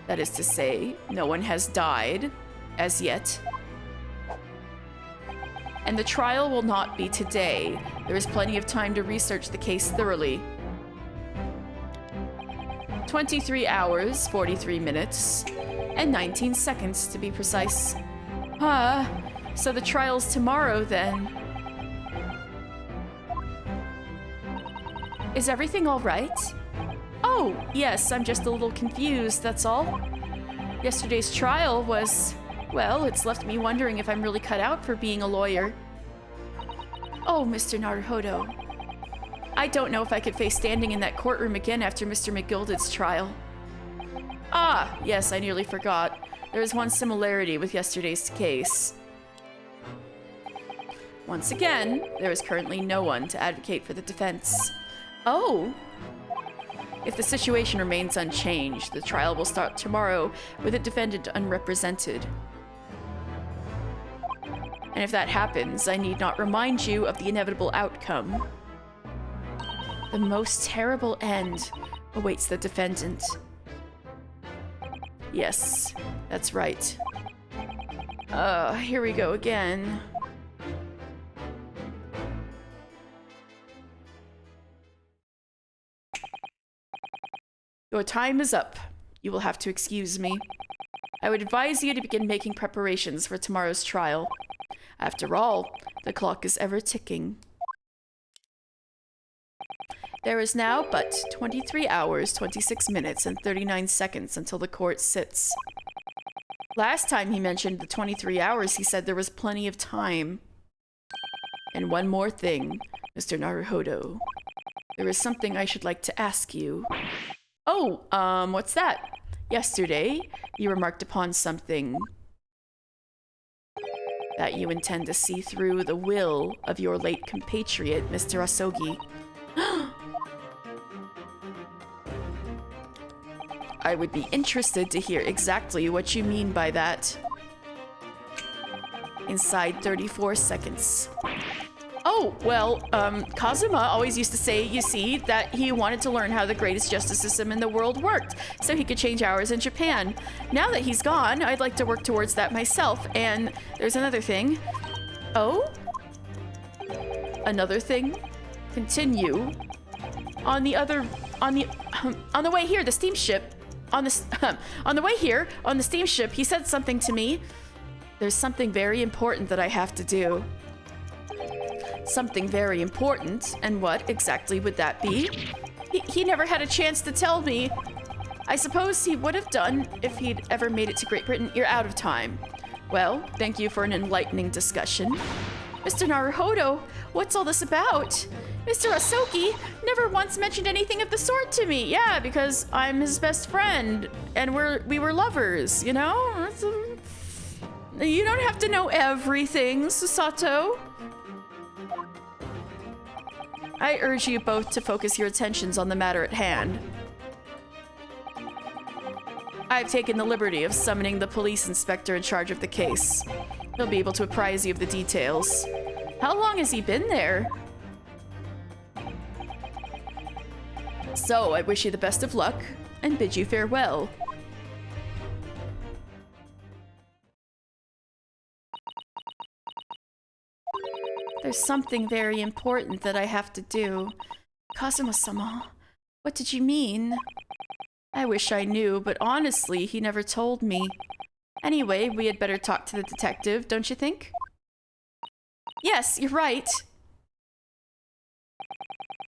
Speaker 1: That is to say, no one has died, as yet. And the trial will not be today. There is plenty of time to research the case thoroughly. 23 hours, 43 minutes, and 19 seconds to be precise. So the trial's tomorrow then. Is everything all right? Oh, yes, I'm just a little confused, that's all. Yesterday's trial was... well, it's left me wondering if I'm really cut out for being a lawyer. Oh, Mr. Naruhodo. I don't know if I could face standing in that courtroom again after Mr. McGilded's trial. Ah, yes, I nearly forgot. There is one similarity with yesterday's case. Once again, there is currently no one to advocate for the defense. Oh! If the situation remains unchanged, the trial will start tomorrow with a defendant unrepresented. And if that happens, I need not remind you of the inevitable outcome. The most terrible end awaits the defendant. Yes, that's right. Here we go again. Your time is up. You will have to excuse me. I would advise you to begin making preparations for tomorrow's trial. After all, the clock is ever ticking. There is now but 23 hours, 26 minutes, and 39 seconds until the court sits. Last time he mentioned the 23 hours, he said there was plenty of time. And one more thing, Mr. Naruhodo. There is something I should like to ask you. Oh, what's that? Yesterday, you remarked upon something that you intend to see through the will of your late compatriot, Mr. Asogi. I would be interested to hear exactly what you mean by that. Inside 34 seconds. Oh, well, Kazuma always used to say, you see, that he wanted to learn how the greatest justice system in the world worked, so he could change hours in Japan. Now that he's gone, I'd like to work towards that myself, and there's another thing. Oh? Another thing? Continue. On the way here, the steamship, on the way here, on the steamship, he said something to me. There's something very important that I have to do. Something very important, and what exactly would that be? He never had a chance to tell me. I suppose he would have done if he'd ever made it to Great Britain. You're out of time. Well, thank you for an enlightening discussion. Mr. Naruhodo, what's all this about? Mr. Asogi never once mentioned anything of the sort to me. Yeah, because I'm his best friend, and we were lovers, you know? You don't have to know everything, Susato. I urge you both to focus your attentions on the matter at hand. I've taken the liberty of summoning the police inspector in charge of the case. He'll be able to apprise you of the details. How long has he been there? So, I wish you the best of luck and bid you farewell. There's something very important that I have to do. Kazuma-sama, what did you mean? I wish I knew, but honestly, he never told me. Anyway, we had better talk to the detective, don't you think? Yes, you're right.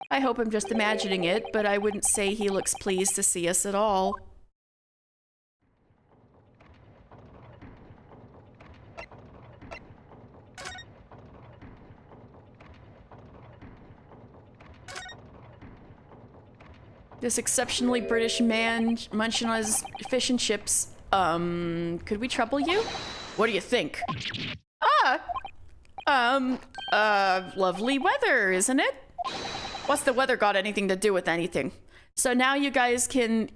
Speaker 1: I hope I'm just imagining it, but I wouldn't say he looks pleased to see us at all. This exceptionally British man munching on his fish and chips. Could we trouble you? What do you think? Lovely weather, isn't it? What's the weather got anything to do with anything? So now you guys can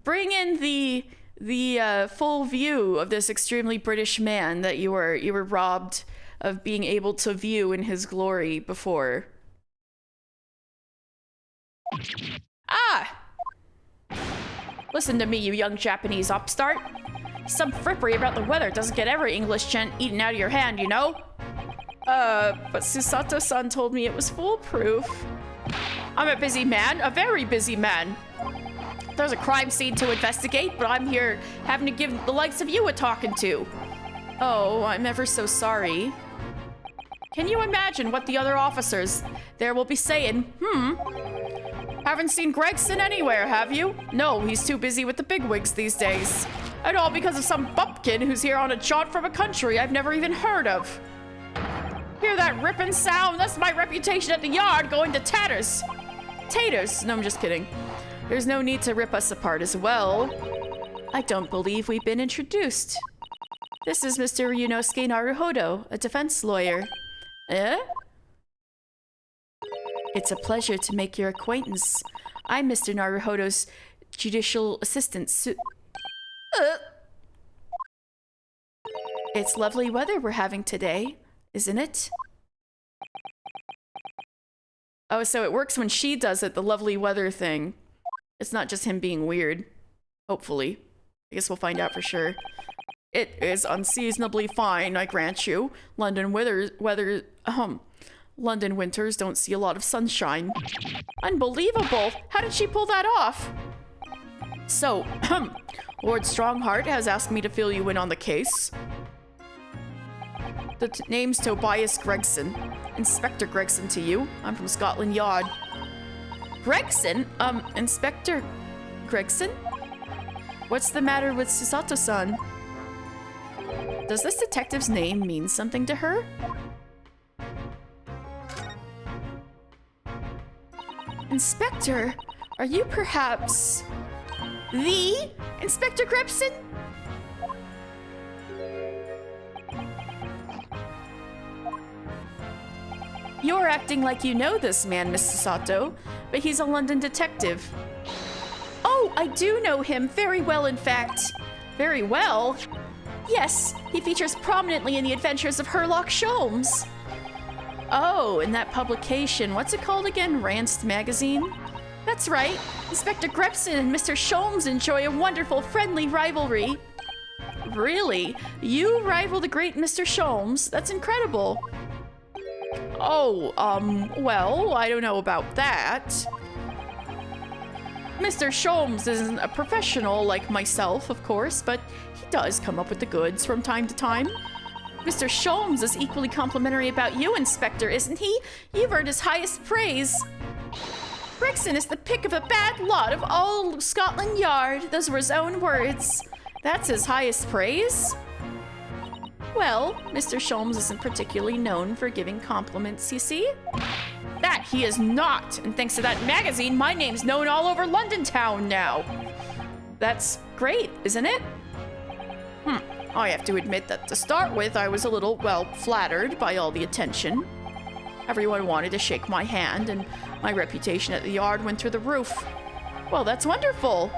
Speaker 1: bring in the full view of this extremely British man that you were robbed of being able to view in his glory before. Listen to me, you young Japanese upstart. Some frippery about the weather doesn't get every English gent eaten out of your hand, you know? But Susato-san told me it was foolproof. I'm a busy man, a very busy man. There's a crime scene to investigate, but I'm here having to give the likes of you a talking to. Oh, I'm ever so sorry. Can you imagine what the other officers there will be saying? Haven't seen Gregson anywhere, have you? No, he's too busy with the bigwigs these days. And all because of some bumpkin who's here on a jaunt from a country I've never even heard of. Hear that ripping sound? That's my reputation at the yard going to tatters. Taters? No, I'm just kidding. There's no need to rip us apart as well. I don't believe we've been introduced. This is Mr. Ryunosuke Naruhodo, a defense lawyer. Eh? It's a pleasure to make your acquaintance. I'm Mr. Naruhodo's judicial assistant, It's lovely weather we're having today, isn't it? Oh, so it works when she does it, the lovely weather thing. It's not just him being weird. Hopefully. I guess we'll find out for sure. It is unseasonably fine, I grant you. London winters don't see a lot of sunshine. Unbelievable! How did she pull that off? So, Lord Strongheart has asked me to fill you in on the case. The name's Tobias Gregson. Inspector Gregson to you. I'm from Scotland Yard. Gregson? Inspector Gregson? What's the matter with Susato-san? Does this detective's name mean something to her? Inspector, are you perhaps the Inspector Gregson? You're acting like you know this man, Miss Sato, but he's a London detective. Oh, I do know him very well, in fact. Very well? Yes, he features prominently in the adventures of Sherlock Sholmes. Oh, in that publication, what's it called again? Ranced Magazine? That's right. Inspector Gregson and Mr. Sholmes enjoy a wonderful, friendly rivalry. Really? You rival the great Mr. Sholmes? That's incredible. Oh, well, I don't know about that. Mr. Sholmes isn't a professional like myself, of course, but he does come up with the goods from time to time. Mr. Sholmes is equally complimentary about you, Inspector, isn't he? You've earned his highest praise. Gregson is the pick of the bad lot of all Scotland Yard. Those were his own words. That's his highest praise? Well, Mr. Sholmes isn't particularly known for giving compliments, you see? That he is not, and thanks to that magazine, my name's known all over London town now. That's great, isn't it? I have to admit that to start with, I was a little, well, flattered by all the attention. Everyone wanted to shake my hand, and my reputation at the yard went through the roof. Well, that's wonderful.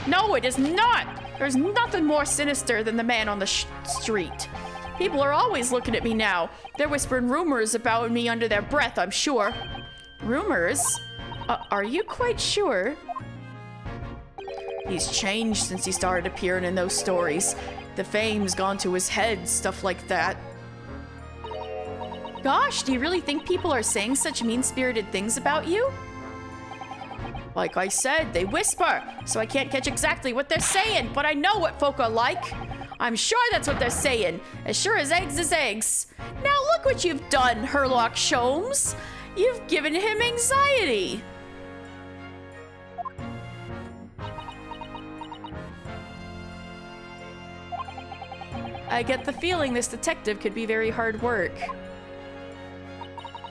Speaker 1: No, it is not. There's nothing more sinister than the man on the street. People are always looking at me now. They're whispering rumors about me under their breath, I'm sure. Rumors? Are you quite sure? He's changed since he started appearing in those stories. The fame's gone to his head, stuff like that. Gosh, do you really think people are saying such mean-spirited things about you? Like I said, they whisper, so I can't catch exactly what they're saying, but I know what folk are like. I'm sure that's what they're saying, as sure as eggs is eggs. Now look what you've done, Sherlock Sholmes. You've given him anxiety. I get the feeling this detective could be very hard work.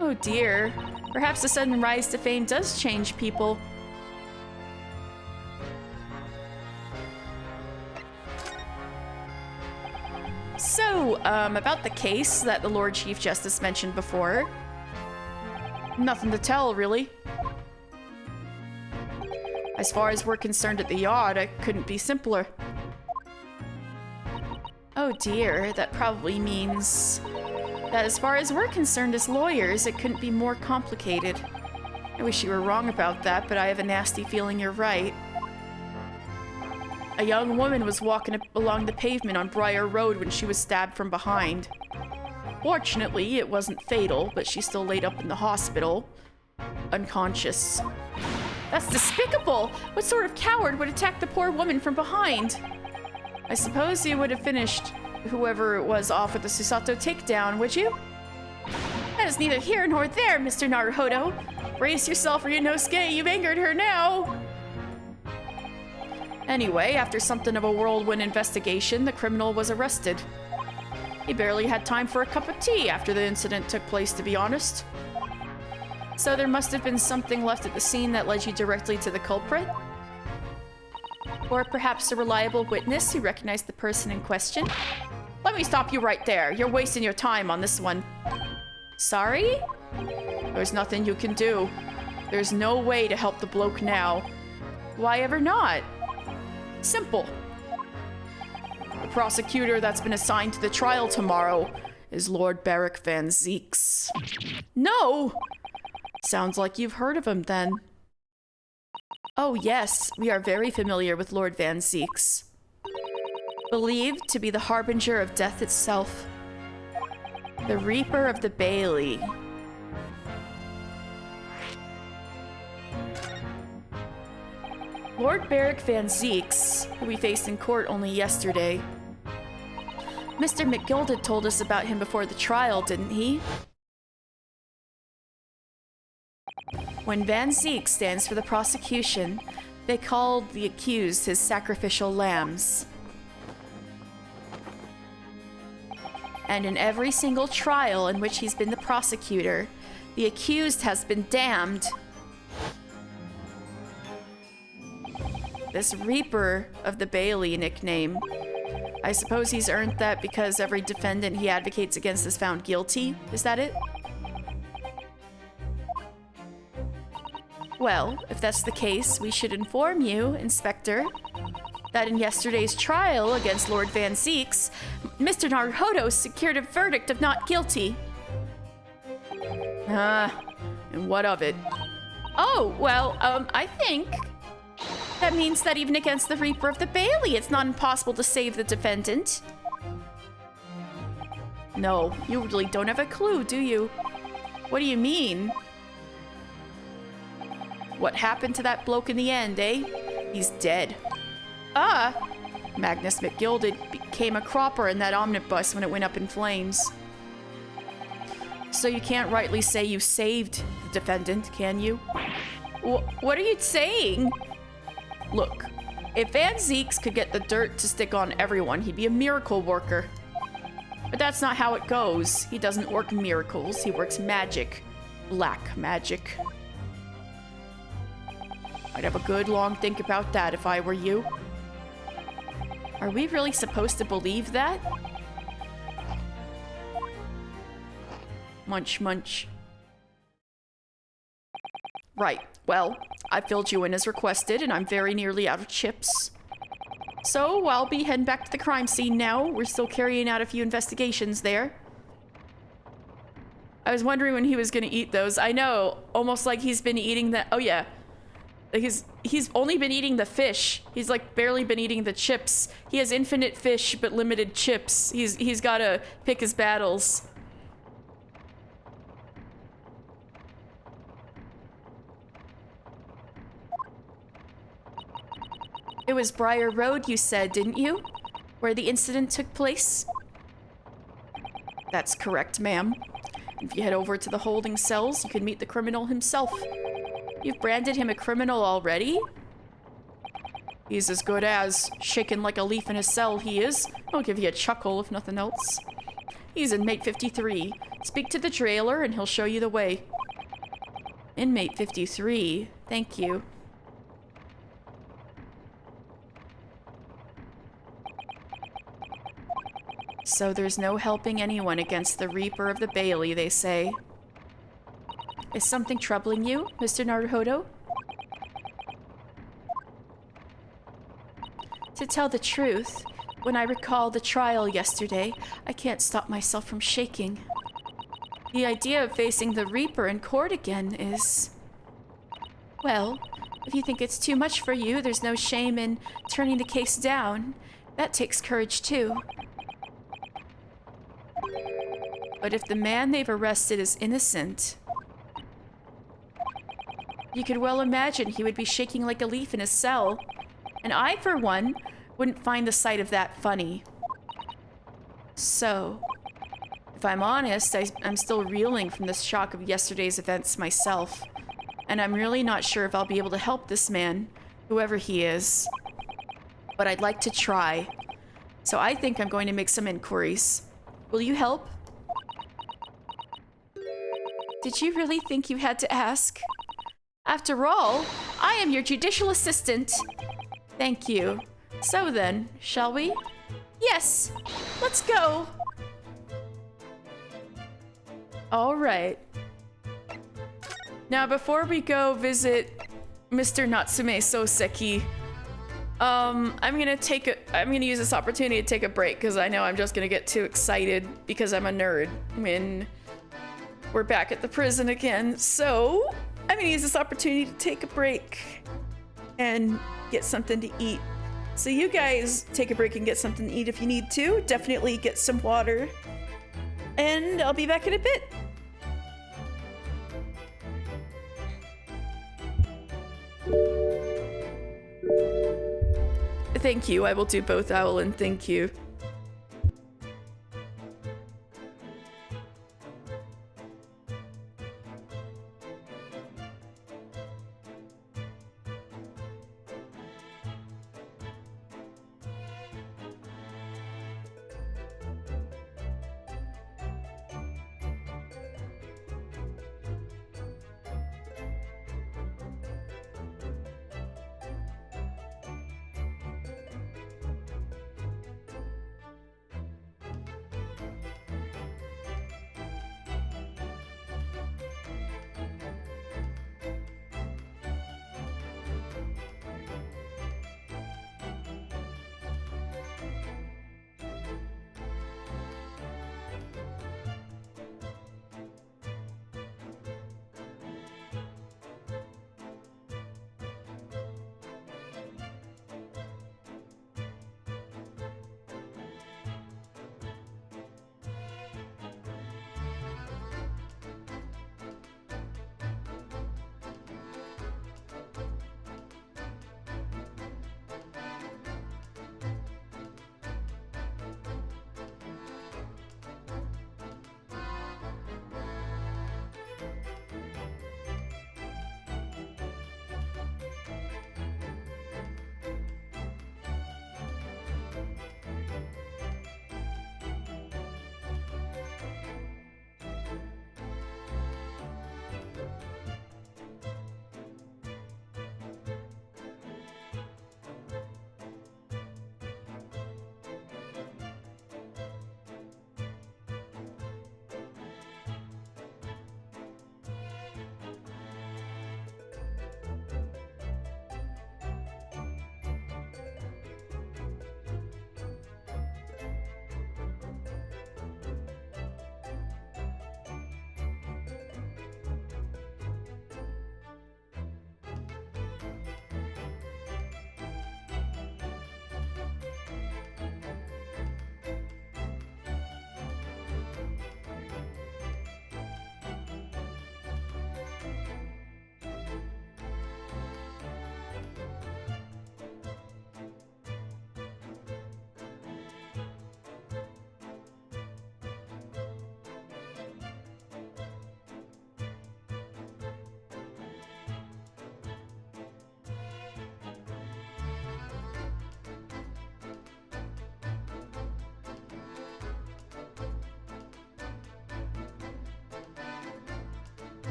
Speaker 1: Oh dear. Perhaps the sudden rise to fame does change people. So, about the case that the Lord Chief Justice mentioned before. Nothing to tell, really. As far as we're concerned at the yard, it couldn't be simpler. Oh dear, that probably means that as far as we're concerned as lawyers, it couldn't be more complicated. I wish you were wrong about that, but I have a nasty feeling you're right. A young woman was walking along the pavement on Briar Road when she was stabbed from behind. Fortunately, it wasn't fatal, but she's still laid up in the hospital, unconscious. That's despicable! What sort of coward would attack the poor woman from behind? I suppose you would have finished whoever it was off with the Susato takedown, would you? That is neither here nor there, Mr. Naruhodo. Brace yourself, Ryunosuke, you've angered her now! Anyway, after something of a whirlwind investigation, the criminal was arrested. He barely had time for a cup of tea after the incident took place, to be honest. So there must have been something left at the scene that led you directly to the culprit? Or perhaps a reliable witness who recognized the person in question? Let me stop you right there. You're wasting your time on this one. Sorry? There's nothing you can do. There's no way to help the bloke now. Why ever not? Simple. The prosecutor that's been assigned to the trial tomorrow is Lord Barrick Van Zeeks. No! Sounds like you've heard of him then. Oh yes, we are very familiar with Lord Van Zeeks. believed to be the harbinger of death itself. The Reaper of the Bailey. Lord Barrick Van Zeeks, who we faced in court only yesterday. Mr. McGilded told us about him before the trial, didn't he? When Van Zeek stands for the prosecution, they called the accused his sacrificial lambs. And in every single trial in which he's been the prosecutor, the accused has been damned. This Reaper of the Bailey nickname, I suppose he's earned that because every defendant he advocates against is found guilty. Is that it? Well, if that's the case, we should inform you, Inspector, that in yesterday's trial against Lord Van Zeeks, Mr. Naruhodo secured a verdict of not guilty. And what of it? Oh, well, I think that means that even against the Reaper of the Bailey, it's not impossible to save the defendant. No, you really don't have a clue, do you? What do you mean? What happened to that bloke in the end, eh? He's dead. Magnus McGilded became a cropper in that omnibus when it went up in flames. So you can't rightly say you saved the defendant, can you? What are you saying? Look, if Van Zeeks could get the dirt to stick on everyone, he'd be a miracle worker. But that's not how it goes. He doesn't work miracles, he works magic. Black magic. I'd have a good long think about that if I were you. Are we really supposed to believe that? Munch, munch. Right, well, I filled you in as requested, and I'm very nearly out of chips. So I'll be heading back to the crime scene now. We're still carrying out a few investigations there. I was wondering when he was gonna eat those. I know, almost like he's been eating the— oh yeah. He's only been eating the fish. He's like barely been eating the chips. He has infinite fish but limited chips. He's gotta pick his battles. It was Briar Road, you said, didn't you? Where the incident took place? That's correct, ma'am. If you head over to the holding cells, you can meet the criminal himself. You've branded him a criminal already? He's as good as shaken like a leaf in his cell, he is. I'll give you a chuckle, if nothing else. He's inmate 53. Speak to the jailer and he'll show you the way. Inmate 53. Thank you. So there's no helping anyone against the Reaper of the Bailey, they say. Is something troubling you, Mr. Naruhodo? To tell the truth, when I recall the trial yesterday, I can't stop myself from shaking. The idea of facing the Reaper in court again is— well, if you think it's too much for you, there's no shame in turning the case down. That takes courage too. But if the man they've arrested is innocent, you could well imagine he would be shaking like a leaf in his cell. And I, for one, wouldn't find the sight of that funny. So, if I'm honest, I'm still reeling from the shock of yesterday's events myself. And I'm really not sure if I'll be able to help this man, whoever he is. But I'd like to try. So I think I'm going to make some inquiries. Will you help? Did you really think you had to ask? After all, I am your judicial assistant. Thank you. So then, shall we? Yes! Let's go! All right. Now, before we go visit Mr. Natsume Soseki, I'm gonna use this opportunity to take a break because I know I'm just gonna get too excited because I'm a nerd when we're back at the prison again. So I'm gonna use this opportunity to take a break and get something to eat. So you guys take a break and get something to eat if you need to. Definitely get some water. And I'll be back in a bit. Thank you. I will do both, Owl, and thank you.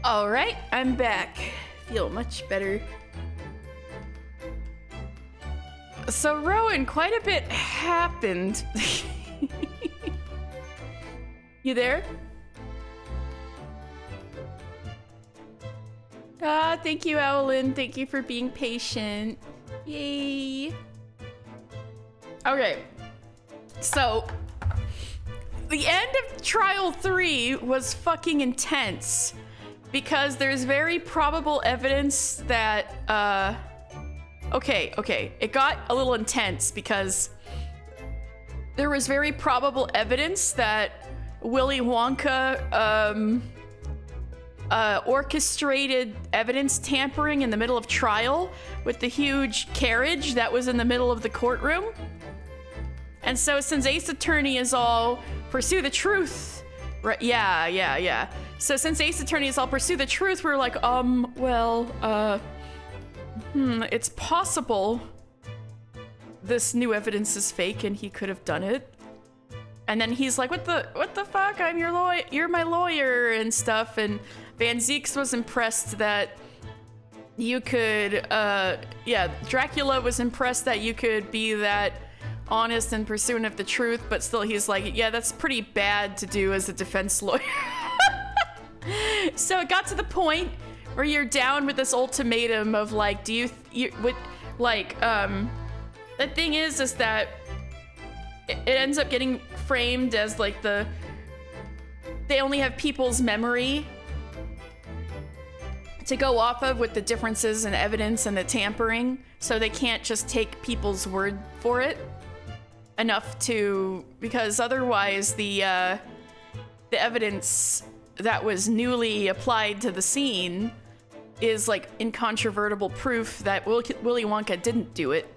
Speaker 1: All right, I'm back. Feel much better. So, Rowan, quite a bit happened. You there? Ah, thank you, Owlin. Thank you for being patient. Yay. Okay. So, the end of Trial 3 was fucking intense because there's very probable evidence that, Okay. It got a little intense because there was very probable evidence that Willy Wonka orchestrated evidence tampering in the middle of trial with the huge carriage that was in the middle of the courtroom. And so since Ace Attorney is all pursue the truth, right? Yeah. So since Ace Attorney is all pursue the truth, we're like, it's possible this new evidence is fake and he could have done it. And then he's like, what the fuck? I'm your lawyer, you're my lawyer and stuff. And Van Zieks was impressed that you could, Dracula was impressed that you could be that honest and pursuant of the truth, but still he's like, yeah, that's pretty bad to do as a defense lawyer. So it got to the point where you're down with this ultimatum of like, the thing is that it ends up getting framed as like they only have people's memory to go off of with the differences in evidence and the tampering, so they can't just take people's word for it enough to, because otherwise the evidence that was newly applied to the scene is like incontrovertible proof that Willy Wonka didn't do it.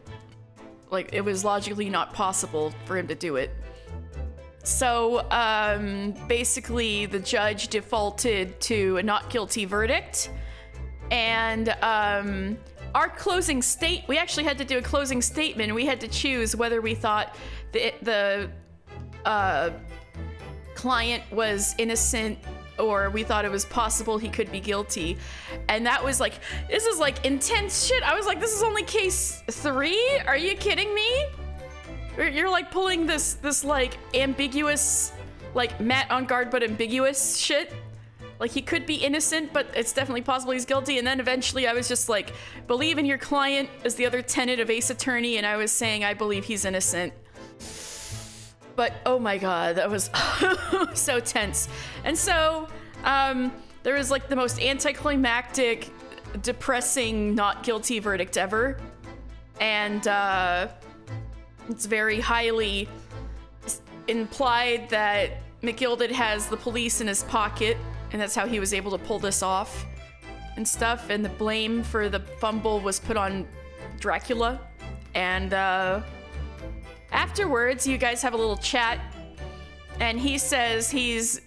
Speaker 1: Like, it was logically not possible for him to do it. So, basically, the judge defaulted to a not guilty verdict. And, our closing we actually had to do a closing statement. We had to choose whether we thought the client was innocent or we thought it was possible he could be guilty. And that was like, this is like intense shit. I was like, this is only case 3? Are you kidding me? You're like pulling this like ambiguous, like Matt on guard but ambiguous shit. Like, he could be innocent, but it's definitely possible he's guilty. And then eventually I was just like, believe in your client as the other tenet of Ace Attorney, and I was saying I believe he's innocent. But oh my god, that was so tense. And so there was like the most anticlimactic, depressing not guilty verdict ever. And it's very highly implied that McGilded has the police in his pocket, and that's how he was able to pull this off and stuff. And the blame for the fumble was put on Dracula. And afterwards, you guys have a little chat, and he says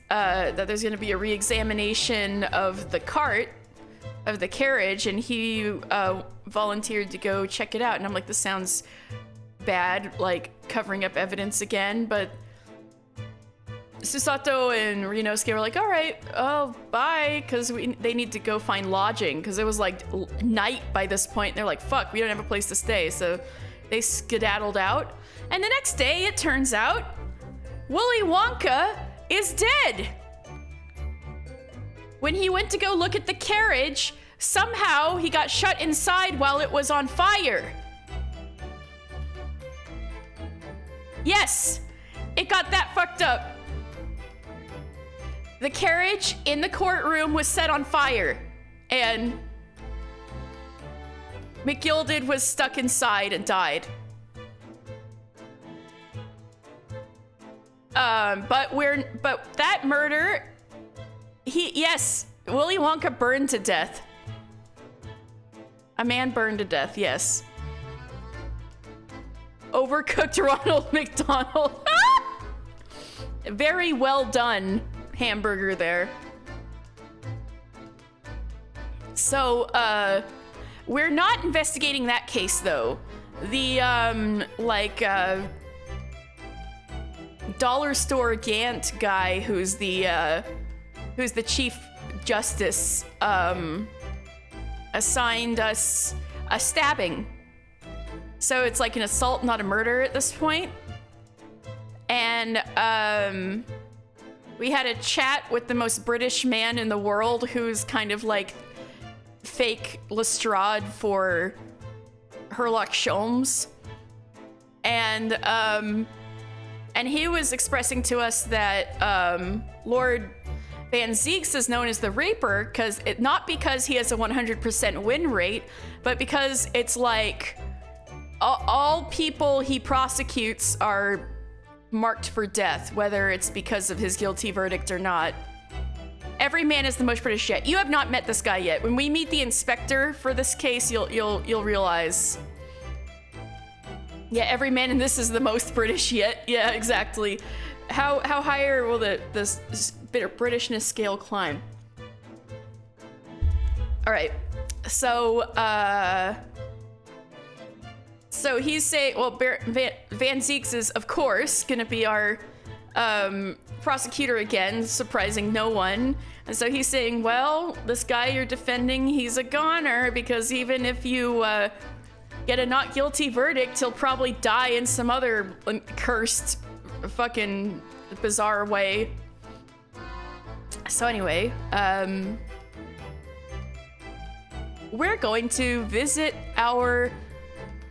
Speaker 1: that there's going to be a re-examination of the carriage, and he volunteered to go check it out. And I'm like, this sounds bad, like covering up evidence again, but Susato and Ryunosuke were like, all right, oh, bye, because they need to go find lodging, because it was like night by this point. They're like, fuck, we don't have a place to stay, so they skedaddled out. And the next day, it turns out, Willy Wonka is dead. When he went to go look at the carriage, somehow he got shut inside while it was on fire. Yes, it got that fucked up. The carriage in the courtroom was set on fire, and McGilded was stuck inside and died. But that murder, Willy Wonka burned to death. A man burned to death, yes. Overcooked Ronald McDonald. Very well done hamburger there. So, we're not investigating that case though. The, dollar store Gant guy who's the chief justice assigned us a stabbing. So it's like an assault, not a murder at this point. And we had a chat with the most British man in the world, who's kind of like fake Lestrade for Sherlock Sholmes. And he was expressing to us that Lord Van Zieks is known as the Reaper not because he has a 100% win rate, but because it's like all people he prosecutes are marked for death, whether it's because of his guilty verdict or not. Every man is the most British yet. You have not met this guy yet. When we meet the inspector for this case, you'll realize. Yeah, every man in this is the most British yet. Yeah, exactly. How higher will the Britishness scale climb? All right. So he's saying, well, Van Zieks is, of course, going to be our prosecutor again, surprising no one. And so he's saying, well, this guy you're defending, he's a goner, because even if you get a not guilty verdict, he'll probably die in some other cursed, fucking bizarre way. So anyway, we're going to visit our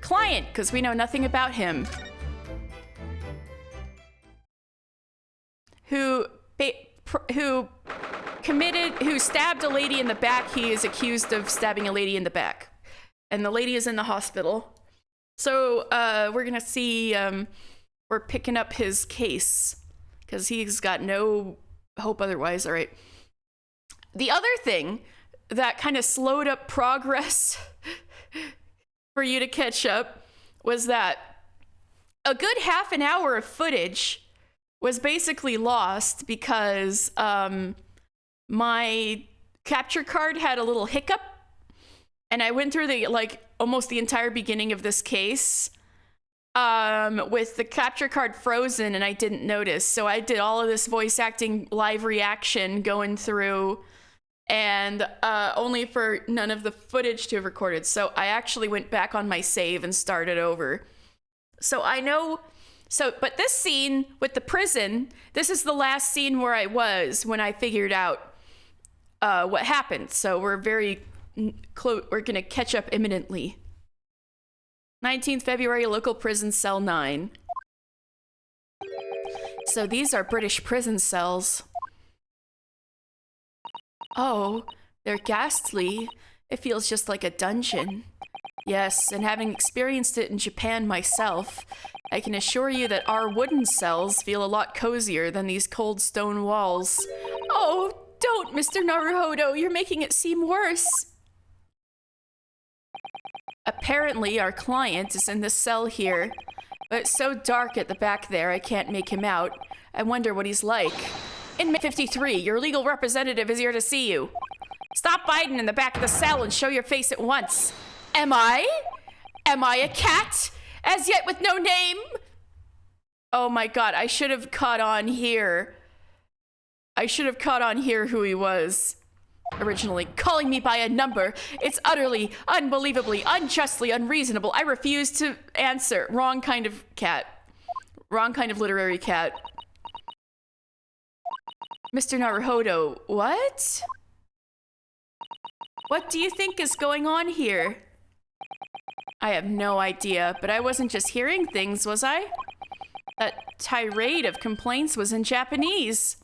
Speaker 1: client because we know nothing about him, who stabbed a lady in the back. He is accused of stabbing a lady in the back, and the lady is in the hospital. So we're gonna see, we're picking up his case because he's got no hope otherwise. All right. The other thing that kind of slowed up progress for you to catch up was that a good half an hour of footage was basically lost because my capture card had a little hiccup, and I went through almost the entire beginning of this case with the capture card frozen, and I didn't notice. So I did all of this voice acting live reaction going through, and only for none of the footage to have recorded. So I actually went back on my save and started over. So I know, but this scene with the prison, this is the last scene where I was when I figured out what happened. So we're very close, we're gonna catch up imminently. 19th February, local prison cell 9. So these are British prison cells. Oh, they're ghastly. It feels just like a dungeon. Yes, and having experienced it in Japan myself, I can assure you that our wooden cells feel a lot cozier than these cold stone walls. Oh, don't, Mr. Naruhodo, you're making it seem worse. Apparently, our client is in this cell here, but it's so dark at the back there I can't make him out. I wonder what he's like. Inmate 53, your legal representative is here to see you. Stop hiding in the back of the cell and show your face at once. Am I? Am I a cat? As yet with no name? Oh my god, I should have caught on here. I should have caught on here who he was originally. Calling me by a number. It's utterly, unbelievably, unjustly unreasonable. I refuse to answer. Wrong kind of cat. Wrong kind of literary cat. Mr. Naruhodo, what? What do you think is going on here? I have no idea, but I wasn't just hearing things, was I? That tirade of complaints was in Japanese.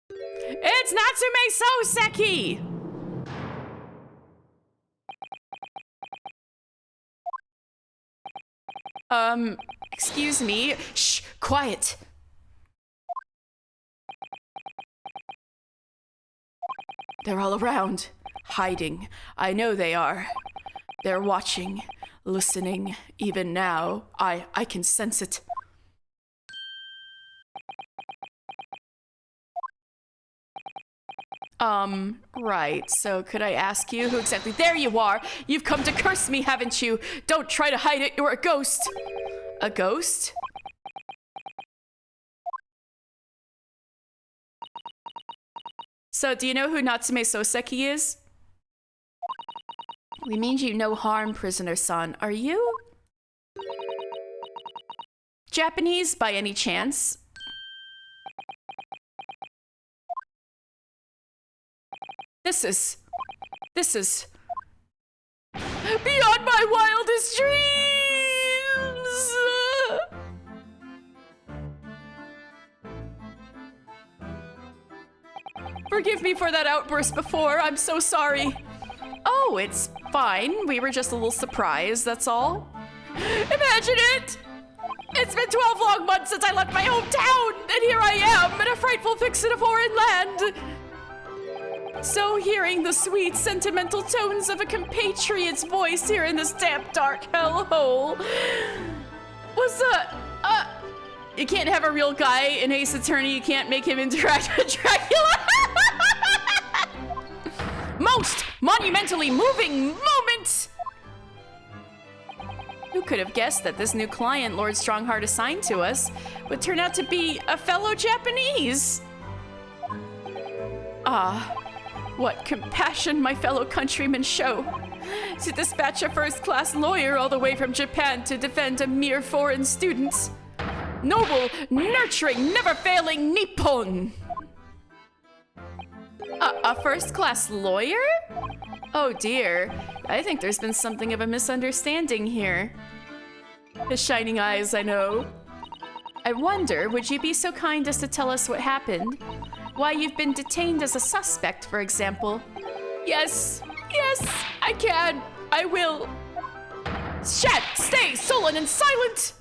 Speaker 1: It's Natsume Soseki! Excuse me. Shh, quiet. They're all around, hiding. I know they are. They're watching, listening. Even now, I can sense it. Right. So could I ask you who exactly? There you are. You've come to curse me, haven't you? Don't try to hide it. You're a ghost. A ghost? So, do you know who Natsume Soseki is? We mean you no harm, prisoner-san. Are you Japanese by any chance? This is beyond my wildest dreams! Forgive me for that outburst before. I'm so sorry. Oh, it's fine. We were just a little surprised, that's all. Imagine it! It's been 12 long months since I left my hometown, and here I am in a frightful fix in a foreign land. So hearing the sweet, sentimental tones of a compatriot's voice here in this damp, dark hellhole was you can't have a real guy in Ace Attorney. You can't make him interact with Dracula. Most monumentally moving moment. Who could have guessed that this new client Lord Strongheart assigned to us would turn out to be a fellow Japanese? Ah, what compassion my fellow countrymen show to dispatch a first-class lawyer all the way from Japan to defend a mere foreign student. Noble, nurturing, never-failing Nippon! A first-class lawyer? Oh dear, I think there's been something of a misunderstanding here. His shining eyes, I know. I wonder, would you be so kind as to tell us what happened? Why you've been detained as a suspect, for example? Yes, I can. I will. Shat, stay sullen and silent!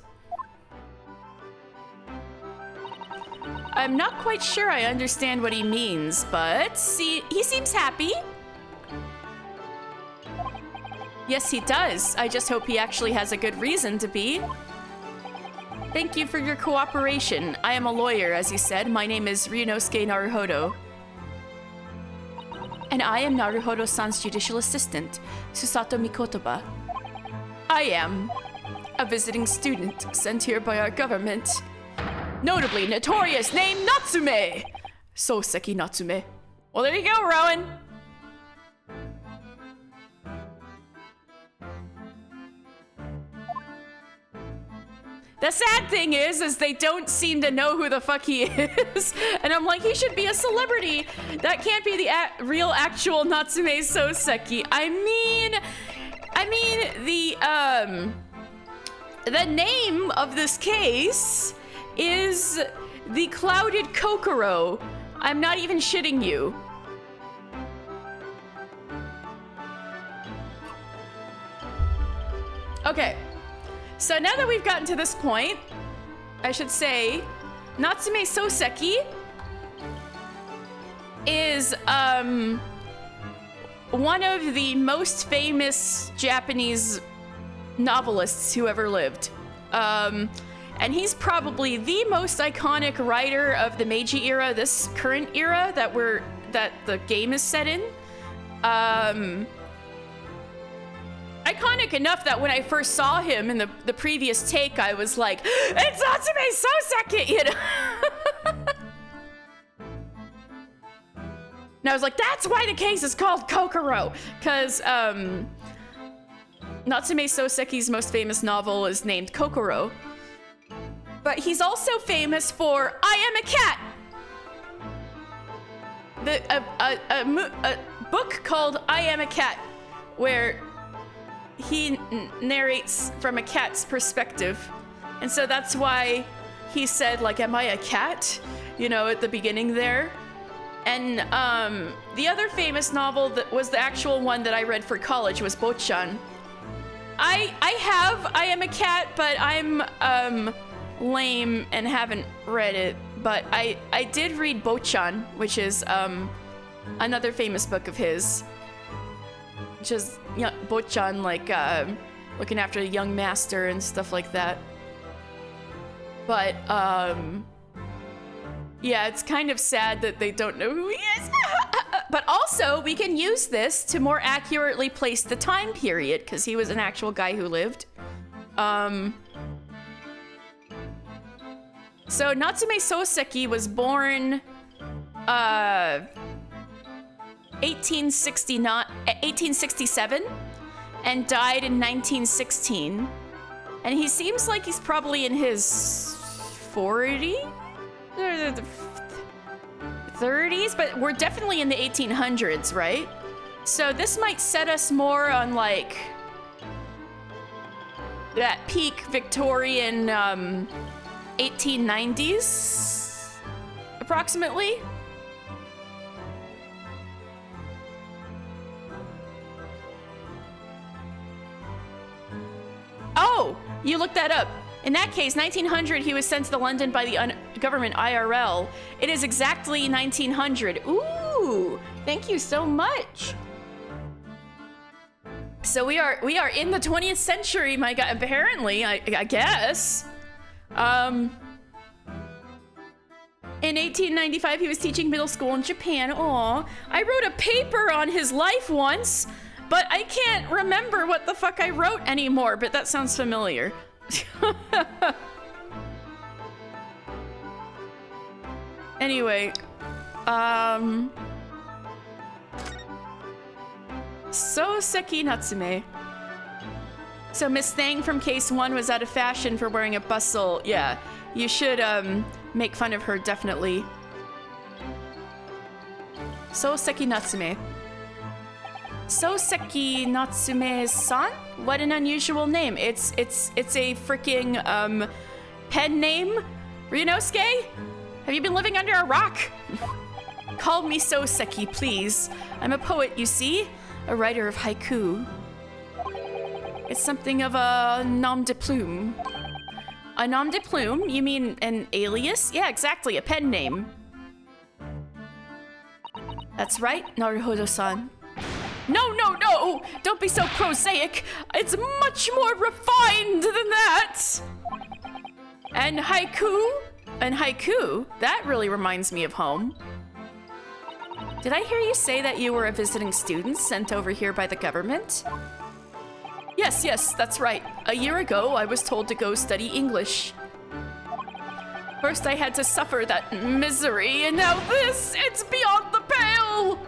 Speaker 1: I'm not quite sure I understand what he means, but see, he seems happy. Yes, he does. I just hope he actually has a good reason to be. Thank you for your cooperation. I am a lawyer, as you said. My name is Ryunosuke Naruhodo. And I am Naruhodo-san's judicial assistant, Susato Mikotoba. I am a visiting student sent here by our government. Notably notorious name Natsume! Soseki Natsume. Well, there you go, Rowan. The sad thing is they don't seem to know who the fuck he is. And I'm like, he should be a celebrity. That can't be the real actual Natsume Soseki. I mean, the name of this case is the Clouded Kokoro. I'm not even shitting you. Okay, so now that we've gotten to this point, I should say Natsume Soseki is one of the most famous Japanese novelists who ever lived. And he's probably the most iconic writer of the Meiji era, this current era that the game is set in. Iconic enough that when I first saw him in the previous take, I was like, it's Natsume Soseki, you know? And I was like, that's why the case is called Kokoro, because Natsume Soseki's most famous novel is named Kokoro. But he's also famous for I Am a Cat! A book called I Am a Cat, where he narrates from a cat's perspective. And so that's why he said, like, am I a cat? You know, at the beginning there. And the other famous novel that was the actual one that I read for college was Bochan. I have I Am a Cat, but I'm lame and haven't read it, but I did read Bochan, which is another famous book of his, which is, you know, Bochan, like looking after the young master and stuff like that. But yeah, it's kind of sad that they don't know who he is. But also, we can use this to more accurately place the time period, because he was an actual guy who lived. So Natsume Soseki was born 1867 and died in 1916. And he seems like he's probably in his 30s, but we're definitely in the 1800s, right? So this might set us more on like that peak Victorian 1890s, approximately. Oh, you looked that up. In that case, 1900, he was sent to London by the government IRL. It is exactly 1900. Ooh, thank you so much. So we are in the 20th century, my God. Apparently, I guess. In 1895, he was teaching middle school in Japan. Aw, I wrote a paper on his life once, but I can't remember what the fuck I wrote anymore. But that sounds familiar. Anyway, Soseki Natsume. So Miss Thang from Case 1 was out of fashion for wearing a bustle. Yeah, you should make fun of her, definitely. Soseki Natsume. Soseki Natsume-san? What an unusual name. It's a freaking pen name. Ryunosuke? Have you been living under a rock? Call me Soseki, please. I'm a poet, you see? A writer of haiku. It's something of a nom de plume. A nom de plume? You mean an alias? Yeah, exactly, a pen name. That's right, Naruhodo-san. No! Don't be so prosaic. It's much more refined than that. And haiku? That really reminds me of home. Did I hear you say that you were a visiting student sent over here by the government? Yes, that's right. A year ago, I was told to go study English. First, I had to suffer that misery, and now this! It's beyond the pale!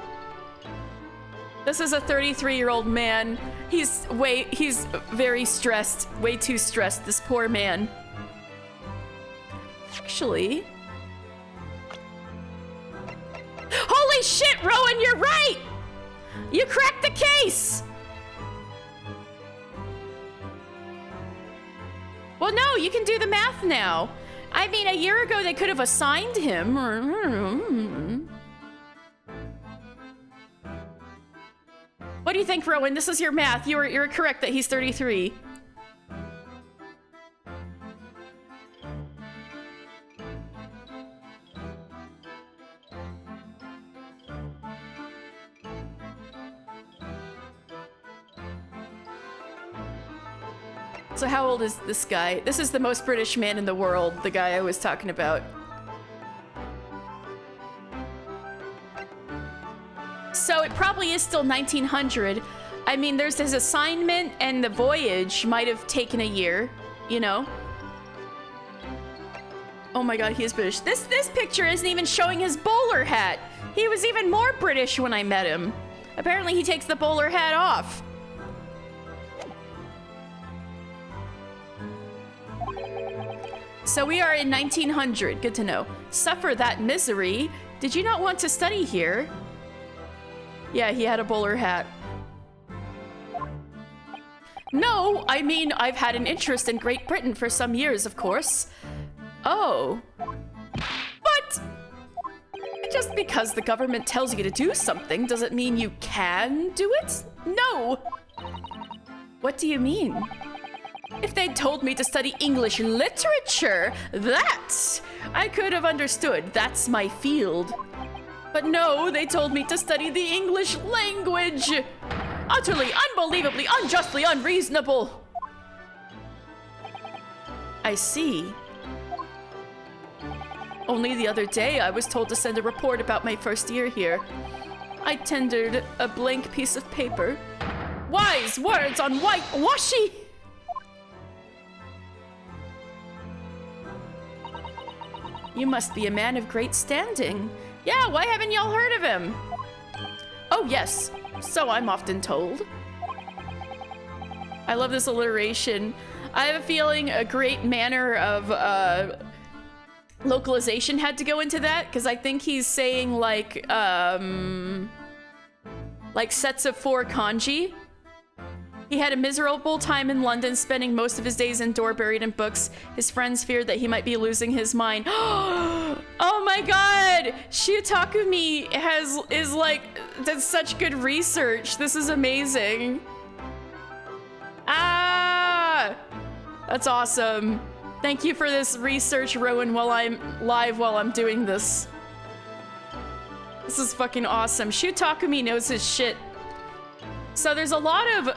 Speaker 1: This is a 33-year-old man. He's very stressed. Way too stressed, this poor man. Actually... Holy shit, Rowan, you're right! You cracked the case! Well, no, you can do the math now. I mean, a year ago they could have assigned him. What do you think, Rowan? This is your math. You're correct that he's 33. So how old is this guy? This is the most British man in the world, the guy I was talking about. So it probably is still 1900. I mean, there's his assignment and the voyage might have taken a year, you know? Oh my God, he is British. This picture isn't even showing his bowler hat. He was even more British when I met him. Apparently he takes the bowler hat off. So we are in 1900, good to know. Suffer that misery. Did you not want to study here? Yeah, he had a bowler hat. No, I mean, I've had an interest in Great Britain for some years, of course. Oh. But just because the government tells you to do something doesn't mean you can do it? No. What do you mean? If they'd told me to study English literature, that I could have understood. That's my field. But no, they told me to study the English language. Utterly, unbelievably, unjustly unreasonable. I see. Only the other day, I was told to send a report about my first year here. I tendered a blank piece of paper. Wise words on white washi! You must be a man of great standing. Yeah, why haven't y'all heard of him? Oh Oh, yes. So I'm often told. I love this alliteration. I have a feeling a great manner of localization had to go into that, because I think he's saying like sets of 4 kanji. He had a miserable time in London, spending most of his days indoor buried in books. His friends feared that he might be losing his mind. Oh my god! Shiitakumi is like, does such good research. This is amazing. Ah! That's awesome. Thank you for this research, Rowan, while I'm doing this. This is fucking awesome. Shiitakumi knows his shit. So there's a lot of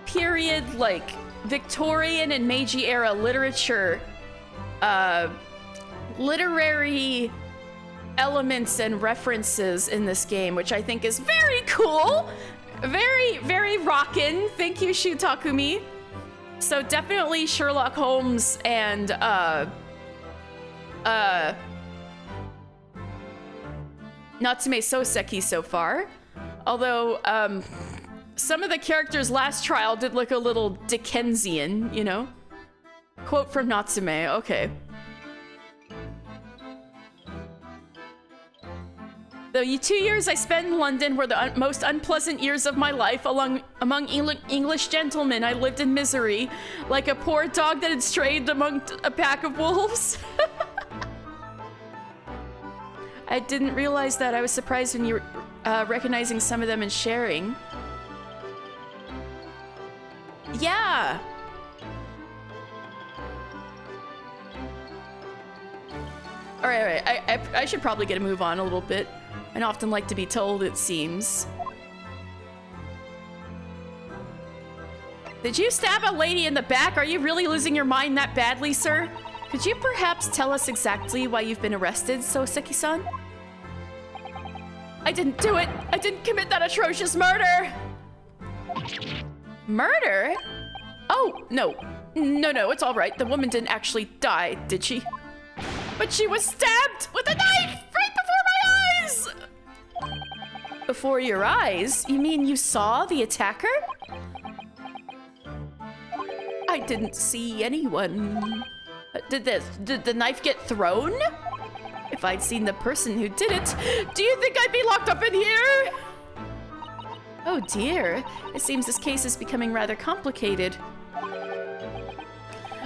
Speaker 1: period, like Victorian and Meiji era literature, literary elements and references in this game, which I think is very cool. Very, very rockin'. Thank you, Shiitakumi. So definitely Sherlock Holmes and Natsume Soseki so far. Although, some of the characters' last trial did look a little Dickensian, you know? Quote from Natsume, okay. The 2 years I spent in London were the most unpleasant years of my life. Among English gentlemen, I lived in misery, like a poor dog that had strayed among a pack of wolves. I didn't realize that. I was surprised when you were recognizing some of them and sharing. Yeah. All right. I should probably get a move on a little bit. I often like to be told, it seems. Did you stab a lady in the back? Are you really losing your mind that badly, sir? Could you perhaps tell us exactly why you've been arrested, Soseki-san? I didn't do it! I didn't commit that atrocious murder! Murder? Oh, no. No, it's all right. The woman didn't actually die, did she? But she was stabbed with a knife right before my eyes! Before your eyes? You mean you saw the attacker? I didn't see anyone. Did the knife get thrown? If I'd seen the person who did it, do you think I'd be locked up in here? Oh dear, it seems this case is becoming rather complicated.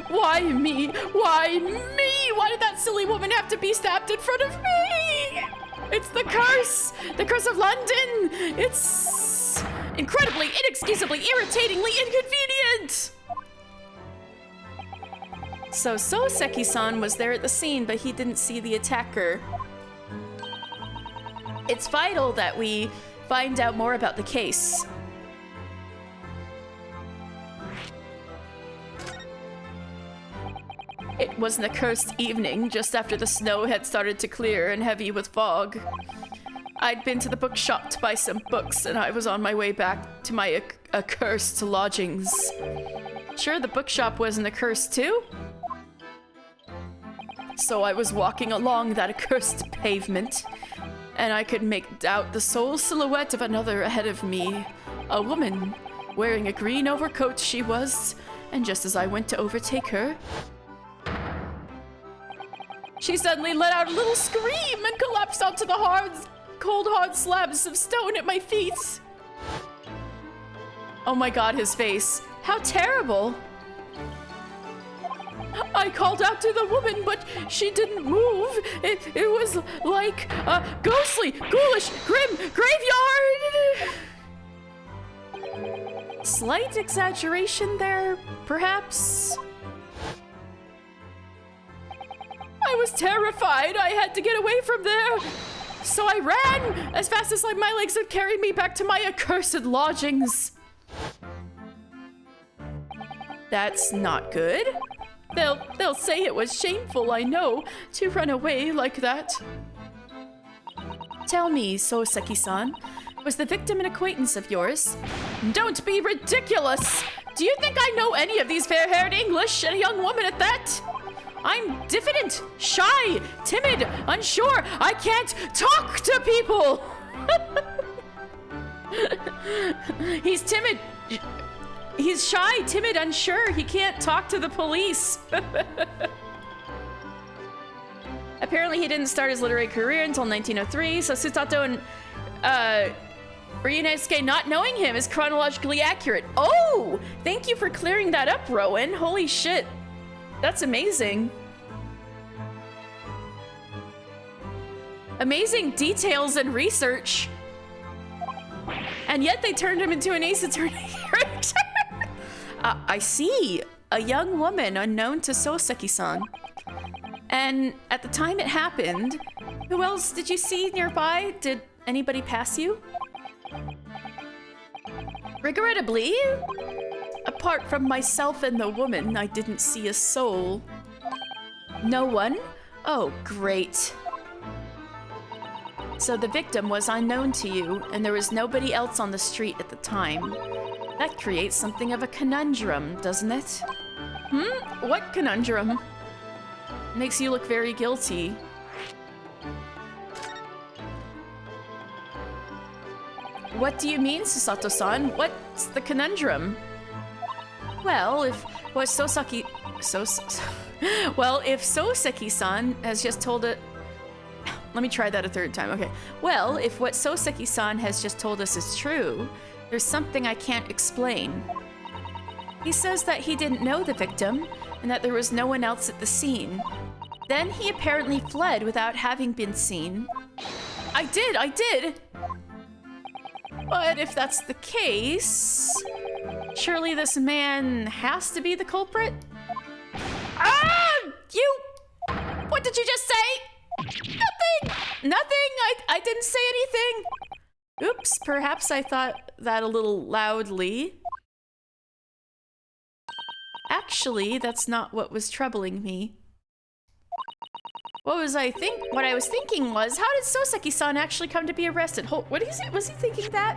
Speaker 1: Why me? Why me? Why did that silly woman have to be stabbed in front of me? It's the curse! The curse of London! It's incredibly, inexcusably, irritatingly inconvenient! So Soseki-san was there at the scene, but he didn't see the attacker. It's vital that we find out more about the case. It was an accursed evening, just after the snow had started to clear and heavy with fog. I'd been to the bookshop to buy some books, and I was on my way back to my accursed lodgings. Sure, the bookshop wasn't accursed too? So I was walking along that accursed pavement, and I could make out the sole silhouette of another ahead of me. A woman, wearing a green overcoat she was, and just as I went to overtake her, she suddenly let out a little scream and collapsed onto the cold hard slabs of stone at my feet. Oh my god, his face. How terrible. I called out to the woman, but she didn't move. It was like a ghostly, ghoulish, grim graveyard. Slight exaggeration there, perhaps? I was terrified. I had to get away from there. So I ran as fast as my legs would carry me back to my accursed lodgings. That's not good. They'll say it was shameful, I know, to run away like that. Tell me, Soseki-san, was the victim an acquaintance of yours? Don't be ridiculous! Do you think I know any of these fair-haired English, and a young woman at that? I'm diffident, shy, timid, unsure. I can't talk to people! He's timid. He's shy, timid, unsure. He can't talk to the police. Apparently, he didn't start his literary career until 1903, so Sutato and Ryunosuke not knowing him is chronologically accurate. Oh! Thank you for clearing that up, Rowan. Holy shit. That's amazing. Amazing details and research. And yet they turned him into an Ace Attorney character. I see. A young woman unknown to Soseki-san. And at the time it happened, who else did you see nearby? Did anybody pass you? Regrettably, apart from myself and the woman, I didn't see a soul. No one? Oh, great. So the victim was unknown to you, and there was nobody else on the street at the time. That creates something of a conundrum, doesn't it? What conundrum? Makes you look very guilty. What do you mean, Susato-san? What's the conundrum? Well, if what if Soseki-san has just told it. Let me try that a third time. Okay. Well, if what Soseki-san has just told us is true, there's something I can't explain. He says that he didn't know the victim and that there was no one else at the scene. Then he apparently fled without having been seen. I did! But if that's the case, surely this man has to be the culprit? Ah! What did you just say? Nothing! I didn't say anything! Oops, perhaps I thought that a little loudly. Actually, that's not what was troubling me. What I was thinking was, how did Soseki-san actually come to be arrested? What is it? Was he thinking that?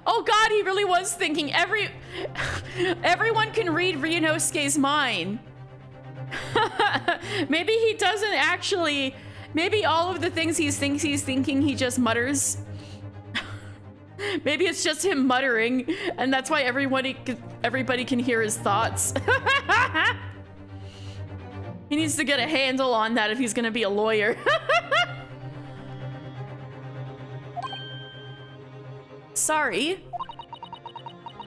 Speaker 1: Oh god, he really was thinking. Everyone can read Ryunosuke's mind. Maybe he doesn't actually. Maybe all of the things he thinks he's thinking, he just mutters. Maybe it's just him muttering, and that's why everybody can hear his thoughts. He needs to get a handle on that if he's gonna be a lawyer. Sorry.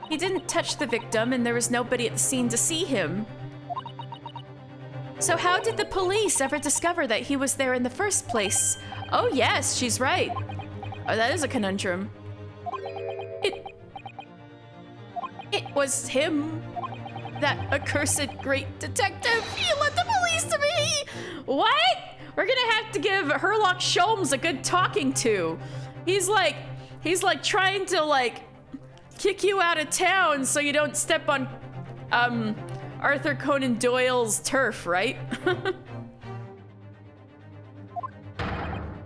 Speaker 1: He didn't touch the victim, and there was nobody at the scene to see him. So how did the police ever discover that he was there in the first place? Oh yes, she's right. Oh, that is a conundrum. It was him. That accursed great detective. He led the police to me. What? We're gonna have to give Herlock Sholmes a good talking to. He's like trying to like kick you out of town so you don't step on Arthur Conan Doyle's turf, right?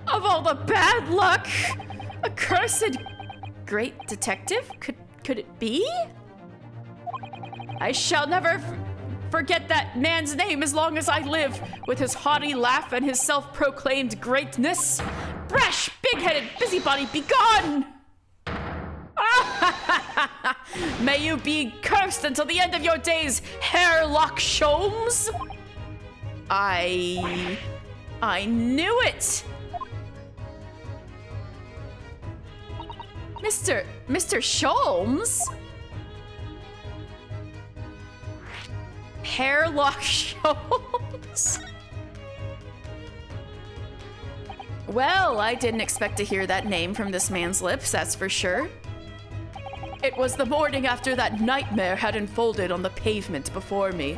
Speaker 1: Of all the bad luck! Accursed great detective? Could it be? I shall never forget that man's name as long as I live, with his haughty laugh and his self-proclaimed greatness. Brash, big-headed busybody, be gone! May you be cursed until the end of your days, Herlock Sholmes! I knew it! Mr. Sholmes? Herlock Sholmes? Well, I didn't expect to hear that name from this man's lips, that's for sure. It was the morning after that nightmare had unfolded on the pavement before me.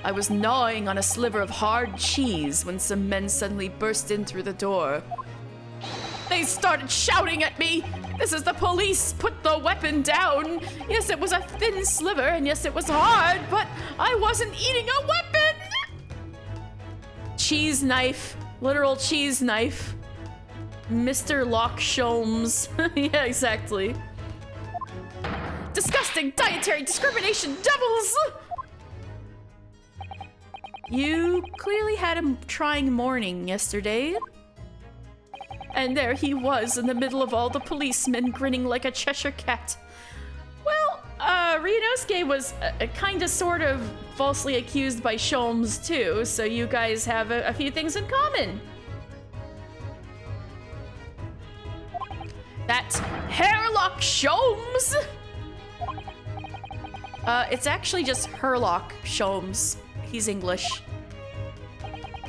Speaker 1: I was gnawing on a sliver of hard cheese when some men suddenly burst in through the door. They started shouting at me. This is the police. Put the weapon down. Yes, it was a thin sliver, and yes, it was hard, but I wasn't eating a weapon. Cheese knife. Literal cheese knife. Mr. Lock Sholmes. Yeah, exactly. Disgusting dietary discrimination devils! You clearly had a trying morning yesterday. And there he was in the middle of all the policemen, grinning like a Cheshire cat. Well, Ryunosuke was kind of sort of falsely accused by Sholmes too, so you guys have a few things in common. That's Hairlock Sholmes! It's actually just Herlock Sholmes. He's English.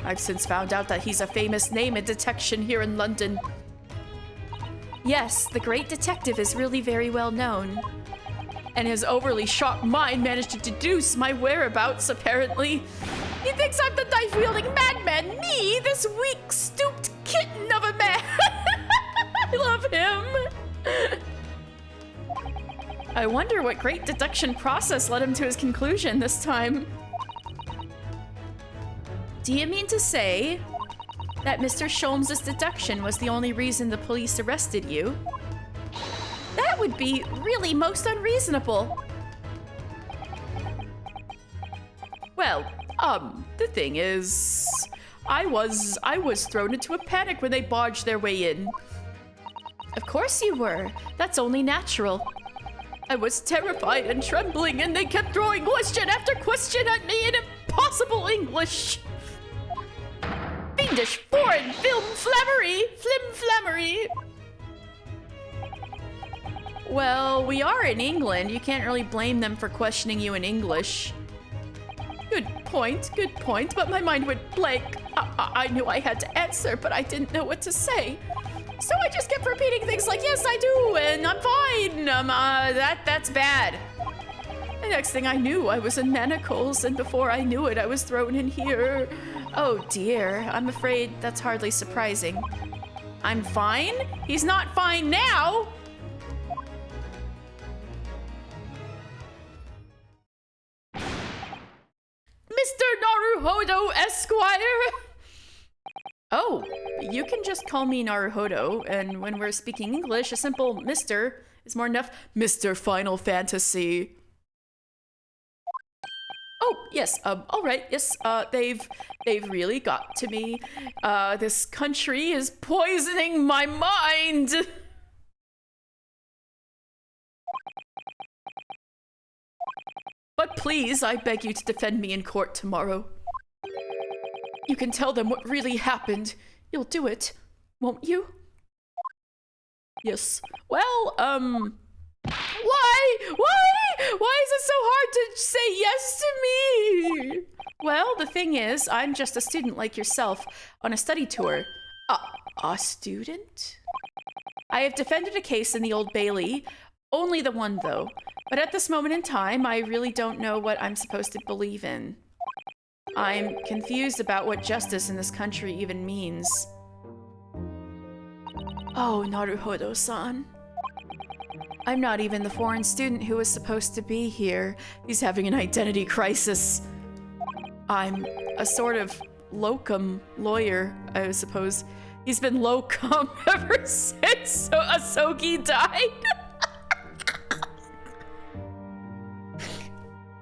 Speaker 1: I've since found out that he's a famous name in detection here in London. Yes, the great detective is really very well known. And his overly sharp mind managed to deduce my whereabouts, apparently. He thinks I'm the knife-wielding madman. Me, this weak, stooped kitten of a man. I love him. I wonder what great deduction process led him to his conclusion this time. Do you mean to say that Mr. Sholmes' deduction was the only reason the police arrested you? That would be really most unreasonable. Well, the thing is, I was thrown into a panic when they barged their way in. Of course you were. That's only natural. I was terrified and trembling, and they kept throwing question after question at me in impossible English. Fiendish foreign flim-flammery. Well, we are in England. You can't really blame them for questioning you in English. Good point, but my mind went blank. I knew I had to answer, but I didn't know what to say. So I just kept repeating things like, yes, I do, and I'm fine. That's bad. The next thing I knew, I was in manacles, and before I knew it, I was thrown in here. Oh dear, I'm afraid that's hardly surprising. I'm fine? He's not fine now! Mr. Naruhodo Esquire! Oh, you can just call me Naruhodo, and when we're speaking English, a simple Mr. is more enough. Mr. Final Fantasy. Oh, yes, all right, yes, they've really got to me. This country is poisoning my mind! But please, I beg you to defend me in court tomorrow. You can tell them what really happened. You'll do it, won't you? Yes. Well, why? Why is it so hard to say yes to me? Well, the thing is, I'm just a student like yourself on a study tour. A student? I have defended a case in the Old Bailey. Only the one, though. But at this moment in time, I really don't know what I'm supposed to believe in. I'm confused about what justice in this country even means. Oh, Naruhodo-san. I'm not even the foreign student who was supposed to be here. He's having an identity crisis. I'm a sort of locum lawyer, I suppose. He's been locum ever since Asogi died.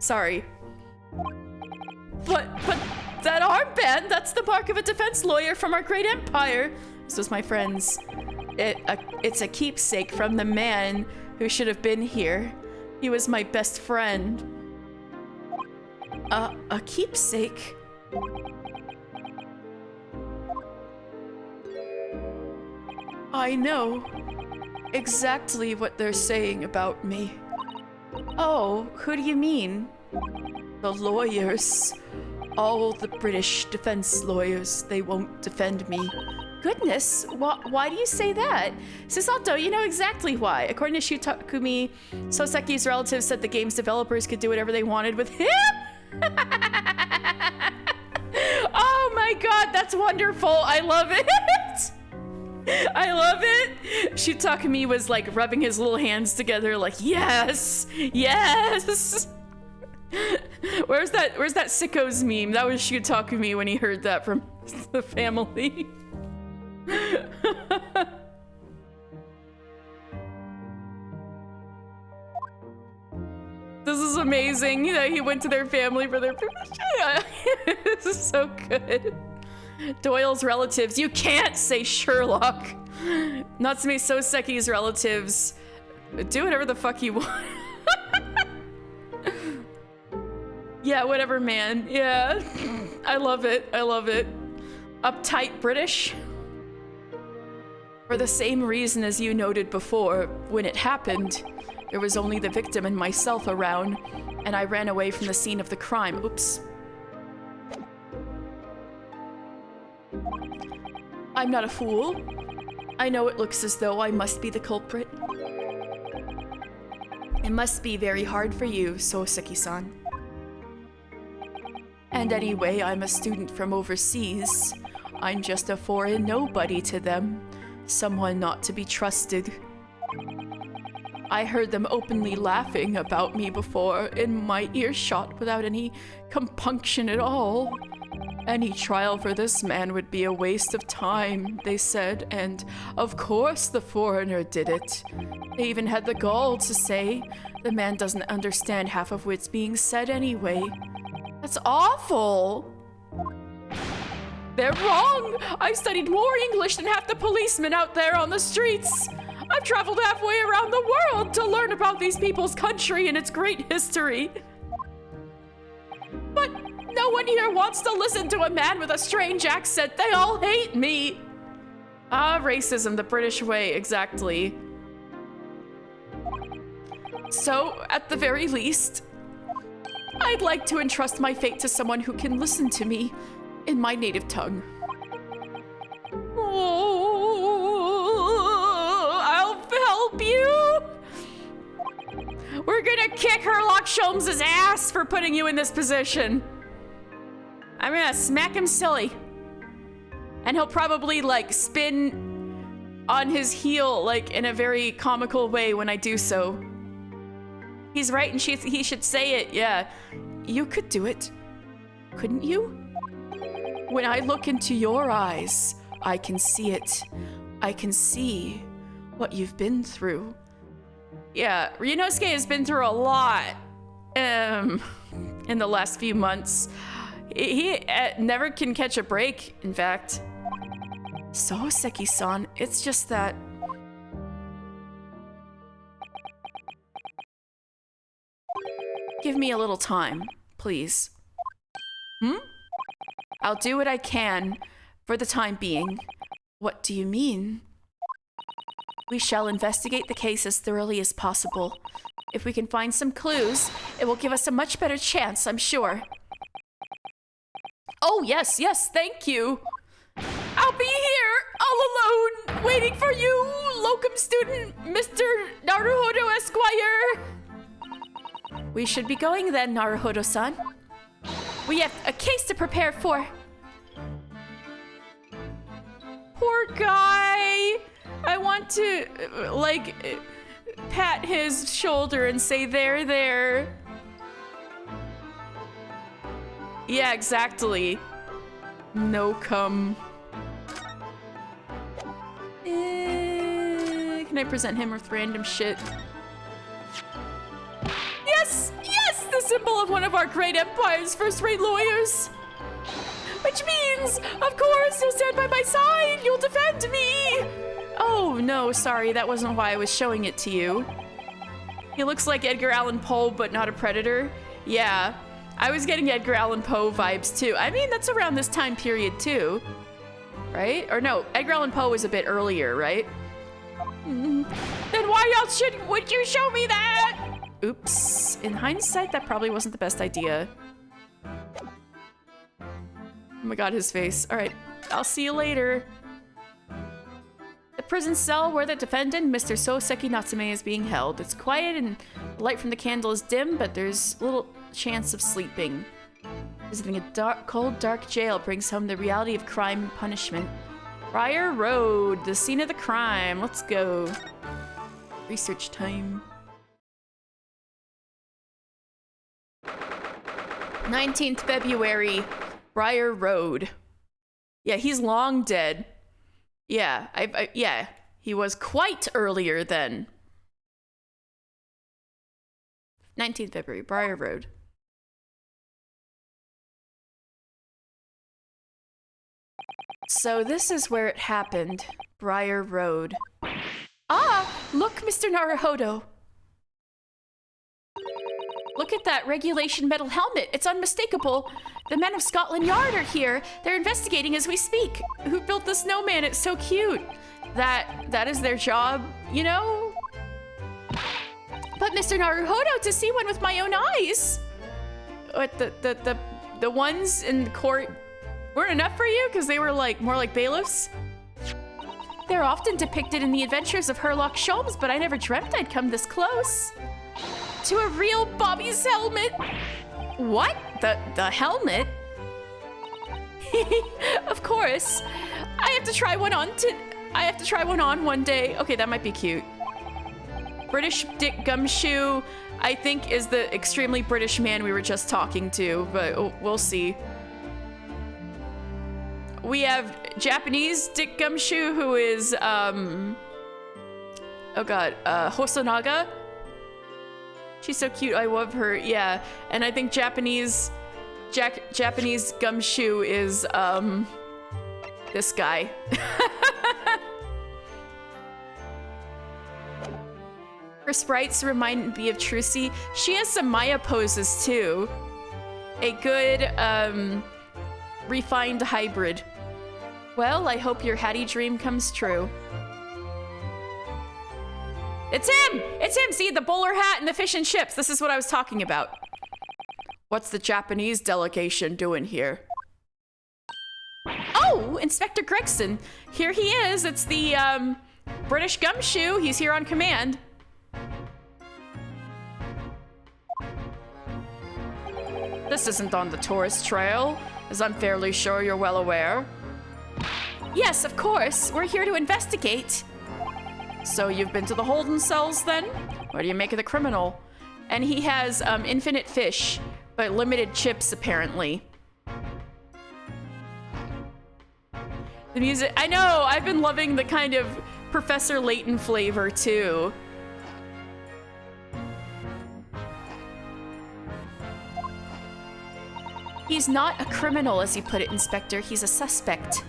Speaker 1: Sorry. But that armband, that's the mark of a defense lawyer from our great empire. This was my friend's. It's a keepsake from the man who should have been here. He was my best friend. A keepsake? I know exactly what they're saying about me. Oh, who do you mean? The lawyers. All the British defense lawyers, they won't defend me. Goodness, why do you say that? Susato, you know exactly why. According to Shutakumi, Soseki's relatives said the game's developers could do whatever they wanted with him? Oh my god, that's wonderful. I love it. I love it. Shutakumi was like rubbing his little hands together like, yes, yes. Where's that sicko's meme? That was Shutakumi when he heard that from the family. This is a amazing. You know, he went to their family for their permission. This is so good. Doyle's relatives. You can't say Sherlock. Natsume Soseki's relatives. Do whatever the fuck you want. Yeah, whatever, man. Yeah. I love it. I love it. Uptight British. For the same reason as you noted before, when it happened, there was only the victim and myself around, and I ran away from the scene of the crime. Oops. I'm not a fool. I know it looks as though I must be the culprit. It must be very hard for you, Soseki-san. And anyway, I'm a student from overseas. I'm just a foreign nobody to them. Someone not to be trusted. I heard them openly laughing about me before in my earshot without any compunction at all. Any trial for this man would be a waste of time, they said, and of course the foreigner did it. They even had the gall to say, the man doesn't understand half of what's being said anyway. That's awful! They're wrong! I've studied more English than half the policemen out there on the streets! I've traveled halfway around the world to learn about these people's country and its great history. But no one here wants to listen to a man with a strange accent. They all hate me. Ah, racism, the British way, exactly. So, at the very least, I'd like to entrust my fate to someone who can listen to me in my native tongue. Oh, I'll help you. We're gonna kick Herlock Sholmes' ass for putting you in this position. I'm gonna smack him silly. And he'll probably, like, spin on his heel, like, in a very comical way when I do so. He's right, and he should say it, yeah. You could do it, couldn't you? When I look into your eyes, I can see it. I can see what you've been through. Yeah, Ryunosuke has been through a lot in the last few months. He never can catch a break, in fact. Soseki-san, it's just that... Give me a little time, please. I'll do what I can for the time being. What do you mean? We shall investigate the case as thoroughly as possible. If we can find some clues, it will give us a much better chance, I'm sure. Oh, yes, thank you. I'll be here, all alone, waiting for you, locum student, Mr. Naruhodo Esquire. We should be going then, Naruhodo-san. We have a case to prepare for. Poor guy. I want to, like, pat his shoulder and say, there. Yeah, exactly. No cum. Can I present him with random shit? Yes! The symbol of one of our great empire's first-rate lawyers. Which means, of course, you'll stand by my side. You'll defend me. Oh, no, sorry. That wasn't why I was showing it to you. He looks like Edgar Allan Poe, but not a predator. Yeah, I was getting Edgar Allan Poe vibes, too. I mean, that's around this time period, too. Right? Or no, Edgar Allan Poe was a bit earlier, right? Then why else would you show me that? Oops. In hindsight, that probably wasn't the best idea. Oh my god, his face. Alright, I'll see you later. The prison cell where the defendant, Mr. Soseki Natsume, is being held. It's quiet and the light from the candle is dim, but there's little chance of sleeping. Visiting a cold, dark jail brings home the reality of crime and punishment. Briar Road, the scene of the crime. Let's go. Research time. 19th February, Briar Road. Yeah, he's long dead. Yeah, yeah, he was quite earlier then. 19th February, Briar Road. So this is where it happened. Briar Road. Ah! Look, Mr. Naruhodo! Look at that regulation metal helmet. It's unmistakable. The men of Scotland Yard are here. They're investigating as we speak. Who built the snowman? It's so cute. That is their job, you know? But Mr. Naruhodo, to see one with my own eyes. What, the ones in the court weren't enough for you? Because they were like more like bailiffs? They're often depicted in the adventures of Herlock Sholmes, but I never dreamt I'd come this close. To a real Bobby's helmet. What? The helmet? Of course. I have to try one on one day. Okay, that might be cute. British Dick Gumshoe, I think, is the extremely British man we were just talking to, but we'll see. We have Japanese Dick Gumshoe, who is, oh god, Hosonaga. She's so cute, I love her, yeah. And I think Japanese Gumshoe is, this guy. Her sprites remind me of Trucy. She has some Maya poses too. A good, refined hybrid. Well, I hope your Hattie dream comes true. It's him! It's him! See, the bowler hat and the fish and chips. This is what I was talking about. What's the Japanese delegation doing here? Oh, Inspector Gregson. Here he is. It's the, British Gumshoe. He's here on command. This isn't on the tourist trail, as I'm fairly sure you're well aware. Yes, of course. We're here to investigate. So you've been to the Holden cells then? What do you make of the criminal? And he has infinite fish, but limited chips apparently. The music, I know, I've been loving the kind of Professor Layton flavor too. He's not a criminal, as you put it, Inspector. He's a suspect.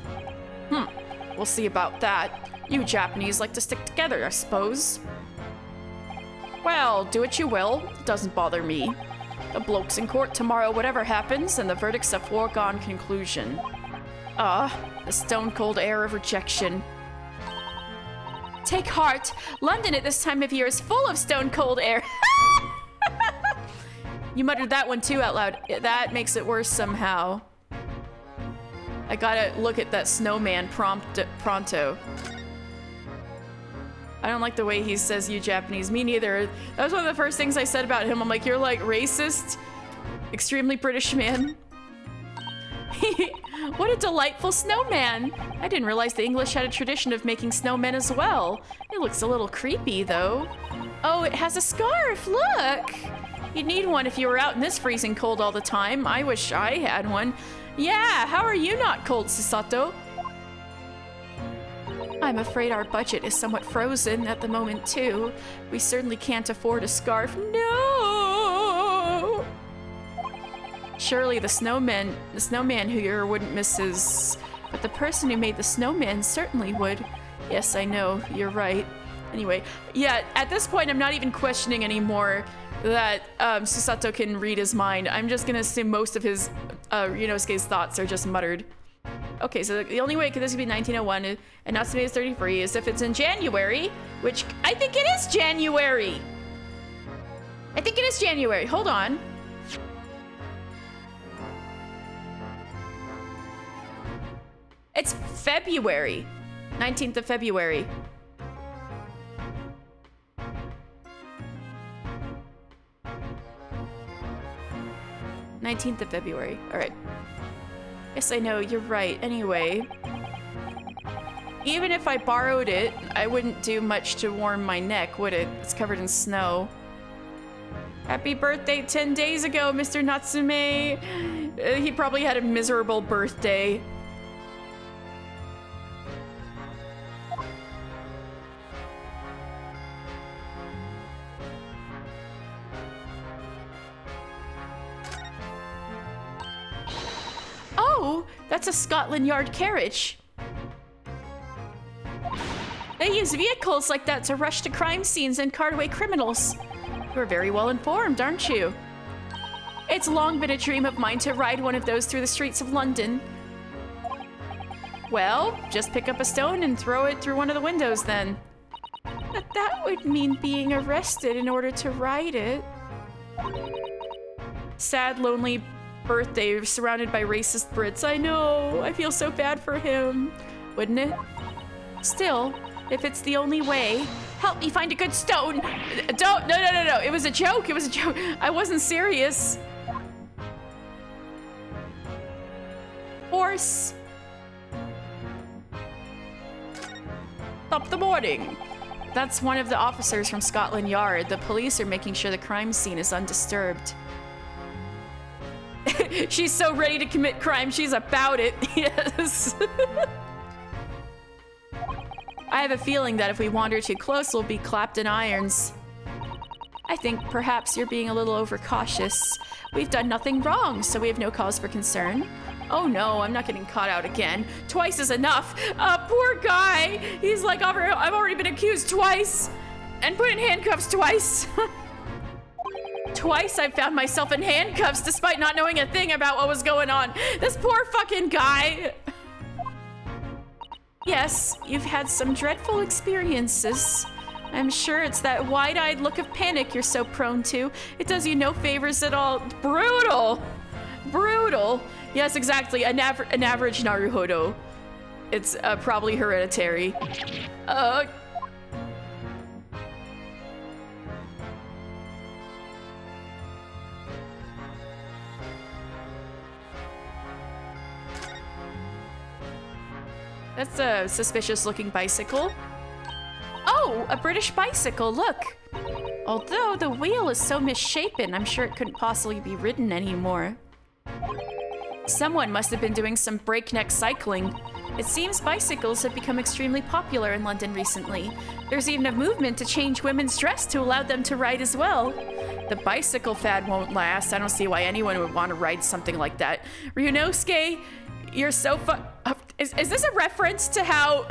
Speaker 1: We'll see about that. You Japanese like to stick together, I suppose. Well, do what you will. It doesn't bother me. The bloke's in court tomorrow, whatever happens, and the verdict's a foregone conclusion. The stone-cold air of rejection. Take heart. London at this time of year is full of stone-cold air. You muttered that one too out loud. That makes it worse somehow. I gotta look at that snowman pronto. I don't like the way he says you Japanese. Me neither. That was one of the first things I said about him. I'm like, you're like racist, extremely British man. What a delightful snowman. I didn't realize the English had a tradition of making snowmen as well. It looks a little creepy though. Oh, it has a scarf, look. You'd need one if you were out in this freezing cold all the time. I wish I had one. Yeah, how are you not cold, Susato? I'm afraid our budget is somewhat frozen at the moment, too. We certainly can't afford a scarf. No! Surely the snowman who here wouldn't miss his... But the person who made the snowman certainly would. Yes, I know, you're right. Anyway, yeah, at this point, I'm not even questioning anymore that Susato can read his mind. I'm just gonna assume most of his Ryunosuke's thoughts are just muttered. Okay, so the only way this could be 1901 and Natsume is 33 is if it's in January, which I think it is January. I think it is January. Hold on. It's February. 19th of February. Nineteenth of February. All right. Yes, I know, you're right. Anyway, even if I borrowed it, I wouldn't do much to warm my neck, would it? It's covered in snow. Happy birthday 10 days ago, Mr. Natsume. He probably had a miserable birthday. That's a Scotland Yard carriage. They use vehicles like that to rush to crime scenes and cart away criminals. You're very well informed, aren't you? It's long been a dream of mine to ride one of those through the streets of London. Well, just pick up a stone and throw it through one of the windows then. But that would mean being arrested in order to ride it. Sad, lonely birthday surrounded by racist Brits. I know, I feel so bad for him. Wouldn't it? Still, if it's the only way, help me find a good stone. Don't, no. It was a joke, I wasn't serious. Horse. Stop the morning. That's one of the officers from Scotland Yard. The police are making sure the crime scene is undisturbed. She's so ready to commit crime, she's about it. Yes. I have a feeling that if we wander too close, we'll be clapped in irons. I think perhaps you're being a little overcautious. We've done nothing wrong, so we have no cause for concern. Oh no, I'm not getting caught out again. Twice is enough. Poor guy. He's like, I've already been accused twice and put in handcuffs twice. Twice I've found myself in handcuffs despite not knowing a thing about what was going on. This poor fucking guy. Yes, you've had some dreadful experiences. I'm sure it's that wide-eyed look of panic you're so prone to. It does you no favors at all. Brutal. Brutal. Yes, exactly. An average Naruhodo. It's probably hereditary. That's a suspicious-looking bicycle. Oh, a British bicycle, look. Although the wheel is so misshapen, I'm sure it couldn't possibly be ridden anymore. Someone must have been doing some breakneck cycling. It seems bicycles have become extremely popular in London recently. There's even a movement to change women's dress to allow them to ride as well. The bicycle fad won't last. I don't see why anyone would want to ride something like that. Ryunosuke, you're so Is this a reference to how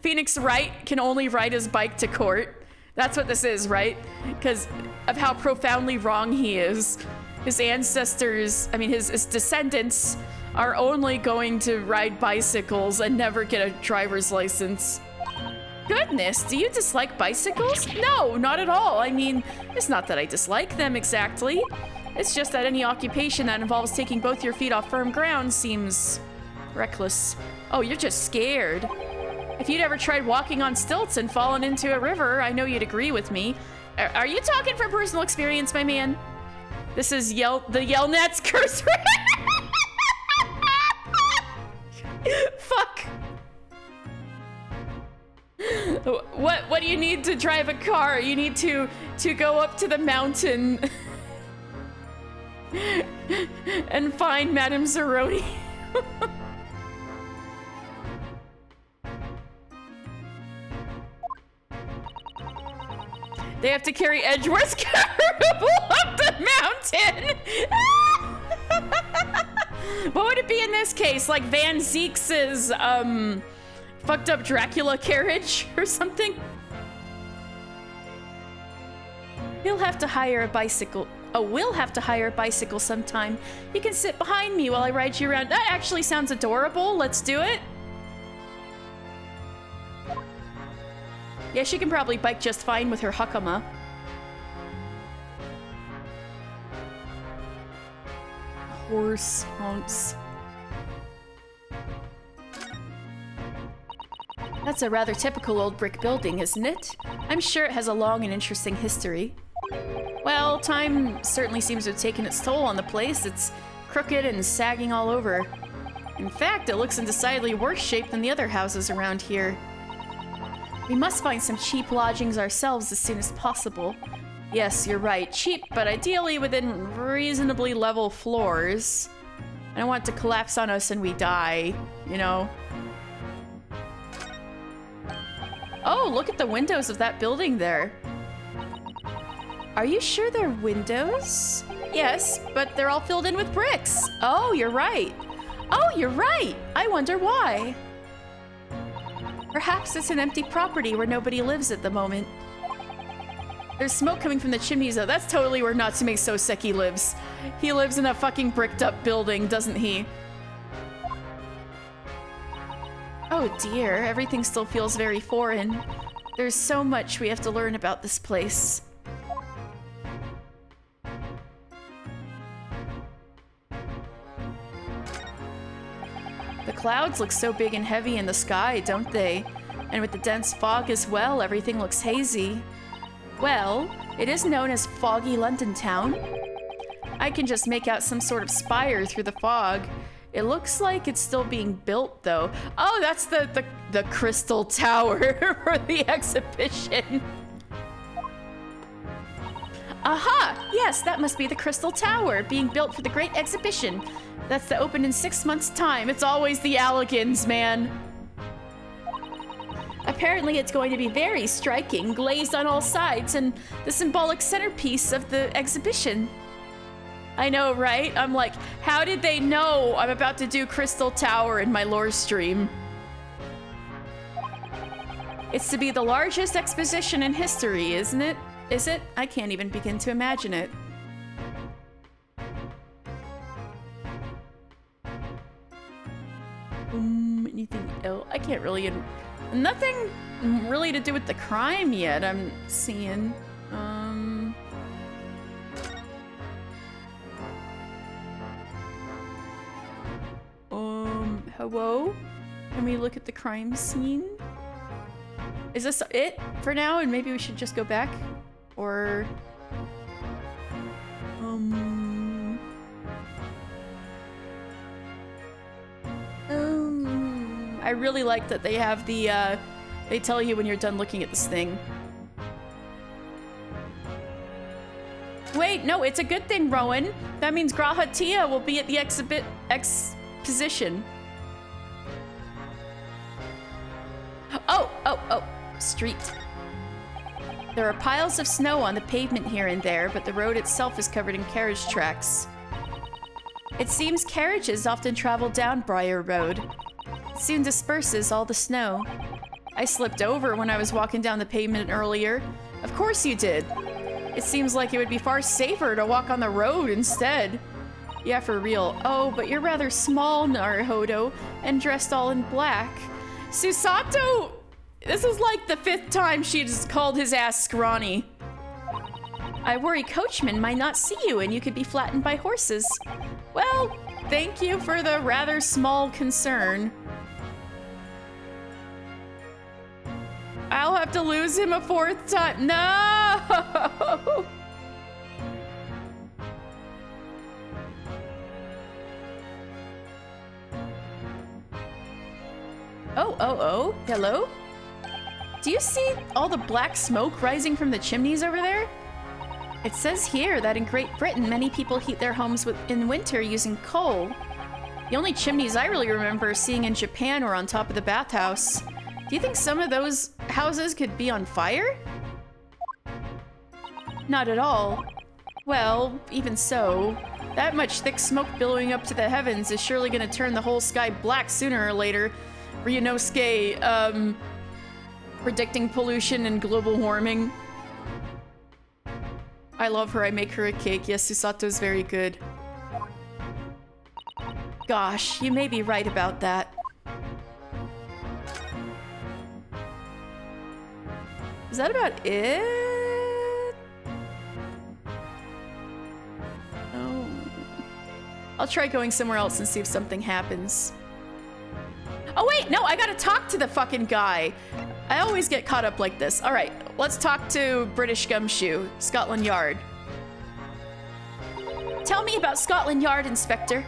Speaker 1: Phoenix Wright can only ride his bike to court? That's what this is, right? Because of how profoundly wrong he is. His ancestors, I mean, his descendants are only going to ride bicycles and never get a driver's license. Goodness, do you dislike bicycles? No, not at all. I mean, it's not that I dislike them exactly. It's just that any occupation that involves taking both your feet off firm ground seems reckless. Oh, you're just scared. If you'd ever tried walking on stilts and fallen into a river, I know you'd agree with me. Are you talking from personal experience, my man? This is the Yelnats curse. Fuck. What do you need to drive a car? You need to go up to the mountain and find Madame Zeroni. They have to carry Edgeworth's Caribou up the mountain! What would it be in this case? Like Van Zeke's fucked up Dracula carriage or something? He'll have to hire a bicycle. Oh, we'll have to hire a bicycle sometime. You can sit behind me while I ride you around. That actually sounds adorable. Let's do it. Yeah, she can probably bike just fine with her hakama. Horse honks. That's a rather typical old brick building, isn't it? I'm sure it has a long and interesting history. Well, time certainly seems to have taken its toll on the place. It's crooked and sagging all over. In fact, it looks in decidedly worse shape than the other houses around here. We must find some cheap lodgings ourselves as soon as possible. Yes, you're right. Cheap, but ideally within reasonably level floors. I don't want it to collapse on us and we die, you know? Oh, look at the windows of that building there. Are you sure they're windows? Yes, but they're all filled in with bricks. Oh, you're right. Oh, you're right. I wonder why. Perhaps it's an empty property where nobody lives at the moment. There's smoke coming from the chimneys, though. That's totally where Natsume Soseki lives. He lives in a fucking bricked up building, doesn't he? Oh dear, everything still feels very foreign. There's so much we have to learn about this place. The clouds look so big and heavy in the sky, don't they? And with the dense fog as well, everything looks hazy. Well, it is known as Foggy London Town. I can just make out some sort of spire through the fog. It looks like it's still being built, though. Oh, that's the Crystal Tower for the exhibition. Aha! Yes, that must be the Crystal Tower, being built for the Great Exhibition. That's to open in 6 months' time. It's always the Alligans, man. Apparently it's going to be very striking, glazed on all sides, and the symbolic centerpiece of the exhibition. I know, right? I'm like, how did they know I'm about to do Crystal Tower in my lore stream? It's to be the largest exposition in history, isn't it? Is it? I can't even begin to imagine it. Anything else? I can't really... Nothing really to do with the crime yet, I'm seeing. Hello? Can we look at the crime scene? Is this it for now? And maybe we should just go back? Or... I really like that they have the, they tell you when you're done looking at this thing. Wait, no, it's a good thing, Rowan. That means Graha Tia will be at the exposition. Oh, street. There are piles of snow on the pavement here and there, but the road itself is covered in carriage tracks. It seems carriages often travel down Briar Road. It soon disperses all the snow. I slipped over when I was walking down the pavement earlier. Of course you did. It seems like it would be far safer to walk on the road instead. Yeah, for real. Oh, but you're rather small, Naruhodo, and dressed all in black. Susato! This is like the 5th time she's called his ass scrawny. I worry coachmen might not see you and you could be flattened by horses. Well, thank you for the rather small concern. I'll have to lose him a 4th time. No! Oh, hello? Do you see all the black smoke rising from the chimneys over there? It says here that in Great Britain, many people heat their homes in winter using coal. The only chimneys I really remember seeing in Japan were on top of the bathhouse. Do you think some of those houses could be on fire? Not at all. Well, even so, that much thick smoke billowing up to the heavens is surely gonna turn the whole sky black sooner or later. Ryunosuke, predicting pollution and global warming. I love her, I make her a cake. Yes, Susato's very good. Gosh, you may be right about that. Is that about it? Oh. I'll try going somewhere else and see if something happens. Oh wait, no, I gotta talk to the fucking guy. I always get caught up like this. All right, let's talk to British Gumshoe, Scotland Yard. Tell me about Scotland Yard, Inspector.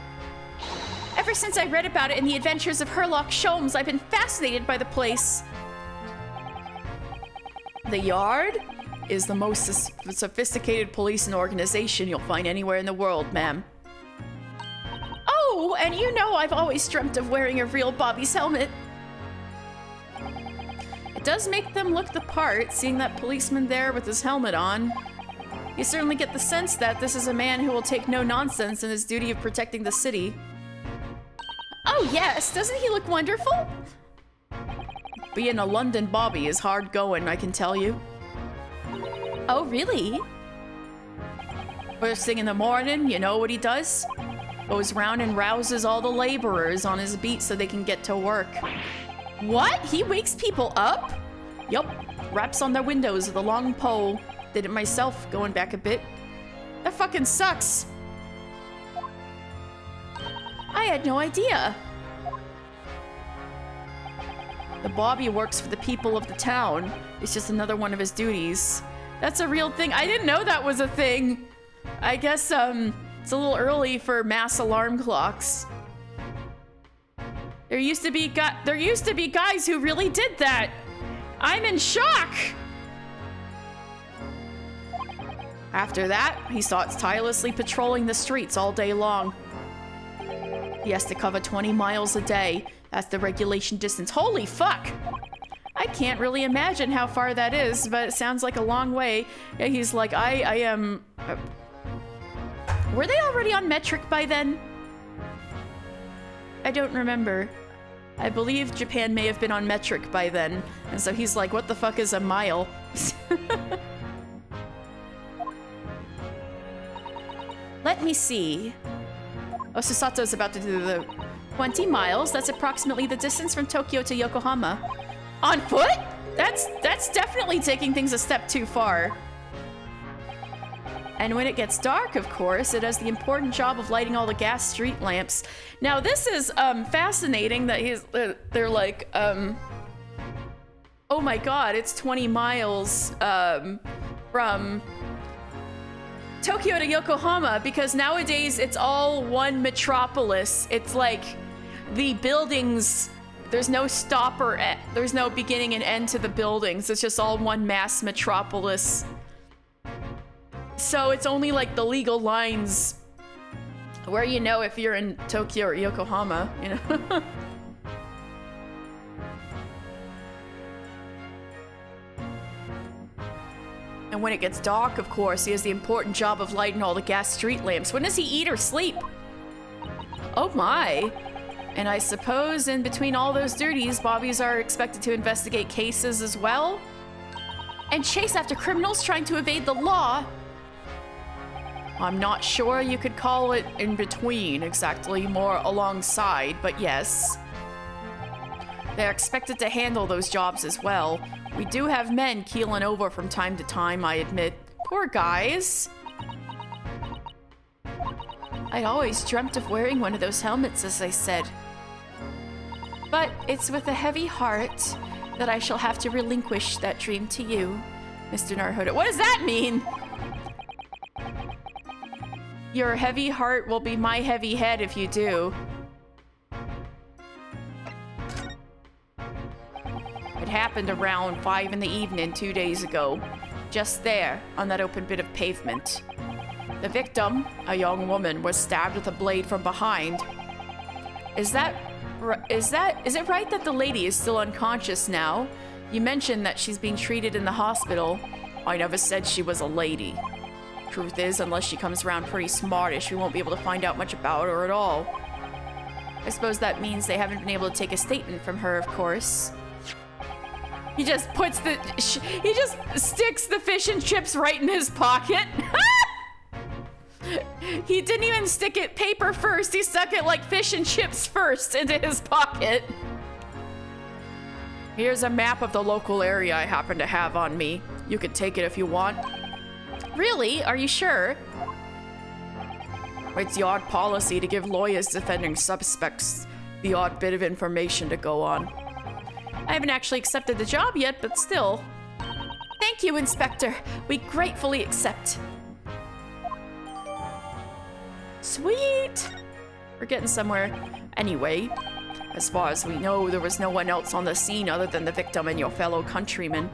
Speaker 1: Ever since I read about it in the Adventures of Herlock Sholmes, I've been fascinated by the place. The Yard is the most sophisticated policing organization you'll find anywhere in the world, ma'am. Oh, and you know I've always dreamt of wearing a real Bobby's helmet. It does make them look the part, seeing that policeman there with his helmet on. You certainly get the sense that this is a man who will take no nonsense in his duty of protecting the city. Oh, yes. Doesn't he look wonderful? Being a London Bobby is hard going, I can tell you.
Speaker 3: Oh, really?
Speaker 1: First thing in the morning, you know what he does? Goes round and rouses all the laborers on his beat so they can get to work.
Speaker 3: What? He wakes people up?
Speaker 1: Yup. Raps on their windows with a long pole. Did it myself, going back a bit. That fucking sucks.
Speaker 3: I had no idea.
Speaker 1: The Bobby works for the people of the town. It's just another one of his duties. That's a real thing. I didn't know that was a thing. I guess, it's a little early for mass alarm clocks. There used to be guys who really did that. I'm in shock. After that, he starts tirelessly patrolling the streets all day long. He has to cover 20 miles a day. That's the regulation distance. Holy fuck! I can't really imagine how far that is, but it sounds like a long way. Yeah, he's like, I am... Were they already on metric by then? I don't remember. I believe Japan may have been on metric by then. And so he's like, what the fuck is a mile? Let me see. Oh, Susato's about to do the 20 miles. That's approximately the distance from Tokyo to Yokohama. On foot? That's definitely taking things a step too far. And when it gets dark, of course, it has the important job of lighting all the gas street lamps. Now, this is fascinating that they're like, oh my god, it's 20 miles from Tokyo to Yokohama, because nowadays it's all one metropolis. It's like the buildings, there's no stop or there's no beginning and end to the buildings. It's just all one mass metropolis. So it's only like the legal lines where you know if you're in Tokyo or Yokohama, you know? And when it gets dark, of course, he has the important job of lighting all the gas street lamps. When does he eat or sleep? Oh my. And I suppose in between all those duties, Bobbies are expected to investigate cases as well? And chase after criminals trying to evade the law? I'm not sure you could call it in between exactly, more alongside, but yes. They're expected to handle those jobs as well. We do have men keeling over from time to time, I admit. Poor guys. I'd always dreamt of wearing one of those helmets, as I said. But it's with a heavy heart that I shall have to relinquish that dream to you, Mr. Naruhodo. What does that mean? Your heavy heart will be my heavy head if you do. It happened around 5 in the evening 2 days ago. Just there, on that open bit of pavement. The victim, a young woman, was stabbed with a blade from behind. Is it right that the lady is still unconscious now? You mentioned that she's being treated in the hospital. I never said she was a lady. Truth is, unless she comes around pretty smartish, we won't be able to find out much about her at all. I suppose that means they haven't been able to take a statement from her, of course. He just puts he just sticks the fish and chips right in his pocket. He didn't even stick it paper first. He stuck it like fish and chips first into his pocket. Here's a map of the local area I happen to have on me. You could take it if you want. Really? Are you sure? It's the odd policy to give lawyers defending suspects the odd bit of information to go on. I haven't actually accepted the job yet, but still. Thank you, Inspector. We gratefully accept. Sweet! We're getting somewhere. Anyway, as far as we know, there was no one else on the scene other than the victim and your fellow countrymen.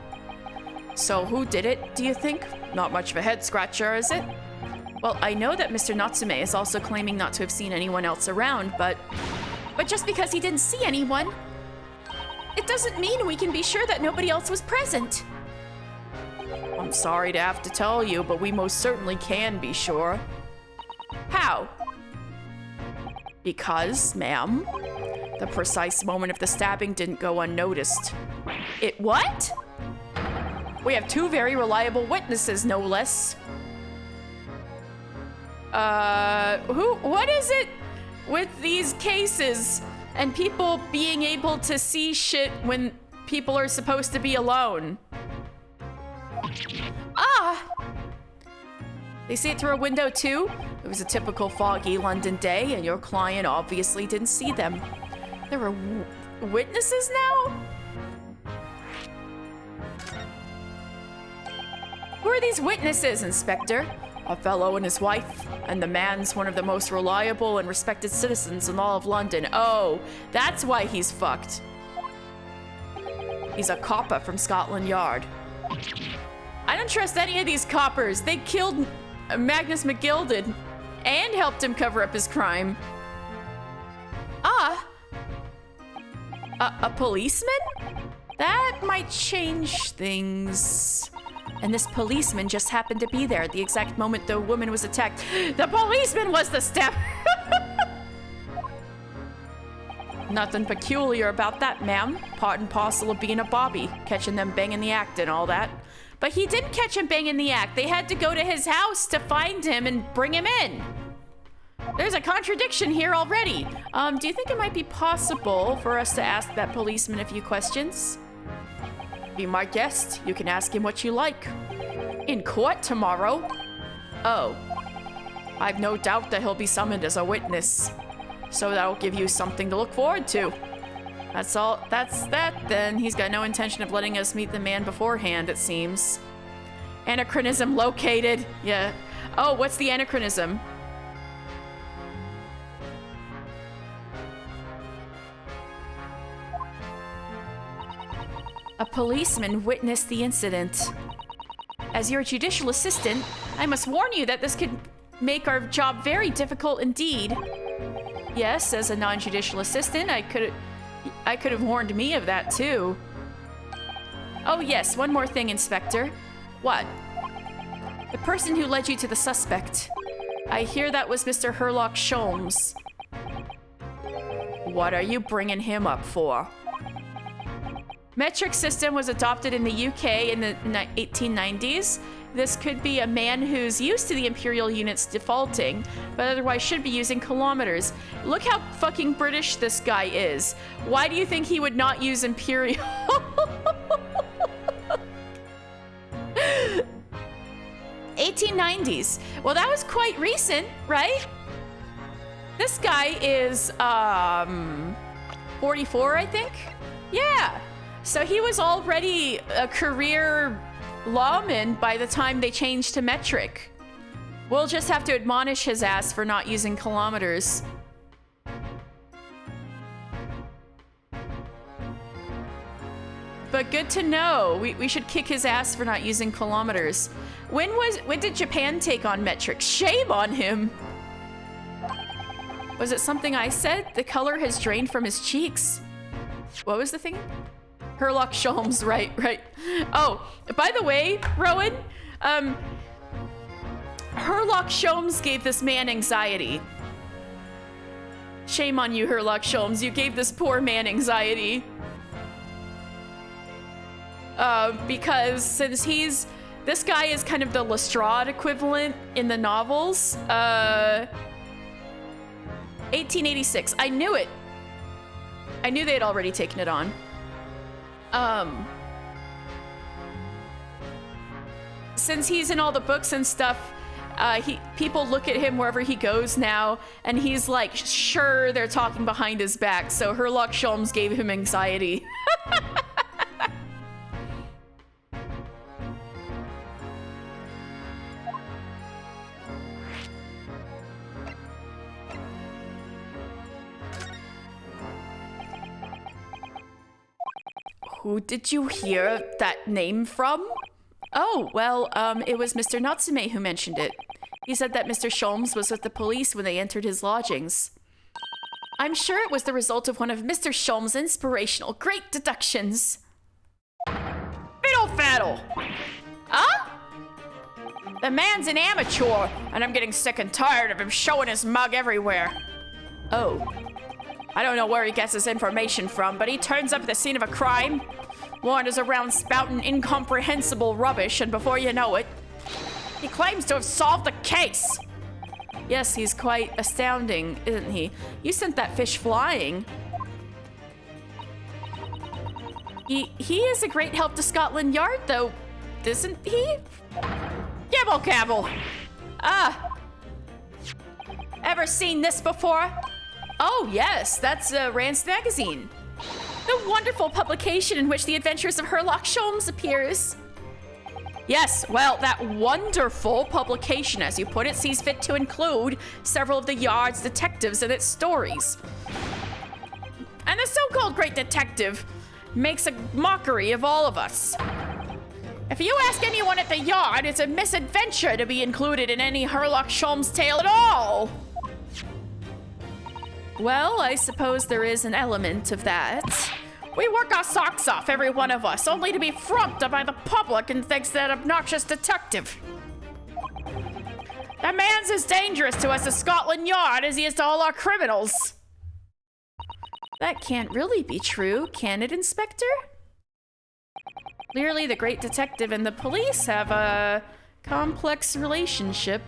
Speaker 1: So who did it, do you think? Not much of a head-scratcher, is it? Well, I know that Mr. Natsume is also claiming not to have seen anyone else around, but just because he didn't see anyone, it doesn't mean we can be sure that nobody else was present. I'm sorry to have to tell you, but we most certainly can be sure. How? Because, ma'am, The precise moment of the stabbing didn't go unnoticed. It what? We have two very reliable witnesses, no less. What is it with these cases and people being able to see shit when people are supposed to be alone? Ah! They see it through a window too? It was a typical foggy London day, and your client obviously didn't see them. There were witnesses now? Who are these witnesses, Inspector? A fellow and his wife, and the man's one of the most reliable and respected citizens in all of London. Oh, that's why he's fucked. He's a copper from Scotland Yard. I don't trust any of these coppers. They killed Magnus McGilded and helped him cover up his crime. Ah. A policeman? That might change things. And this policeman just happened to be there at the exact moment the woman was attacked. The policeman was the stabber! Nothing peculiar about that, ma'am. Part and parcel of being a bobby, catching them banging the act and all that. But he didn't catch him banging the act. They had to go to his house to find him and bring him in. There's a contradiction here already. Do you think it might be possible for us to ask that policeman a few questions? Be my guest. You can ask him what you like. In court tomorrow? Oh. I've no doubt that he'll be summoned as a witness. So that'll give you something to look forward to. That's all. That's that then. He's got no intention of letting us meet the man beforehand, it seems. Anachronism located. Yeah. Oh, what's the anachronism? A policeman witnessed the incident. As your judicial assistant, I must warn you that this could make our job very difficult indeed. Yes, as a non-judicial assistant, I could have warned me of that too. Oh yes, one more thing, Inspector. What? The person who led you to the suspect. I hear that was Mr. Herlock Sholmes. What are you bringing him up for? Metric system was adopted in the UK in the 1890s. This could be a man who's used to the imperial units defaulting, but otherwise should be using kilometers. Look how fucking British this guy is. Why do you think he would not use imperial? 1890s. Well, that was quite recent, right? This guy is 44, I think. Yeah. So he was already a career lawman by the time they changed to metric. We'll just have to admonish his ass for not using kilometers. But good to know. We should kick his ass for not using kilometers. When did Japan take on metric? Shame on him. Was it something I said? The color has drained from his cheeks. What was the thing? Herlock Sholmes, right. Oh, by the way, Rowan, Herlock Sholmes gave this man anxiety. Shame on you, Herlock Sholmes. You gave this poor man anxiety. Because since this guy is kind of the Lestrade equivalent in the novels. 1886. I knew it. I knew they had already taken it on. Since he's in all the books and stuff, people look at him wherever he goes now, and he's like, sure, they're talking behind his back. So Herlock Sholmes gave him anxiety. Who did you hear that name from? Oh, well, it was Mr. Natsume who mentioned it. He said that Mr. Sholmes was with the police when they entered his lodgings. I'm sure it was the result of one of Mr. Sholmes' inspirational great deductions. Fiddle faddle! Huh? The man's an amateur, and I'm getting sick and tired of him showing his mug everywhere. Oh. I don't know where he gets his information from, but he turns up at the scene of a crime, wanders around spouting incomprehensible rubbish, and before you know it, he claims to have solved the case. Yes, he's quite astounding, isn't he? You sent that fish flying. He is a great help to Scotland Yard, though, isn't he? Gibble gabble. Ever seen this before? Oh, yes, that's Rand's magazine. The wonderful publication in which the adventures of Sherlock Sholmes appears. Yes, well, that wonderful publication, as you put it, sees fit to include several of the Yard's detectives in its stories. And the so-called great detective makes a mockery of all of us. If you ask anyone at the Yard, it's a misadventure to be included in any Sherlock Sholmes tale at all. Well, I suppose there is an element of that. We work our socks off, every one of us, only to be frumped by the public and thanks to that obnoxious detective. That man's as dangerous to us as Scotland Yard as he is to all our criminals. That can't really be true, can it, Inspector? Clearly, the great detective and the police have a complex relationship.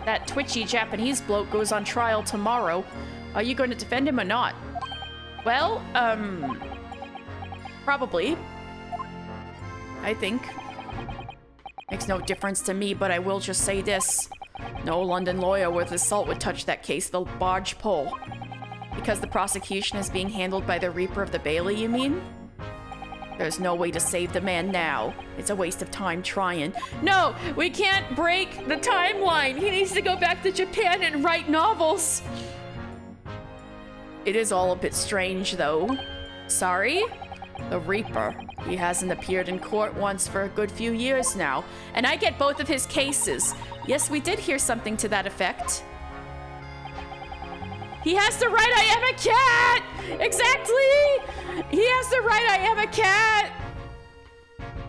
Speaker 1: That twitchy Japanese bloke goes on trial tomorrow. Are you going to defend him or not? Well, probably. I think. Makes no difference to me, but I will just say this. No London lawyer worth his salt would touch that case, the barge pole. Because the prosecution is being handled by the Reaper of the Bailey, you mean? There's no way to save the man now. It's a waste of time trying. No, we can't break the timeline. He needs to go back to Japan and write novels. It is all a bit strange, though. Sorry? The Reaper. He hasn't appeared in court once for a good few years now. And I get both of his cases. Yes, we did hear something to that effect. He has to write I am a cat! Exactly! He has to write I am a cat!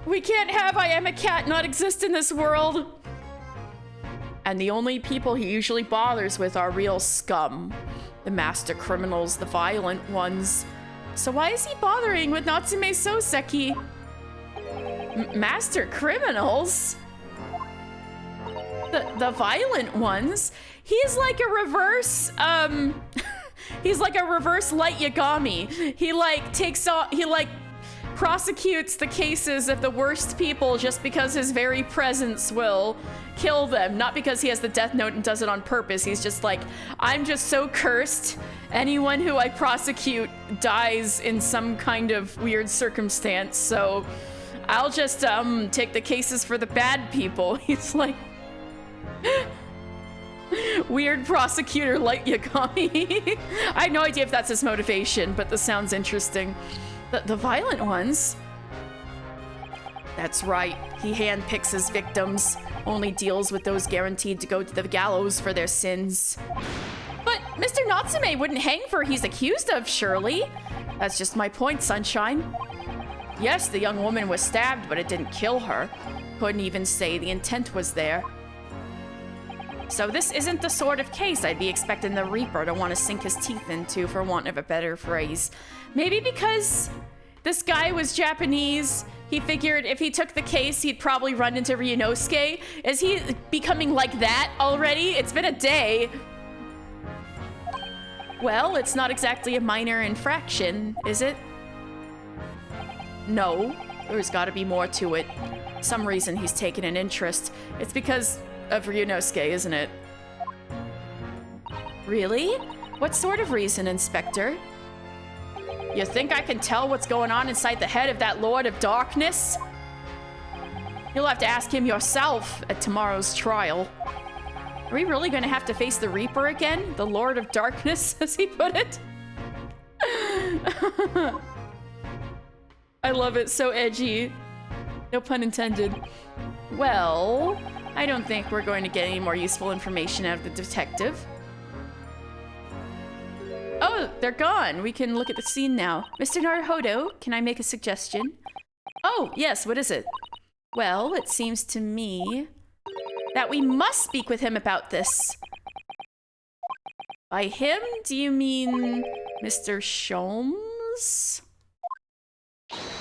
Speaker 1: We can't have I am a cat not exist in this world. And the only people he usually bothers with are real scum. The master criminals, the violent ones. So why is he bothering with Natsume Soseki? Master criminals? The violent ones? He's like a reverse, he's like a reverse Light Yagami. He like prosecutes the cases of the worst people just because his very presence will kill them. Not because he has the death note and does it on purpose. He's just like, I'm just so cursed. Anyone who I prosecute dies in some kind of weird circumstance. So I'll just take the cases for the bad people. He's like... Weird prosecutor Light Yagami. I have no idea if that's his motivation, but this sounds interesting. The violent ones? That's right. He handpicks his victims, only deals with those guaranteed to go to the gallows for their sins. But Mr. Natsume wouldn't hang for he's accused of, surely? That's just my point, Sunshine. Yes, the young woman was stabbed, but it didn't kill her. Couldn't even say the intent was there. So this isn't the sort of case I'd be expecting the Reaper to want to sink his teeth into, for want of a better phrase. Maybe because this guy was Japanese, he figured if he took the case, he'd probably run into Ryunosuke. Is he becoming like that already? It's been a day. Well, it's not exactly a minor infraction, is it? No, there's gotta be more to it. Some reason he's taken an interest. It's because of Ryunosuke, isn't it? Really? What sort of reason, Inspector? You think I can tell what's going on inside the head of that Lord of Darkness? You'll have to ask him yourself at tomorrow's trial. Are we really gonna have to face the Reaper again? The Lord of Darkness, as he put it? I love it, so edgy. No pun intended. Well, I don't think we're going to get any more useful information out of the detective. Oh, they're gone. We can look at the scene now. Mr. Naruhodo, can I make a suggestion? Oh, yes, what is it? Well, it seems to me that we must speak with him about this. By him, do you mean Mr. Sholmes?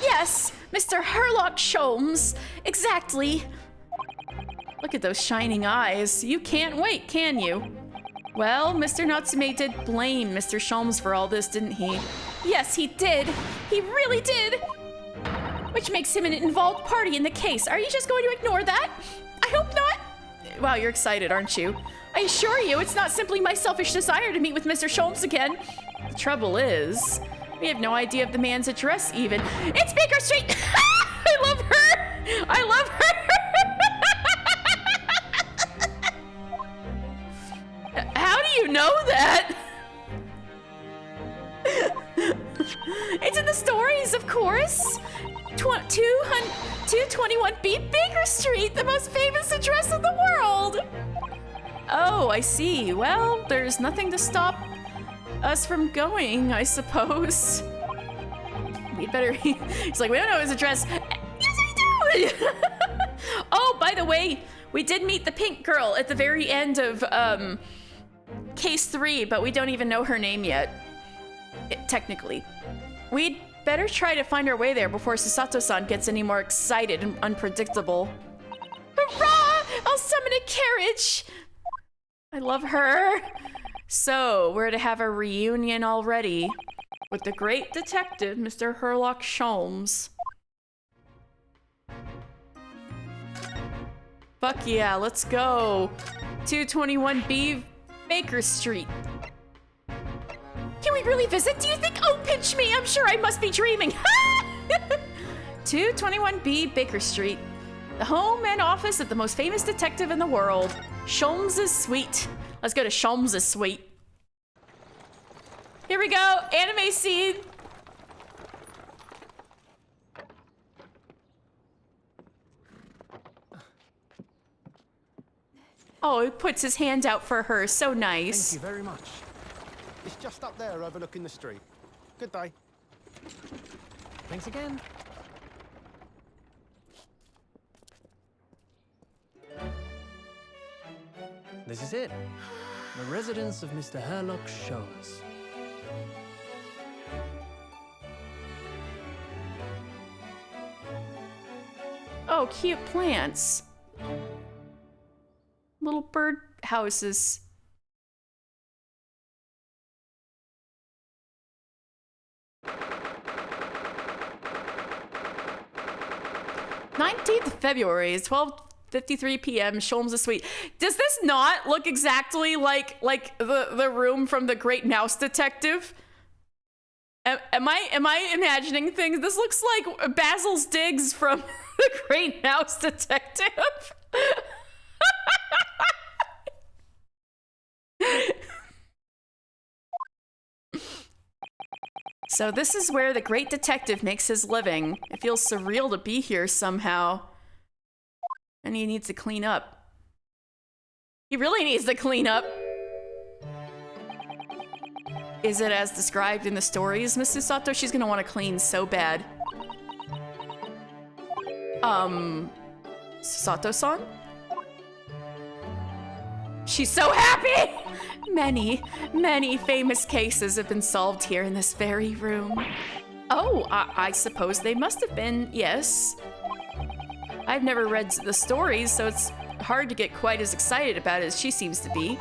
Speaker 1: Yes, Mr. Herlock Sholmes. Exactly. Look at those shining eyes. You can't wait, can you? Well, Mr. Natsume did blame Mr. Sholmes for all this, didn't he? Yes, he did. He really did. Which makes him an involved party in the case. Are you just going to ignore that? I hope not. Wow, you're excited, aren't you? I assure you, it's not simply my selfish desire to meet with Mr. Sholmes again. The trouble is, we have no idea of the man's address even. It's Baker Street! I love her! I love her! How do you know that? It's in the stories, of course. 221B Baker Street, the most famous address in the world. Oh, I see. Well, there's nothing to stop us from going, I suppose. We'd better... He's like, we don't know his address. Yes, we do! Oh, by the way, we did meet the pink girl at the very end of case 3, but we don't even know her name yet. Technically. We'd better try to find our way there before Susato-san gets any more excited and unpredictable. Hurrah! I'll summon a carriage! I love her. So, we're to have a reunion already with the great detective, Mr. Herlock Sholmes. Fuck yeah, let's go. 221B Baker Street. Can we really visit, do you think? Oh, pinch me, I'm sure I must be dreaming. 221B Baker Street. The home and office of the most famous detective in the world, Sholmes' suite. Let's go to Sholmes' suite. Here we go, anime scene. Oh, he puts his hand out for her, so nice.
Speaker 6: Thank you very much. It's just up there overlooking the street. Good day. Thanks again. This is it. The residence of Mr. Herlock Sholmes.
Speaker 1: Oh, cute plants. Little bird houses. February, 12:53 p.m. Sholmes' suite. Does this not look exactly like the room from The Great Mouse Detective? Am I imagining things? This looks like Basil's digs from The Great Mouse Detective. So this is where the great detective makes his living. It feels surreal to be here somehow. And he needs to clean up. He really needs to clean up. Is it as described in the stories, Mrs. Sato? She's gonna want to clean so bad. Sato-san? She's so happy! Many, many famous cases have been solved here in this very room. Oh, I suppose they must have been, yes. I've never read the stories, so it's hard to get quite as excited about it as she seems to be.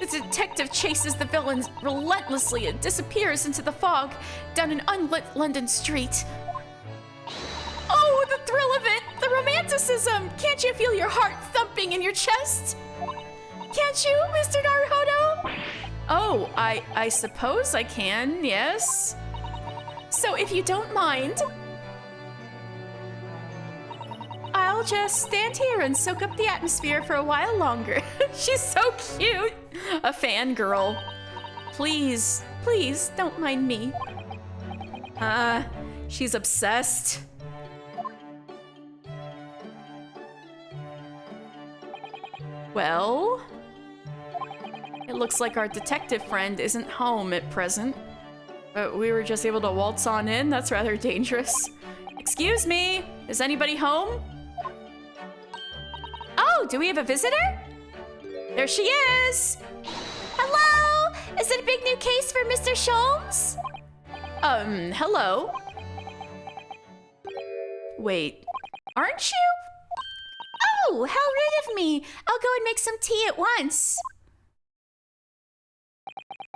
Speaker 1: The detective chases the villains relentlessly and disappears into the fog down an unlit London street. Oh, the thrill of it! The romanticism! Can't you feel your heart thumping in your chest? Can't you, Mr. Naruhodo? Oh, I suppose I can, yes. So if you don't mind, I'll just stand here and soak up the atmosphere for a while longer. She's so cute. A fangirl. Please, please, don't mind me. She's obsessed. Well, it looks like our detective friend isn't home at present. But we were just able to waltz on in. That's rather dangerous. Excuse me, is anybody home? Oh, Oh, do we have a visitor? There she is.
Speaker 3: Hello? Is it a big new case for Mr. Sholmes?
Speaker 1: Hello. Wait, aren't you?
Speaker 3: Oh, how rude of me. I'll go and make some tea at once.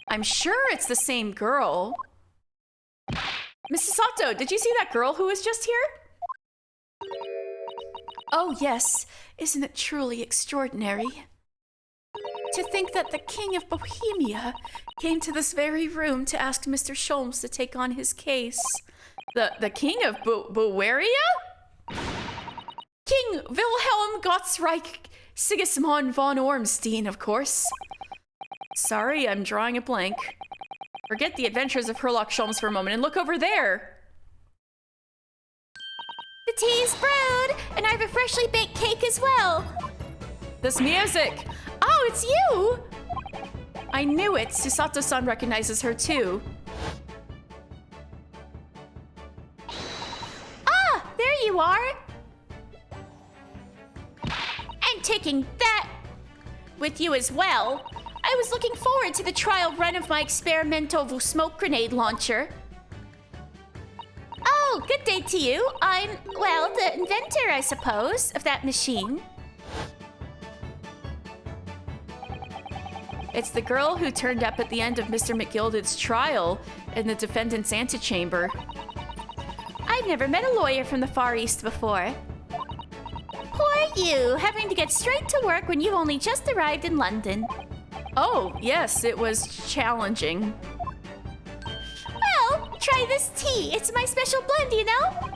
Speaker 1: I'm sure it's the same girl. Mrs. Sato, did you see that girl who was just here? Oh, yes. Isn't it truly extraordinary? To think that the King of Bohemia came to this very room to ask Mr. Sholmes to take on his case. The King of Bavaria? King Wilhelm Gottsreich Sigismund von Ormstein, of course. Sorry, I'm drawing a blank. Forget the adventures of Herlock Sholmes for a moment and look over there.
Speaker 3: The tea's brewed, and I have a freshly baked cake as well.
Speaker 1: This music!
Speaker 3: Oh, it's you!
Speaker 1: I knew it. Susato-san recognizes her too.
Speaker 3: Ah, there you are. I'm taking that with you as well. I was looking forward to the trial run of my experimental smoke grenade launcher. Oh, good day to you. I'm, well, the inventor, I suppose, of that machine.
Speaker 1: It's the girl who turned up at the end of Mr. McGilded's trial in the defendant's antechamber.
Speaker 3: I've never met a lawyer from the Far East before. Poor you, having to get straight to work when you've only just arrived in London.
Speaker 1: Oh, yes, it was challenging.
Speaker 3: Well, try this tea. It's my special blend, you know?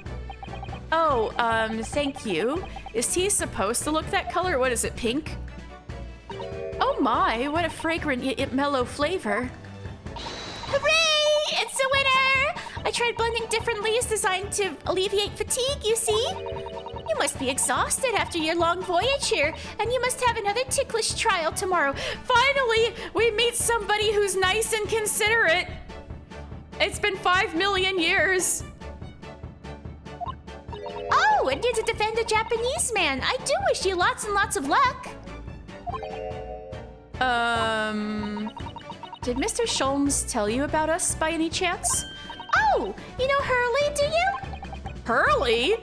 Speaker 1: Oh, thank you. Is tea supposed to look that color? What is it, pink? Oh my, what a fragrant yet mellow flavor.
Speaker 3: Hooray! It's a winner! I tried blending differently as designed to alleviate fatigue, you see? You must be exhausted after your long voyage here, and you must have another ticklish trial tomorrow.
Speaker 1: Finally, we meet somebody who's nice and considerate. It's been 5 million years.
Speaker 3: Oh, and you're to defend a Japanese man. I do wish you lots and lots of luck.
Speaker 1: Did Mr. Sholmes tell you about us by any chance?
Speaker 3: Oh, you know Hurley, do you?
Speaker 1: Hurley?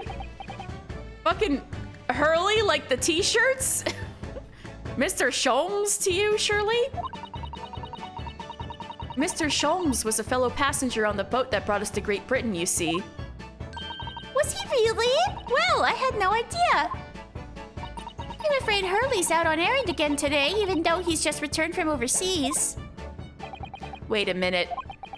Speaker 1: Fucking Hurley, like the t-shirts? Mr. Sholmes to you, Shirley? Mr. Sholmes was a fellow passenger on the boat that brought us to Great Britain, you see.
Speaker 3: Was he really? Well, I had no idea. I'm afraid Hurley's out on errand again today, even though he's just returned from overseas.
Speaker 1: Wait a minute.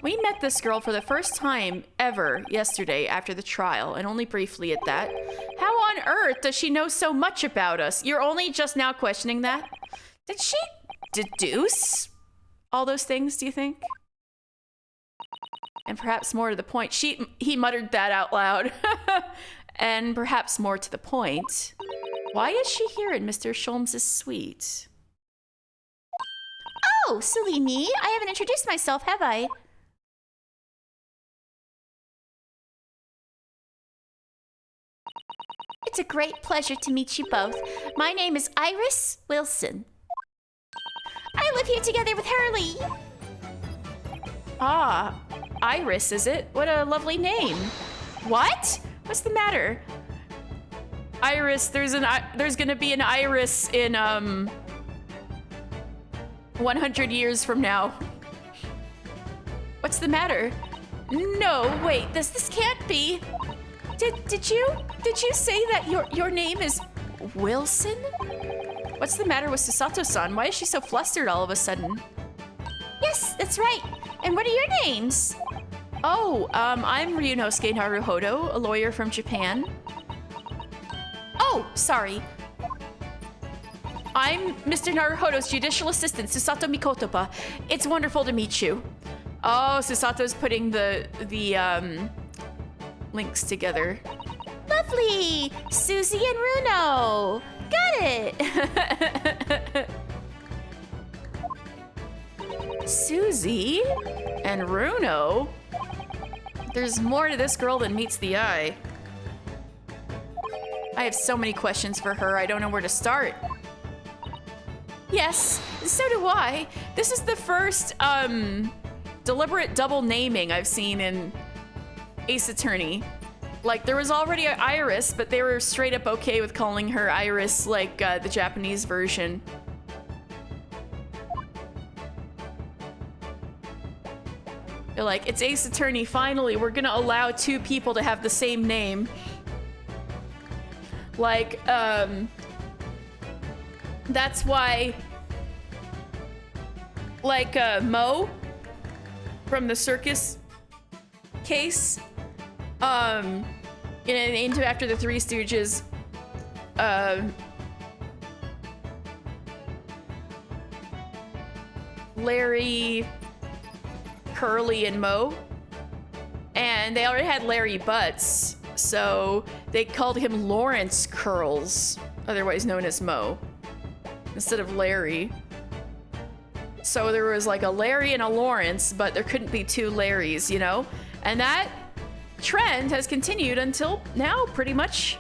Speaker 1: We met this girl for the first time ever yesterday after the trial, and only briefly at that. How on earth does she know so much about us? You're only just now questioning that? Did she deduce all those things, do you think? And perhaps more to the point, he muttered that out loud. And perhaps more to the point, why is she here in Mr. Sholmes' suite?
Speaker 3: Oh, silly me. I haven't introduced myself, have I? It's a great pleasure to meet you both. My name is Iris Wilson. I live here together with Hurley.
Speaker 1: Ah, Iris, is it? What a lovely name. What? What's the matter? Iris, there's gonna be an Iris in 100 years from now. What's the matter? No, wait, this can't be. Did you say that your name is Wilson? What's the matter with Susato-san? Why is she so flustered all of a sudden?
Speaker 3: Yes, that's right. And what are your names?
Speaker 1: Oh, I'm Ryunosuke Naruhodo, a lawyer from Japan. Oh, sorry. I'm Mr. Naruhodo's judicial assistant, Susato Mikotopa. It's wonderful to meet you. Oh, Susato's putting the links together.
Speaker 3: Lovely! Susie and Runo! Got it!
Speaker 1: Susie and Runo? There's more to this girl than meets the eye. I have so many questions for her, I don't know where to start. Yes, so do I. This is the first deliberate double naming I've seen in Ace Attorney. Like, there was already an Iris, but they were straight up okay with calling her Iris, like the Japanese version. They're like, it's Ace Attorney, finally, we're gonna allow two people to have the same name. Like, that's why, like, Mo from the circus case, into After the Three Stooges, Larry, Curly, and Mo, and they already had Larry Butts, so they called him Lawrence Curls, otherwise known as Mo, instead of Larry. So there was like a Larry and a Lawrence, but there couldn't be two Larrys, you know? And that trend has continued until now, pretty much.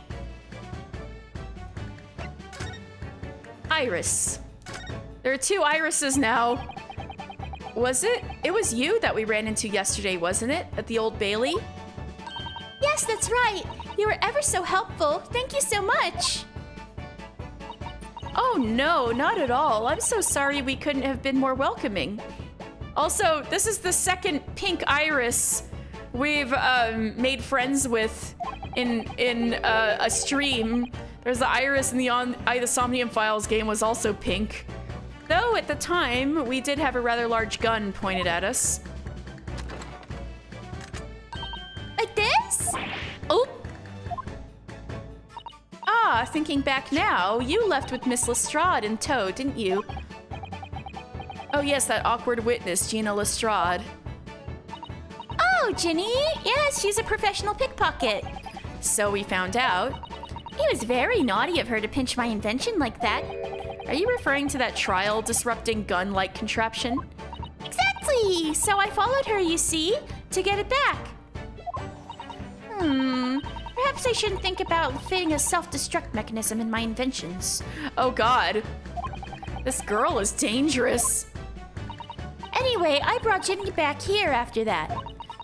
Speaker 1: Iris. There are two Irises now. Was it? It was you that we ran into yesterday, wasn't it? At the Old Bailey?
Speaker 3: Yes, that's right. You were ever so helpful. Thank you so much.
Speaker 1: Oh no, not at all. I'm so sorry we couldn't have been more welcoming. Also, this is the second pink Iris we've made friends with in a stream. There's the Iris in the Somnium Files game was also pink. Though at the time, we did have a rather large gun pointed at us.
Speaker 3: Like this?
Speaker 1: Oh! Ah, thinking back now, you left with Miss Lestrade in tow, didn't you? Oh yes, that awkward witness, Gina Lestrade.
Speaker 3: Oh, Ginny. Yes, she's a professional pickpocket.
Speaker 1: So we found out.
Speaker 3: It was very naughty of her to pinch my invention like that.
Speaker 1: Are you referring to that trial-disrupting gun-like contraption?
Speaker 3: Exactly! So I followed her, you see, to get it back. Perhaps I shouldn't think about fitting a self-destruct mechanism in my inventions.
Speaker 1: Oh god. This girl is dangerous.
Speaker 3: Anyway, I brought Ginny back here after that,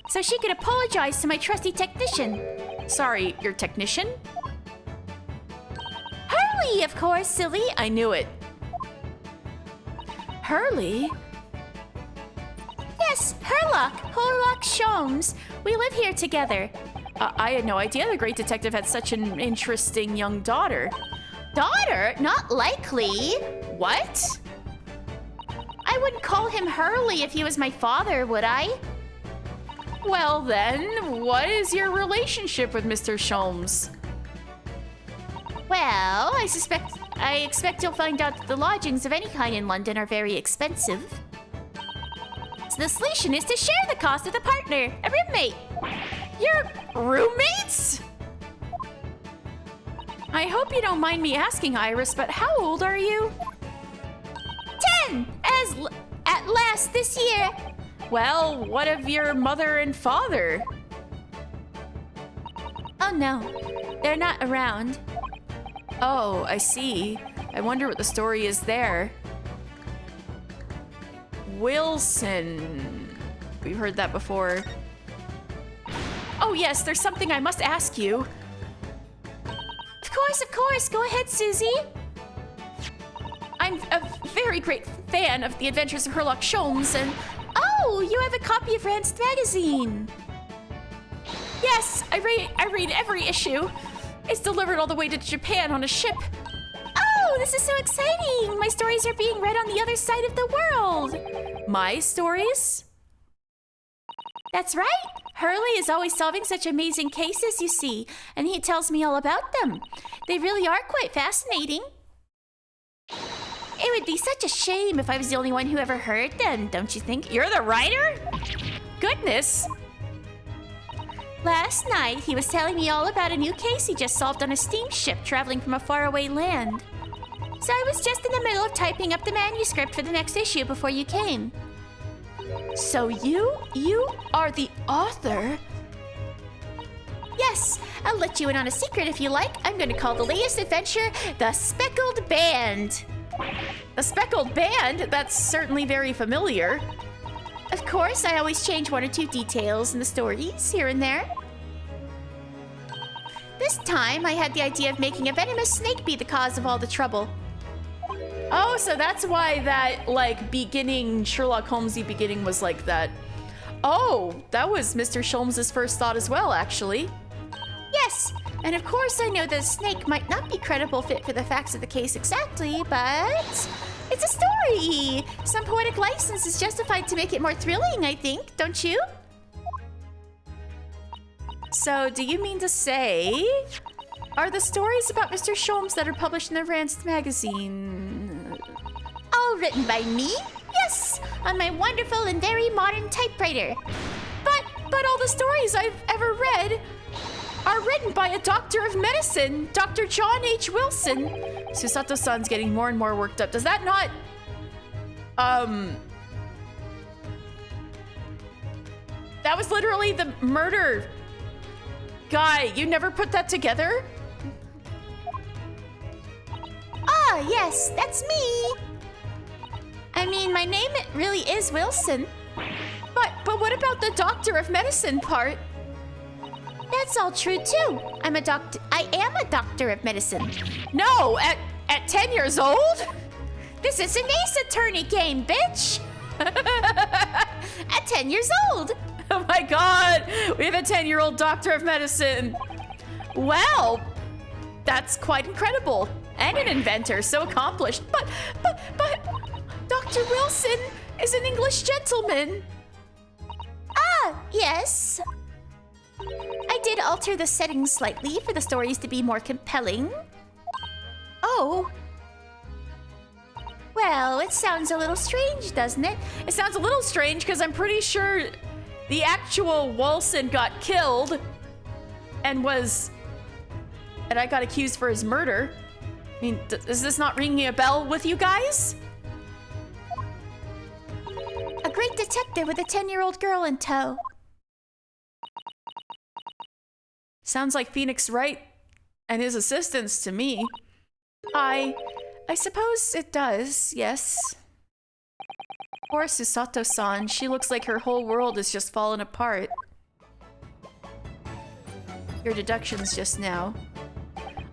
Speaker 3: so she could apologize to my trusty technician.
Speaker 1: Sorry, your technician?
Speaker 3: Hurley, of course, silly.
Speaker 1: I knew it. Hurley?
Speaker 3: Yes, Herlock Sholmes. We live here together.
Speaker 1: I had no idea the great detective had such an interesting young daughter.
Speaker 3: Daughter? Not likely.
Speaker 1: What?
Speaker 3: I wouldn't call him Hurley if he was my father, would I?
Speaker 1: Well then, what is your relationship with Mr. Sholmes?
Speaker 3: Well, I expect you'll find out that the lodgings of any kind in London are very expensive. So the solution is to share the cost with a partner, a roommate.
Speaker 1: You're roommates? I hope you don't mind me asking, Iris, but how old are you?
Speaker 3: 10, at last this year.
Speaker 1: Well, what of your mother and father?
Speaker 3: Oh no, they're not around.
Speaker 1: Oh, I see. I wonder what the story is there. Wilson. We've heard that before. Oh yes, there's something I must ask you.
Speaker 3: Of course. Go ahead, Susie.
Speaker 1: I'm a very great fan of The Adventures of Herlock Sholmes, and
Speaker 3: oh, you have a copy of Rancid magazine.
Speaker 1: Yes, I read every issue. It's delivered all the way to Japan on a ship.
Speaker 3: Oh, this is so exciting! My stories are being read on the other side of the world.
Speaker 1: My stories?
Speaker 3: That's right. Hurley is always solving such amazing cases, you see, and he tells me all about them. They really are quite fascinating. It would be such a shame if I was the only one who ever heard them, don't you think?
Speaker 1: You're the writer? Goodness.
Speaker 3: Last night, he was telling me all about a new case he just solved on a steamship traveling from a faraway land. So I was just in the middle of typing up the manuscript for the next issue before you came.
Speaker 1: So you are the author?
Speaker 3: Yes, I'll let you in on a secret if you like. I'm going to call the latest adventure The Speckled Band. A speckled band? That's certainly very familiar. Of course, I always change one or two details in the stories, here and there. This time, I had the idea of making a venomous snake be the cause of all the trouble.
Speaker 1: Oh, so that's why that, like, beginning, Sherlock Holmesy beginning was like that. Oh, that was Mr. Sholmes' first thought as well, actually.
Speaker 3: Yes, and of course I know that a snake might not be credible fit for the facts of the case exactly, but it's a story. Some poetic license is justified to make it more thrilling, I think, don't you?
Speaker 1: So, do you mean to say, are the stories about Mr. Sholmes that are published in the Rance magazine?
Speaker 3: All written by me? Yes, on my wonderful and very modern typewriter.
Speaker 1: But all the stories I've ever read are written by a doctor of medicine, Dr. John H. Wilson. Susato-san's getting more and more worked up. Does that not... That was literally the murder guy. You never put that together?
Speaker 3: Ah, yes, that's me. I mean, my name really is Wilson.
Speaker 1: But what about the doctor of medicine part?
Speaker 3: That's all true too. I am a doctor of medicine.
Speaker 1: No, at 10 years old?
Speaker 3: This is an ace attorney game, bitch. At 10 years old.
Speaker 1: Oh my god, we have a 10-year-old doctor of medicine. Well, that's quite incredible. And an inventor, so accomplished. But, Dr. Wilson is an English gentleman.
Speaker 3: Ah, yes. I did alter the settings slightly for the stories to be more compelling. Oh. Well, it sounds a little strange, doesn't it?
Speaker 1: It sounds a little strange because I'm pretty sure the actual Wilson got killed and I got accused for his murder. I mean, is this not ringing a bell with you guys?
Speaker 3: A great detective with a 10-year-old girl in tow.
Speaker 1: Sounds like Phoenix Wright and his assistants to me. I suppose it does, yes. Poor Susato-san, she looks like her whole world is just fallen apart. Your deductions just now.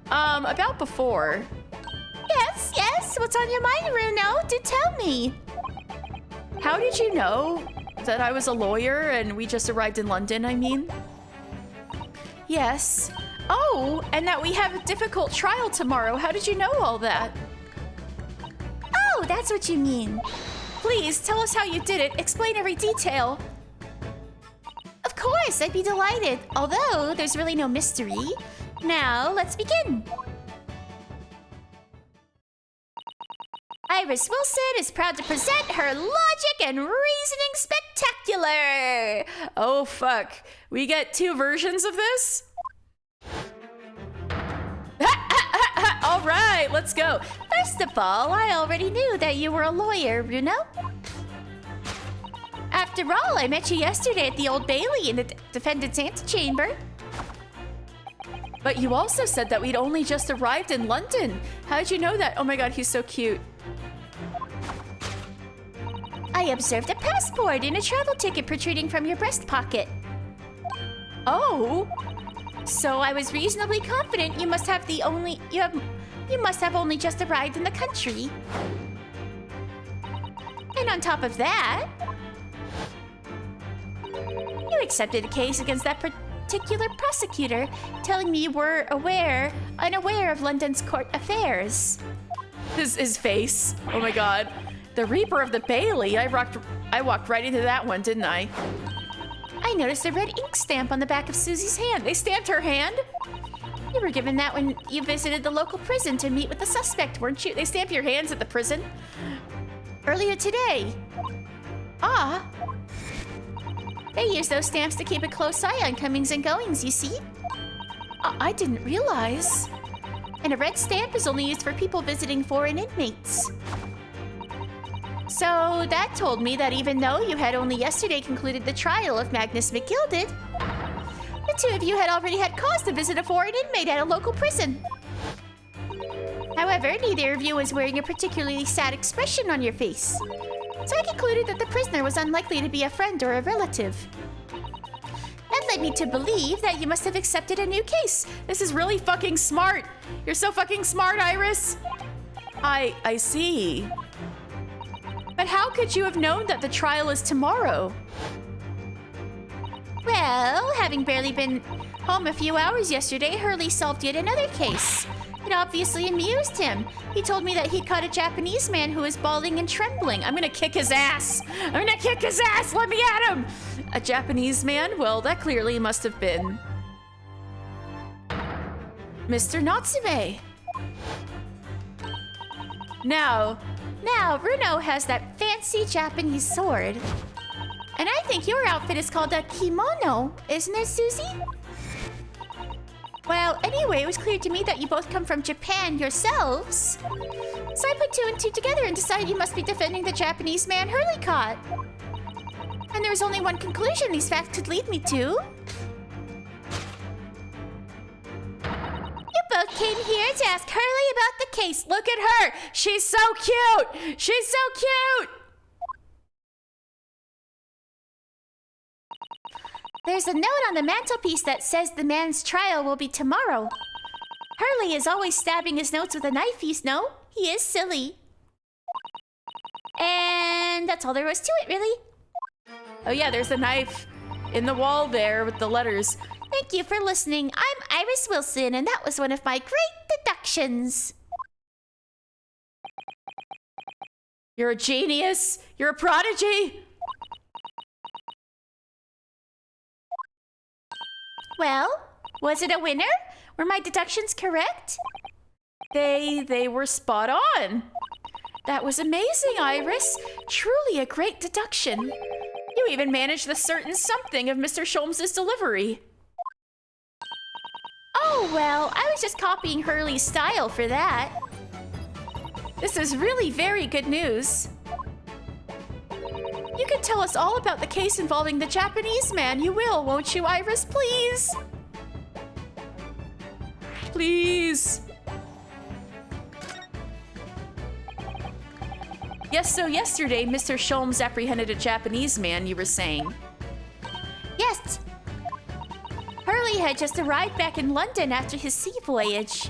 Speaker 1: About before.
Speaker 3: Yes, what's on your mind, Runo? Do tell me.
Speaker 1: How did you know that I was a lawyer and we just arrived in London, I mean? Yes. Oh, and that we have a difficult trial tomorrow. How did you know all that?
Speaker 3: Oh, that's what you mean.
Speaker 1: Please, tell us how you did it. Explain every detail.
Speaker 3: Of course, I'd be delighted. Although, there's really no mystery. Now, let's begin. Iris Wilson is proud to present her Logic and Reasoning Spectacular.
Speaker 1: Oh, fuck. We get two versions of this? All right, let's go.
Speaker 3: First of all, I already knew that you were a lawyer, Runo. After all, I met you yesterday at the Old Bailey in the defendant's antechamber.
Speaker 1: But you also said that we'd only just arrived in London. How did you know that? Oh my god, he's so cute.
Speaker 3: I observed a passport and a travel ticket protruding from your breast pocket.
Speaker 1: Oh,
Speaker 3: so I was reasonably confident you must have only just arrived in the country. And on top of that, you accepted a case against that particular prosecutor, telling me you were unaware of London's court affairs.
Speaker 1: his face. Oh my god. The Reaper of the Bailey. I walked right into that one, didn't I?
Speaker 3: I noticed a red ink stamp on the back of Susie's hand.
Speaker 1: They stamped her hand?
Speaker 3: You were given that when you visited the local prison to meet with the suspect, weren't you?
Speaker 1: They stamp your hands at the prison?
Speaker 3: Earlier today. Ah. They use those stamps to keep a close eye on comings and goings, you see?
Speaker 1: I didn't realize.
Speaker 3: And a red stamp is only used for people visiting foreign inmates. So that told me that even though you had only yesterday concluded the trial of Magnus McGilded, the two of you had already had cause to visit a foreign inmate at a local prison. However, neither of you was wearing a particularly sad expression on your face. So I concluded that the prisoner was unlikely to be a friend or a relative. That led me to believe that you must have accepted a new case.
Speaker 1: This is really fucking smart. You're so fucking smart, Iris. I see. But how could you have known that the trial is tomorrow?
Speaker 3: Well, having barely been home a few hours yesterday, Hurley solved yet another case. It obviously amused him. He told me that he caught a Japanese man who was bawling and trembling.
Speaker 1: I'm gonna kick his ass. I'm gonna kick his ass. Let me at him. A Japanese man? Well, that clearly must have been Mr. Natsume. Now,
Speaker 3: Runo has that fancy Japanese sword. And I think your outfit is called a kimono, isn't it, Susie? Well, anyway, it was clear to me that you both come from Japan yourselves. So I put two and two together and decided you must be defending the Japanese man Hurley caught. And there was only one conclusion these facts could lead me to. You both came here to ask Hurley about the case.
Speaker 1: look at her. She's so cute. She's so cute.
Speaker 3: There's a note on the mantelpiece that says the man's trial will be tomorrow. Hurley is always stabbing his notes with a knife, you know. He is silly. And that's all there was to it, really.
Speaker 1: Oh yeah, there's a knife in the wall there with the letters.
Speaker 3: Thank you for listening. I'm Iris Wilson, and that was one of my great deductions.
Speaker 1: You're a genius. You're a prodigy.
Speaker 3: Well, was it a winner? Were my deductions correct?
Speaker 1: They were spot on. That was amazing, Iris. Truly a great deduction. You even managed the certain something of Mr. Sholmes's delivery.
Speaker 3: Oh, well, I was just copying Hurley's style for that.
Speaker 1: This is really very good news. You can tell us all about the case involving the Japanese man. You will, won't you, Iris? Please. Please. Yes, so yesterday, Mr. Sholmes apprehended a Japanese man, you were saying.
Speaker 3: Yes. Hurley had just arrived back in London after his sea voyage.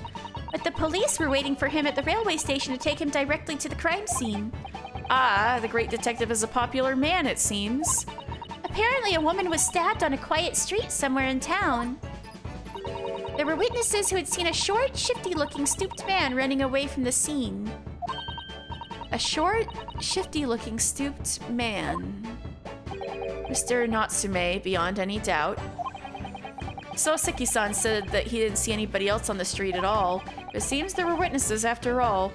Speaker 3: But the police were waiting for him at the railway station to take him directly to the crime scene.
Speaker 1: Ah, the great detective is a popular man, it seems.
Speaker 3: Apparently, a woman was stabbed on a quiet street somewhere in town. There were witnesses who had seen a short, shifty-looking stooped man running away from the scene.
Speaker 1: A short, shifty-looking stooped man. Mr. Natsume, beyond any doubt. Soseki-san said that he didn't see anybody else on the street at all. It seems there were witnesses after all.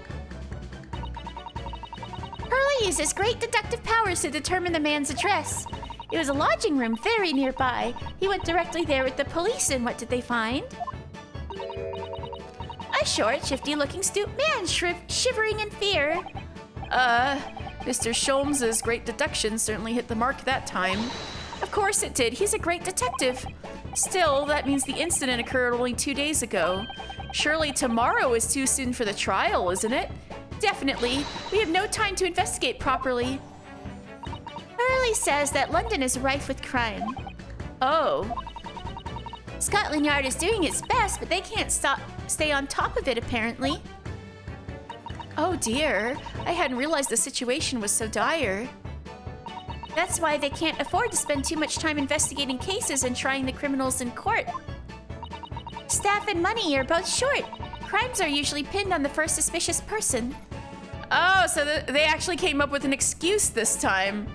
Speaker 3: Hurley uses great deductive powers to determine the man's address. It was a lodging room very nearby. He went directly there with the police, and what did they find? A short, shifty-looking stooped man shivering in fear.
Speaker 1: Mr. Sholmes's great deduction certainly hit the mark that time. Of course it did. He's a great detective. Still, that means the incident occurred only 2 days ago. Surely tomorrow is too soon for the trial, isn't it? Definitely. We have no time to investigate properly.
Speaker 3: Hurley says that London is rife with crime.
Speaker 1: Oh.
Speaker 3: Scotland Yard is doing its best, but they can't stay on top of it, apparently.
Speaker 1: Oh dear. I hadn't realized the situation was so dire.
Speaker 3: That's why they can't afford to spend too much time investigating cases and trying the criminals in court. Staff and money are both short. Crimes are usually pinned on the first suspicious person.
Speaker 1: Oh, so they actually came up with an excuse this time.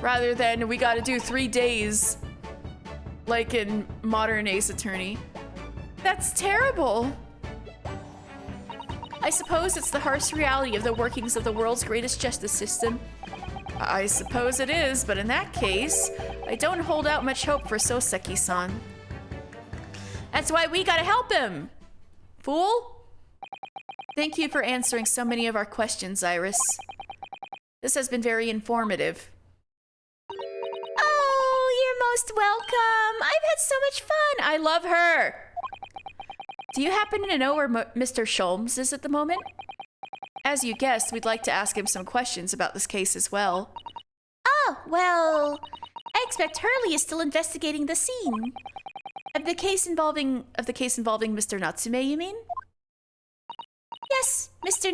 Speaker 1: Rather than we gotta do 3 days. Like in modern Ace Attorney. That's terrible. I suppose it's the harsh reality of the workings of the world's greatest justice system. I suppose it is, but in that case, I don't hold out much hope for Soseki-san. That's why we gotta help him! Fool? Thank you for answering so many of our questions, Iris. This has been very informative.
Speaker 3: Oh, you're most welcome. I've had so much fun.
Speaker 1: I love her! Do you happen to know where Mr. Sholmes is at the moment? As you guessed, we'd like to ask him some questions about this case as well.
Speaker 3: Oh, well, I expect Hurley is still investigating the scene. Of the case involving
Speaker 1: Mr. Natsume, you mean?
Speaker 3: Yes, Mr.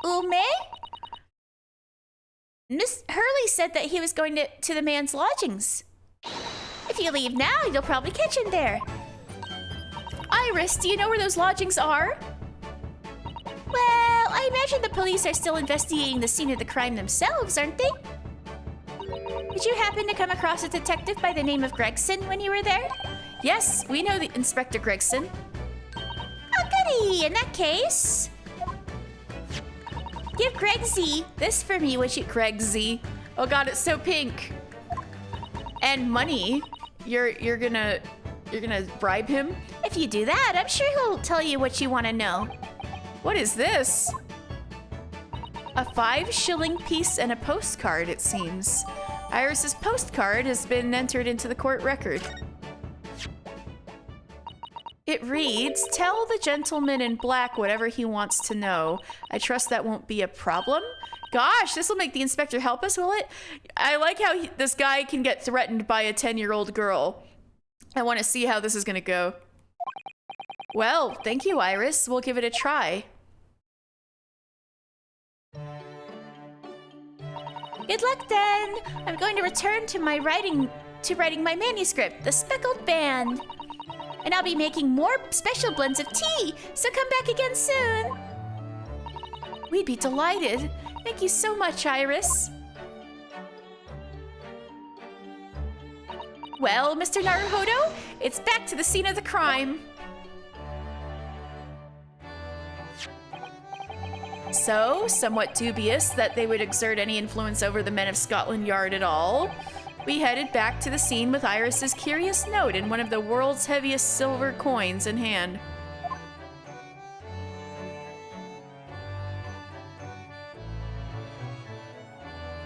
Speaker 3: Ume? Miss Hurley said that he was going to the man's lodgings. If you leave now, you'll probably catch him there.
Speaker 1: Iris, do you know where those lodgings are?
Speaker 3: Well, I imagine the police are still investigating the scene of the crime themselves, aren't they? Did you happen to come across a detective by the name of Gregson when you were there?
Speaker 1: Yes, we know the Inspector Gregson.
Speaker 3: Oh, goody! In that case, give Greg Z this for me, would you?
Speaker 1: Greg Z. Oh god, it's so pink. And money. You're gonna bribe him?
Speaker 3: If you do that, I'm sure he'll tell you what you want to know.
Speaker 1: What is this? A 5-shilling piece and a postcard, it seems. Iris's postcard has been entered into the court record. It reads, "Tell the gentleman in black whatever he wants to know. I trust that won't be a problem." Gosh, this will make the inspector help us, will it? I like how this guy can get threatened by a 10-year-old girl. I want to see how this is going to go. Well, thank you, Iris. We'll give it a try.
Speaker 3: Good luck then. I'm going to return to writing my manuscript, The Speckled Band. And I'll be making more special blends of tea, so come back again soon.
Speaker 1: We'd be delighted. Thank you so much, Iris. Well, Mr. Naruhodo, it's back to the scene of the crime. So, somewhat dubious that they would exert any influence over the men of Scotland Yard at all, we headed back to the scene with Iris's curious note and one of the world's heaviest silver coins in hand.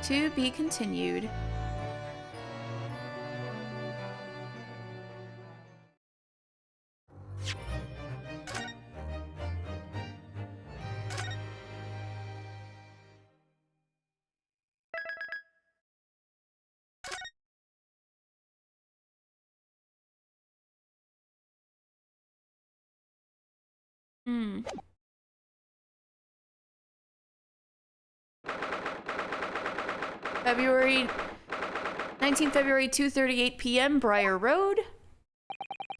Speaker 1: To be continued. February 2:38 p.m. Briar Road.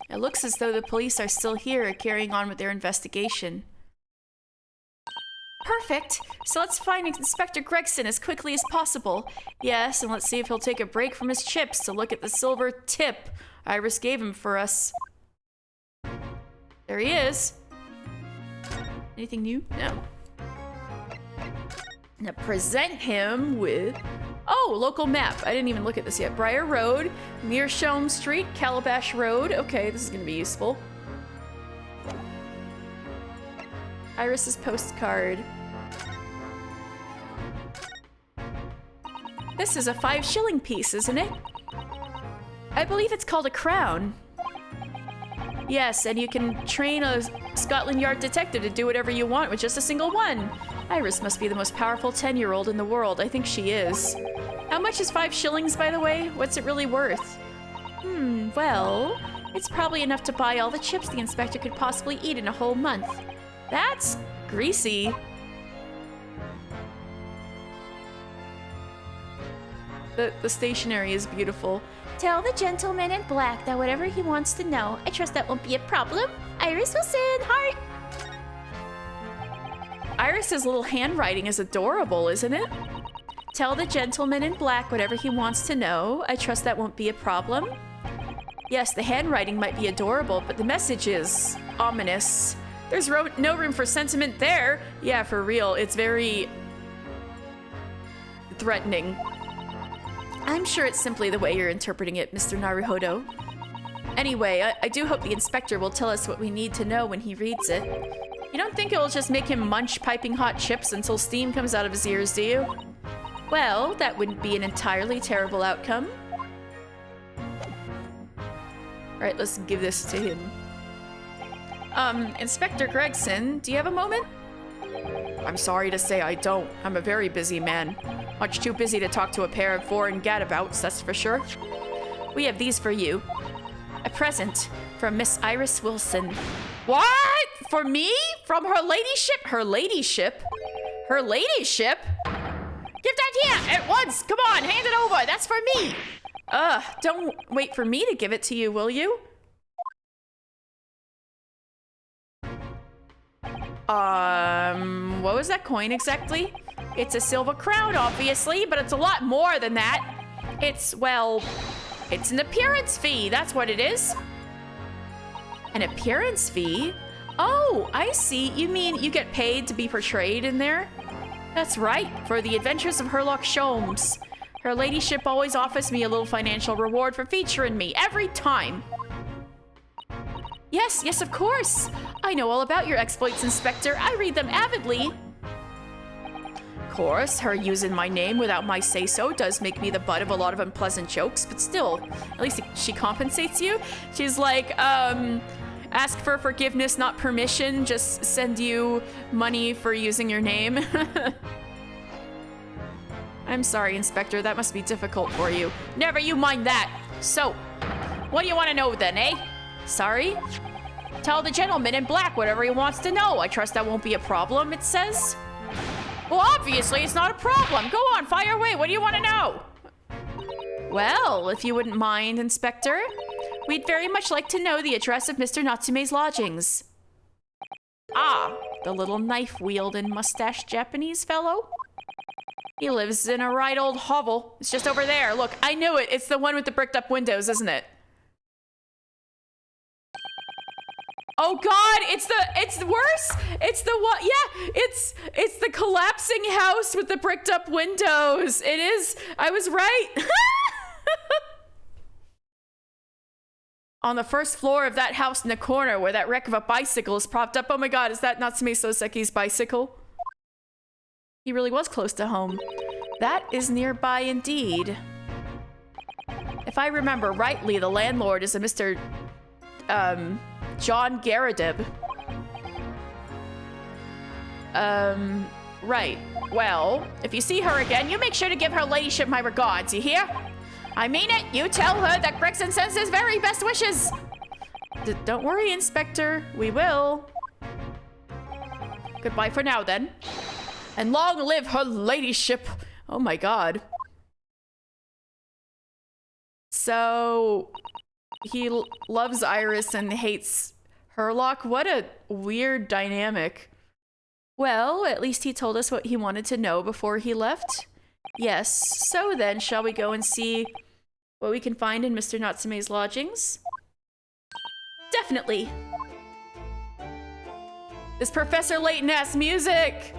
Speaker 1: It looks as though the police are still here carrying on with their investigation. Perfect. So let's find Inspector Gregson as quickly as possible. Yes, and let's see if he'll take a break from his chips to look at the silver tip Iris gave him for us. There he is. Anything new? No. Now present him with... Oh, local map. I didn't even look at this yet. Briar Road, Meerschaum Street, Calabash Road. Okay, this is gonna be useful. Iris's postcard. This is a 5-shilling piece, isn't it? I believe it's called a crown. Yes, and you can train a Scotland Yard detective to do whatever you want with just a single one. Iris must be the most powerful 10-year-old in the world. I think she is. How much is 5 shillings, by the way? What's it really worth? Well, it's probably enough to buy all the chips the inspector could possibly eat in a whole month. That's greasy. The stationery is beautiful.
Speaker 3: Tell the gentleman in black that whatever he wants to know, I trust that won't be a problem. Iris Wilson, heart.
Speaker 1: Iris's little handwriting is adorable, isn't it? Tell the gentleman in black whatever he wants to know. I trust that won't be a problem. Yes, the handwriting might be adorable, but the message is ominous. There's no room for sentiment there. Yeah, for real. It's very threatening. I'm sure it's simply the way you're interpreting it, Mr. Naruhodo. Anyway, I do hope the inspector will tell us what we need to know when he reads it. You don't think it will just make him munch piping hot chips until steam comes out of his ears, do you? Well, that wouldn't be an entirely terrible outcome. Alright, let's give this to him. Inspector Gregson, do you have a moment? I'm sorry to say I don't. I'm a very busy man. Much too busy to talk to a pair of foreign gadabouts, that's for sure. We have these for you. A present from Miss Iris Wilson. What? For me? From her ladyship? Her ladyship? Her ladyship? Give that here at once! Come on, hand it over! That's for me! Don't wait for me to give it to you, will you? What was that coin exactly? It's a silver crown, obviously, but it's a lot more than that. It's, well, it's an appearance fee, that's what it is. An appearance fee? Oh, I see. You mean you get paid to be portrayed in there? That's right, for the adventures of Herlock Sholmes. Her ladyship always offers me a little financial reward for featuring me, every time. Yes, of course. I know all about your exploits, Inspector. I read them avidly. Of course, her using my name without my say-so does make me the butt of a lot of unpleasant jokes, but still, at least she compensates you. She's like, ask for forgiveness, not permission. Just send you money for using your name. I'm sorry, Inspector. That must be difficult for you. Never you mind that. So, what do you want to know then, eh? Sorry? Tell the gentleman in black whatever he wants to know. I trust that won't be a problem, it says. Well, obviously, it's not a problem. Go on, fire away. What do you want to know? Well, if you wouldn't mind, Inspector, we'd very much like to know the address of Mr. Natsume's lodgings. Ah, the little knife-wielding mustached Japanese fellow? He lives in a right old hovel. It's just over there. Look, I knew it. It's the one with the bricked-up windows, isn't it? Oh God, it's worse. It's the what? Yeah, it's the collapsing house with the bricked up windows. It is. I was right. On the first floor of that house in the corner where that wreck of a bicycle is propped up. Oh my God, is that Natsume Soseki's bicycle? He really was close to home. That is nearby indeed. If I remember rightly, the landlord is a Mr. John Garadib. Right. Well, if you see her again, you make sure to give her ladyship my regards, you hear? I mean it. You tell her that Gregson sends his very best wishes. Don't worry, Inspector. We will. Goodbye for now, then. And long live her ladyship. Oh my God. So... he loves Iris and hates Herlock. What a weird dynamic. Well, at least he told us what he wanted to know before he left. Yes, so then, shall we go and see what we can find in Mr. Natsume's lodgings? Definitely. This Professor Layton-ass music!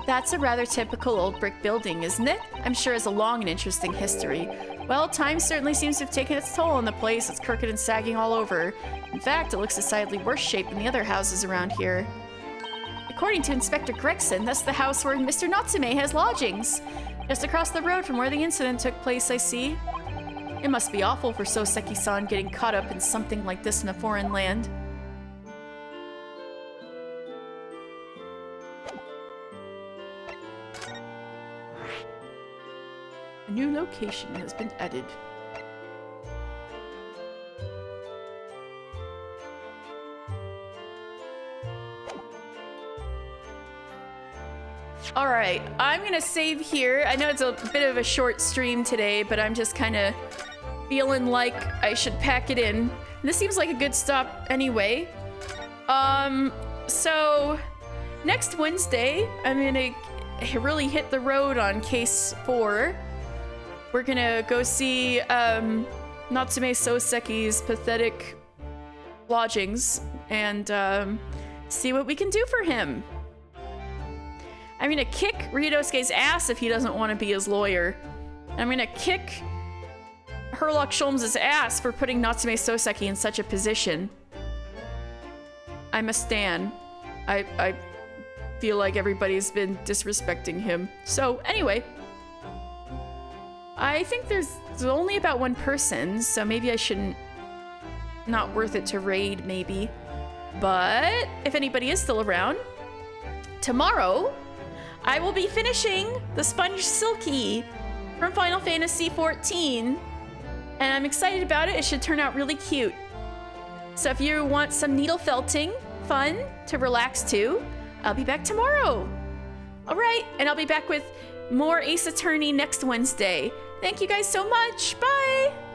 Speaker 1: That's a rather typical old brick building, isn't it? I'm sure it has a long and interesting history. Well, time certainly seems to have taken its toll on the place. It's crooked and sagging all over. In fact, it looks decidedly worse shaped than the other houses around here. According to Inspector Gregson, that's the house where Mr. Natsume has lodgings. Just across the road from where the incident took place, I see. It must be awful for Soseki-san getting caught up in something like this in a foreign land. A new location has been added. Alright, I'm gonna save here. I know it's a bit of a short stream today, but I'm just kind of feeling like I should pack it in. This seems like a good stop anyway. So next Wednesday, I'm gonna really hit the road on case 4. We're gonna go see Natsume Soseki's pathetic lodgings and see what we can do for him. I'm gonna kick Ryudosuke's ass if he doesn't want to be his lawyer. I'm gonna kick Herlock Sholmes' ass for putting Natsume Soseki in such a position. I'm a stan. I feel like everybody's been disrespecting him. So anyway, I think there's only about one person, so maybe I shouldn't. Not worth it to raid, maybe. But if anybody is still around, tomorrow I will be finishing the Sponge Silky from Final Fantasy XIV, and I'm excited about it. It should turn out really cute. So if you want some needle felting fun to relax to, I'll be back tomorrow. All right, and I'll be back with more Ace Attorney next Wednesday. Thank you guys so much. Bye.